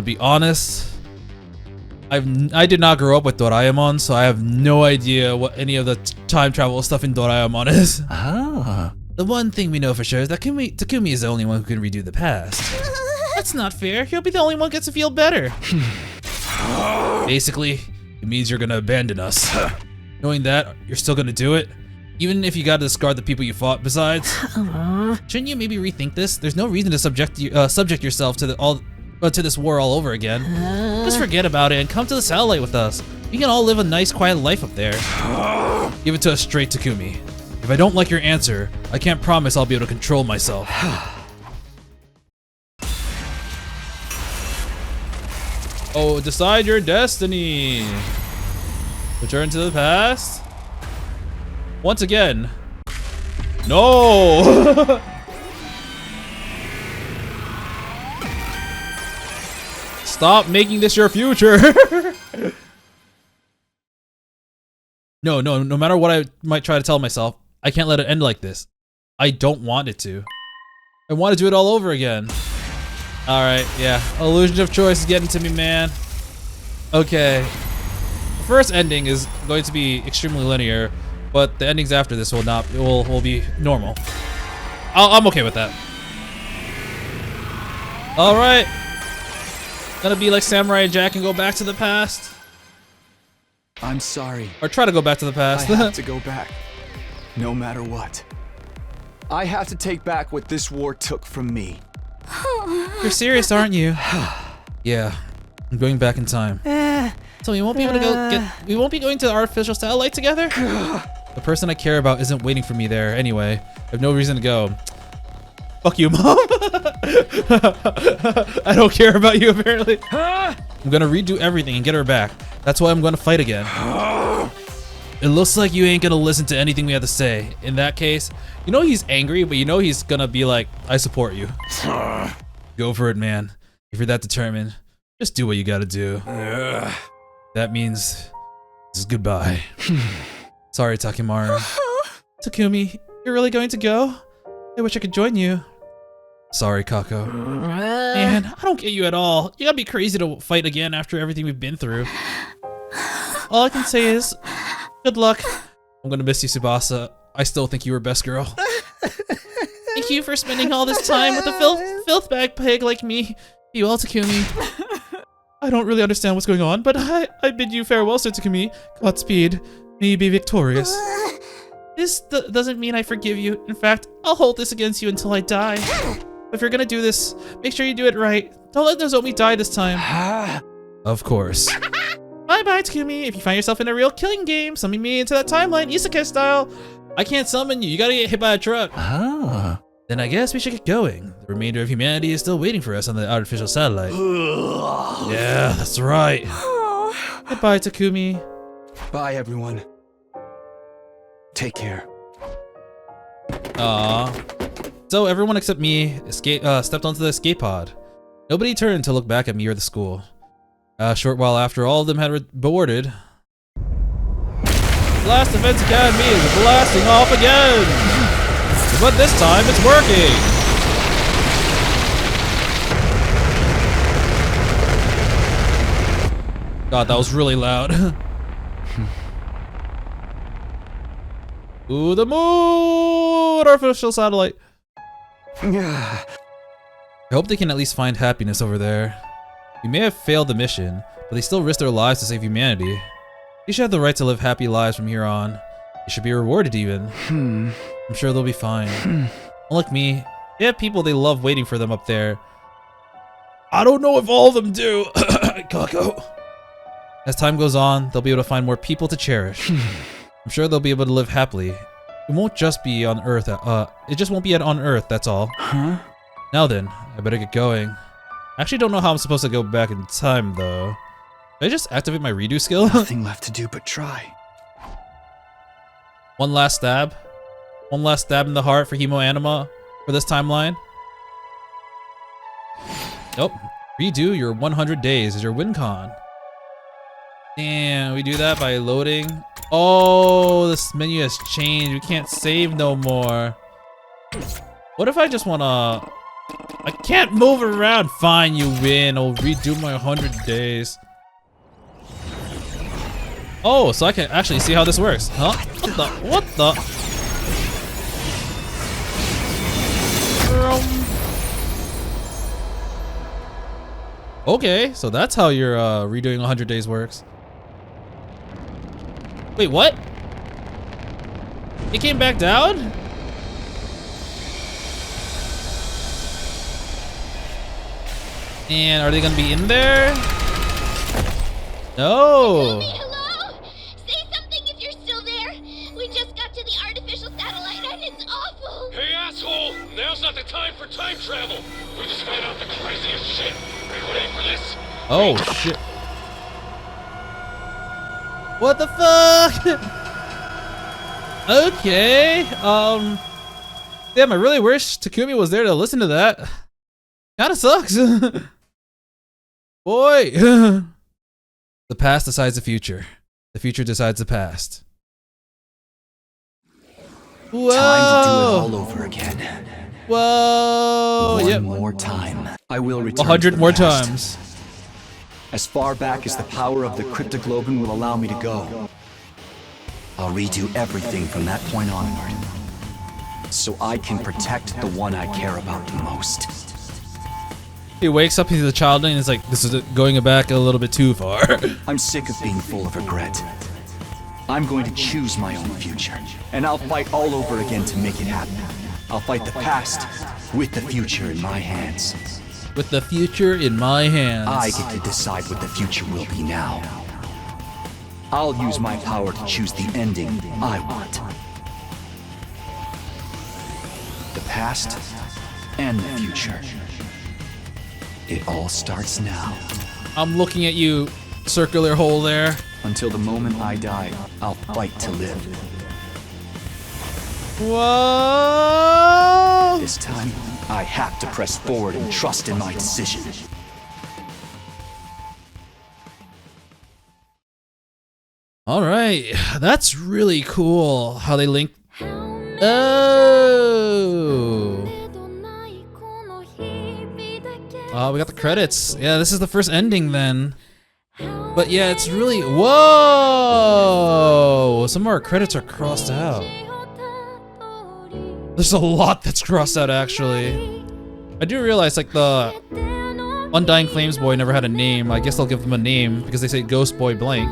be honest. I did not grow up with Doraemon, so I have no idea what any of the time travel stuff in Doraemon is.
Ah.
The one thing we know for sure is that Takumi is the only one who can redo the past. That's not fair. He'll be the only one who gets to feel better. Basically, it means you're gonna abandon us. Knowing that, you're still gonna do it? Even if you gotta discard the people you fought besides? Shouldn't you maybe rethink this? There's no reason to subject yourself to this war all over again. Just forget about it and come to the satellite with us. We can all live a nice, quiet life up there. Give it to us straight, Takumi. If I don't like your answer, I can't promise I'll be able to control myself. Oh, decide your destiny. Return to the past. Once again. No! Stop making this your future. No matter what I might try to tell myself, I can't let it end like this. I don't want it to. I want to do it all over again. Alright, yeah. Illusion of choice is getting to me, man. Okay. The first ending is going to be extremely linear, but the endings after this will not. It will be normal. I'm okay with that. Alright. Gonna be like Samurai Jack and go back to the past.
I'm sorry.
Or try to go back to the past.
I have to go back. No matter what. I have to take back what this war took from me.
You're serious, aren't you? Yeah. I'm going back in time. So we won't be able to we won't be going to the artificial satellite together? The person I care about isn't waiting for me there anyway. I have no reason to go. Fuck you, Mom. I don't care about you, apparently. I'm gonna redo everything and get her back. That's why I'm gonna fight again. It looks like you ain't gonna listen to anything we have to say. In that case, you know he's angry, but you know he's gonna be like, I support you. Go for it, man. If you're that determined, just do what you gotta do. That means this is goodbye. Sorry, Takimaru. Takumi, you're really going to go? I wish I could join you. Sorry, Kako. Man, I don't get you at all. You gotta be crazy to fight again after everything we've been through. All I can say is, good luck. I'm gonna miss you, Tsubasa. I still think you were best girl. Thank you for spending all this time with a filth bag pig like me. You all, Takumi. I don't really understand what's going on, but I bid you farewell, Sir Takumi. Godspeed. May you be victorious. This doesn't mean I forgive you. In fact, I'll hold this against you until I die. If you're gonna do this, make sure you do it right. Don't let Nozomi die this time. Of course. Bye-bye, Takumi. If you find yourself in a real killing game, summon me into that timeline, isekai style. I can't summon you. You gotta get hit by a truck. Then I guess we should get going. The remainder of humanity is still waiting for us on the artificial satellite. Yeah, that's right. Goodbye, Takumi.
Bye, everyone. Take care.
So everyone except me stepped onto the escape pod. Nobody turned to look back at me or the school. A short while after all of them had boarded, Blast Defense Academy is blasting off again! But this time it's working! God, that was really loud. Ooh, the moon! Artificial satellite. I hope they can at least find happiness over there. We may have failed the mission, but they still risked their lives to save humanity. They should have the right to live happy lives from here on. They should be rewarded even. I'm sure they'll be fine. Unlike me, they have people they love waiting for them up there. I don't know if all of them do. Kako. As time goes on, they'll be able to find more people to cherish. I'm sure they'll be able to live happily. It won't just be on Earth. It just won't be on Earth. That's all. Now then, I better get going. I actually don't know how I'm supposed to go back in time, though. Did I just activate my redo skill?
Nothing left to do but try.
One last stab. One last stab in the heart for Hemo Anima for this timeline. Nope. Redo your 100 days as your win con. Damn, we do that by loading. Oh, this menu has changed. We can't save no more. What if I just wanna I can't move around. Fine, you win. I'll redo my 100 days. Oh, so I can actually see how this works. Huh? What the? Okay, so that's how your redoing 100 days works. Wait, what? It came back down? And are they gonna be in there? No.
Hello? Say something if you're still there. We just got to the artificial satellite and it's awful.
Hey, asshole! Now's not the time for time travel. We just found out the craziest shit. Are you ready for this?
Oh shit. What the fuck? Okay. Damn, I really wish Takumi was there to listen to that. Kinda sucks. Boy. The past decides the future. The future decides the past. Whoa.
Time to do it all over again.
Whoa.
One more time. I will return
100 more times.
As far back as the power of the cryptoglobin will allow me to go. I'll redo everything from that point onward. So I can protect the one I care about the most.
He wakes up, he's a child, and he's like, this is going back a little bit too far.
I'm sick of being full of regret. I'm going to choose my own future, and I'll fight all over again to make it happen. I'll fight the past with the future in my hands.
With the future in my hands.
I get to decide what the future will be now. I'll use my power to choose the ending I want. The past and the future. It all starts now.
I'm looking at you, circular hole there.
Until the moment I die, I'll fight to live.
Whoa!
This time, I have to press forward and trust in my decision.
All right, that's really cool how they link. Oh. We got the credits. Yeah, this is the first ending then. But yeah, it's really, whoa! Some of our credits are crossed out. There's a lot that's crossed out actually. I do realize like the Undying Flames boy never had a name. I guess I'll give them a name because they say Ghost Boy Blank.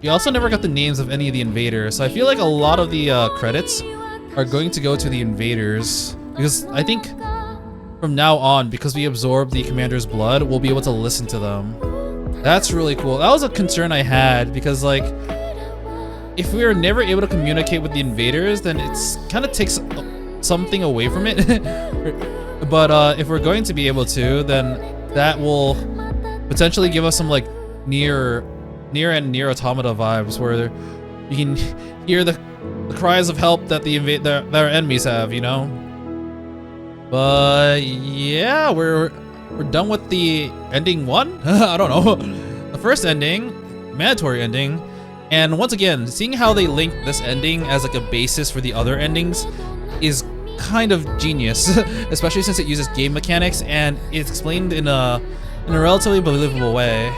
We also never got the names of any of the invaders, so I feel like a lot of the credits are going to go to the invaders because I think from now on, because we absorb the commander's blood, we'll be able to listen to them. That's really cool. That was a concern I had because like if we were never able to communicate with the invaders, then it's kind of takes something away from it. But if we're going to be able to, then that will potentially give us some like near and near automata vibes where you can hear the cries of help that that our enemies have, you know. But yeah, we're done with the ending one. I don't know, the first ending, mandatory ending, and once again, seeing how they link this ending as like a basis for the other endings is kind of genius, especially since it uses game mechanics and it's explained in a relatively believable way.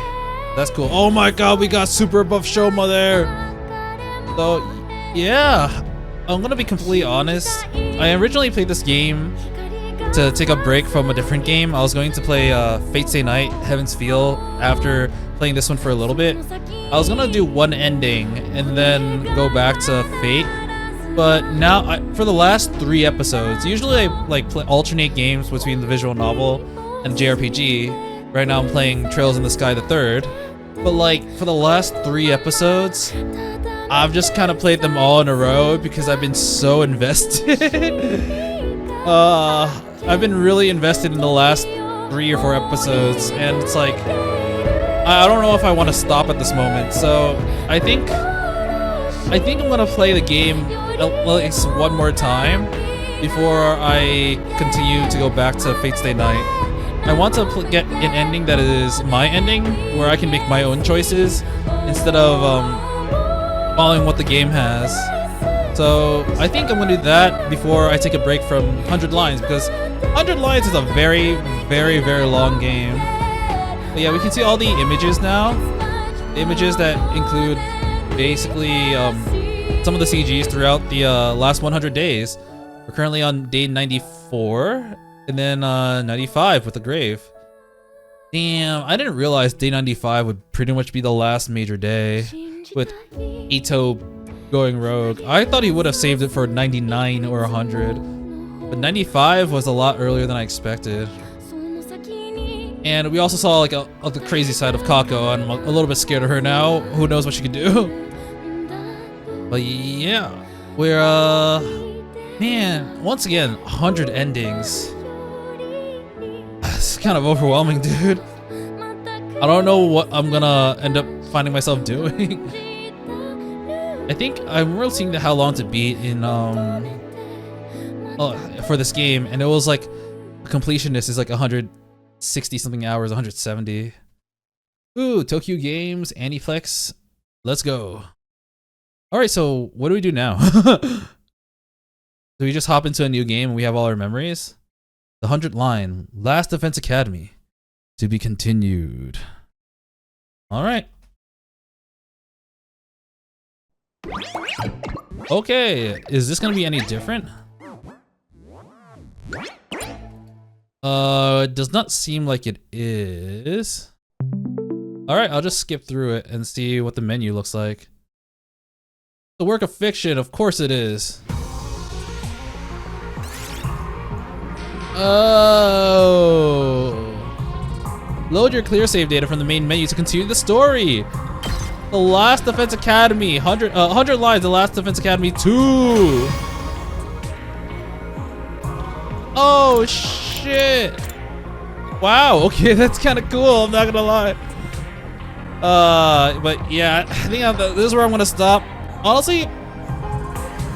That's cool. Oh my god, we got super buff Shoma there. So yeah, I'm gonna be completely honest. I originally played this game to take a break from a different game. I was going to play Fate Stay Night, Heaven's Feel after playing this one for a little bit. I was gonna do one ending and then go back to Fate. But now, for the last 3 episodes, usually I like alternate games between the visual novel and JRPG. Right now I'm playing Trails in the Sky the Third. But like, for the last 3 episodes, I've just kind of played them all in a row because I've been so invested. I've been really invested in the last 3 or 4 episodes, and it's like, I don't know if I want to stop at this moment. So I think I'm gonna play the game at least one more time before I continue to go back to Fate Stay Night. I want to get an ending that is my ending, where I can make my own choices instead of following what the game has. So I think I'm gonna do that before I take a break from 100 Lines, because 100 Lines is a very, very, very long game. But yeah, we can see all the images now. The images that include basically some of the CGs throughout the last 100 days. We're currently on day 94, and then 95 with the grave. Damn, I didn't realize day 95 would pretty much be the last major day with Ito going rogue. I thought he would have saved it for 99 or 100, but 95 was a lot earlier than I expected. And we also saw like the crazy side of Kako. I'm a little bit scared of her now. Who knows what she could do? But yeah, we're man, once again, 100 endings. It's kind of overwhelming, dude. I don't know what I'm gonna end up finding myself doing. I think I'm really seeing how long to beat in for this game, and it was like completionist is like 160 something hours, 170. Ooh, Too Kyo Games, Aniplex. Let's go. All right, so what do we do now? Do we just hop into a new game and we have all our memories? The 100th line, Last Defense Academy, to be continued. All right. Okay, is this gonna be any different? It does not seem like it is. All right, I'll just skip through it and see what the menu looks like. The work of fiction, of course it is. Oh. Load your clear save data from the main menu to continue the story. The Last Defense Academy, 100 lines, The Last Defense Academy 2. Oh shit. Wow, okay, that's kind of cool, I'm not gonna lie. But yeah, I think this is where I'm gonna stop. Honestly,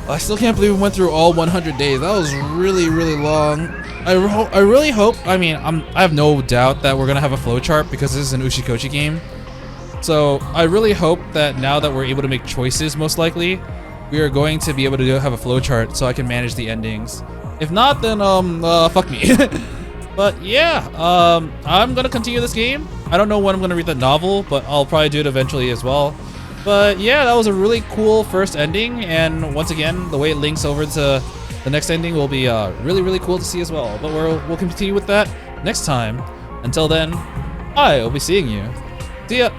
I still can't believe we went through all 100 days. That was really, really long. I really hope, I mean, I have no doubt that we're gonna have a flowchart because this is an Ushikoshi game. So I really hope that now that we're able to make choices, most likely, we are going to be able to have a flowchart so I can manage the endings. If not, then fuck me. But yeah, I'm gonna continue this game. I don't know when I'm gonna read the novel, but I'll probably do it eventually as well. But yeah, that was a really cool first ending, and once again, the way it links over to the next ending will be really, really cool to see as well. But we'll continue with that next time. Until then, I will be seeing you. See ya.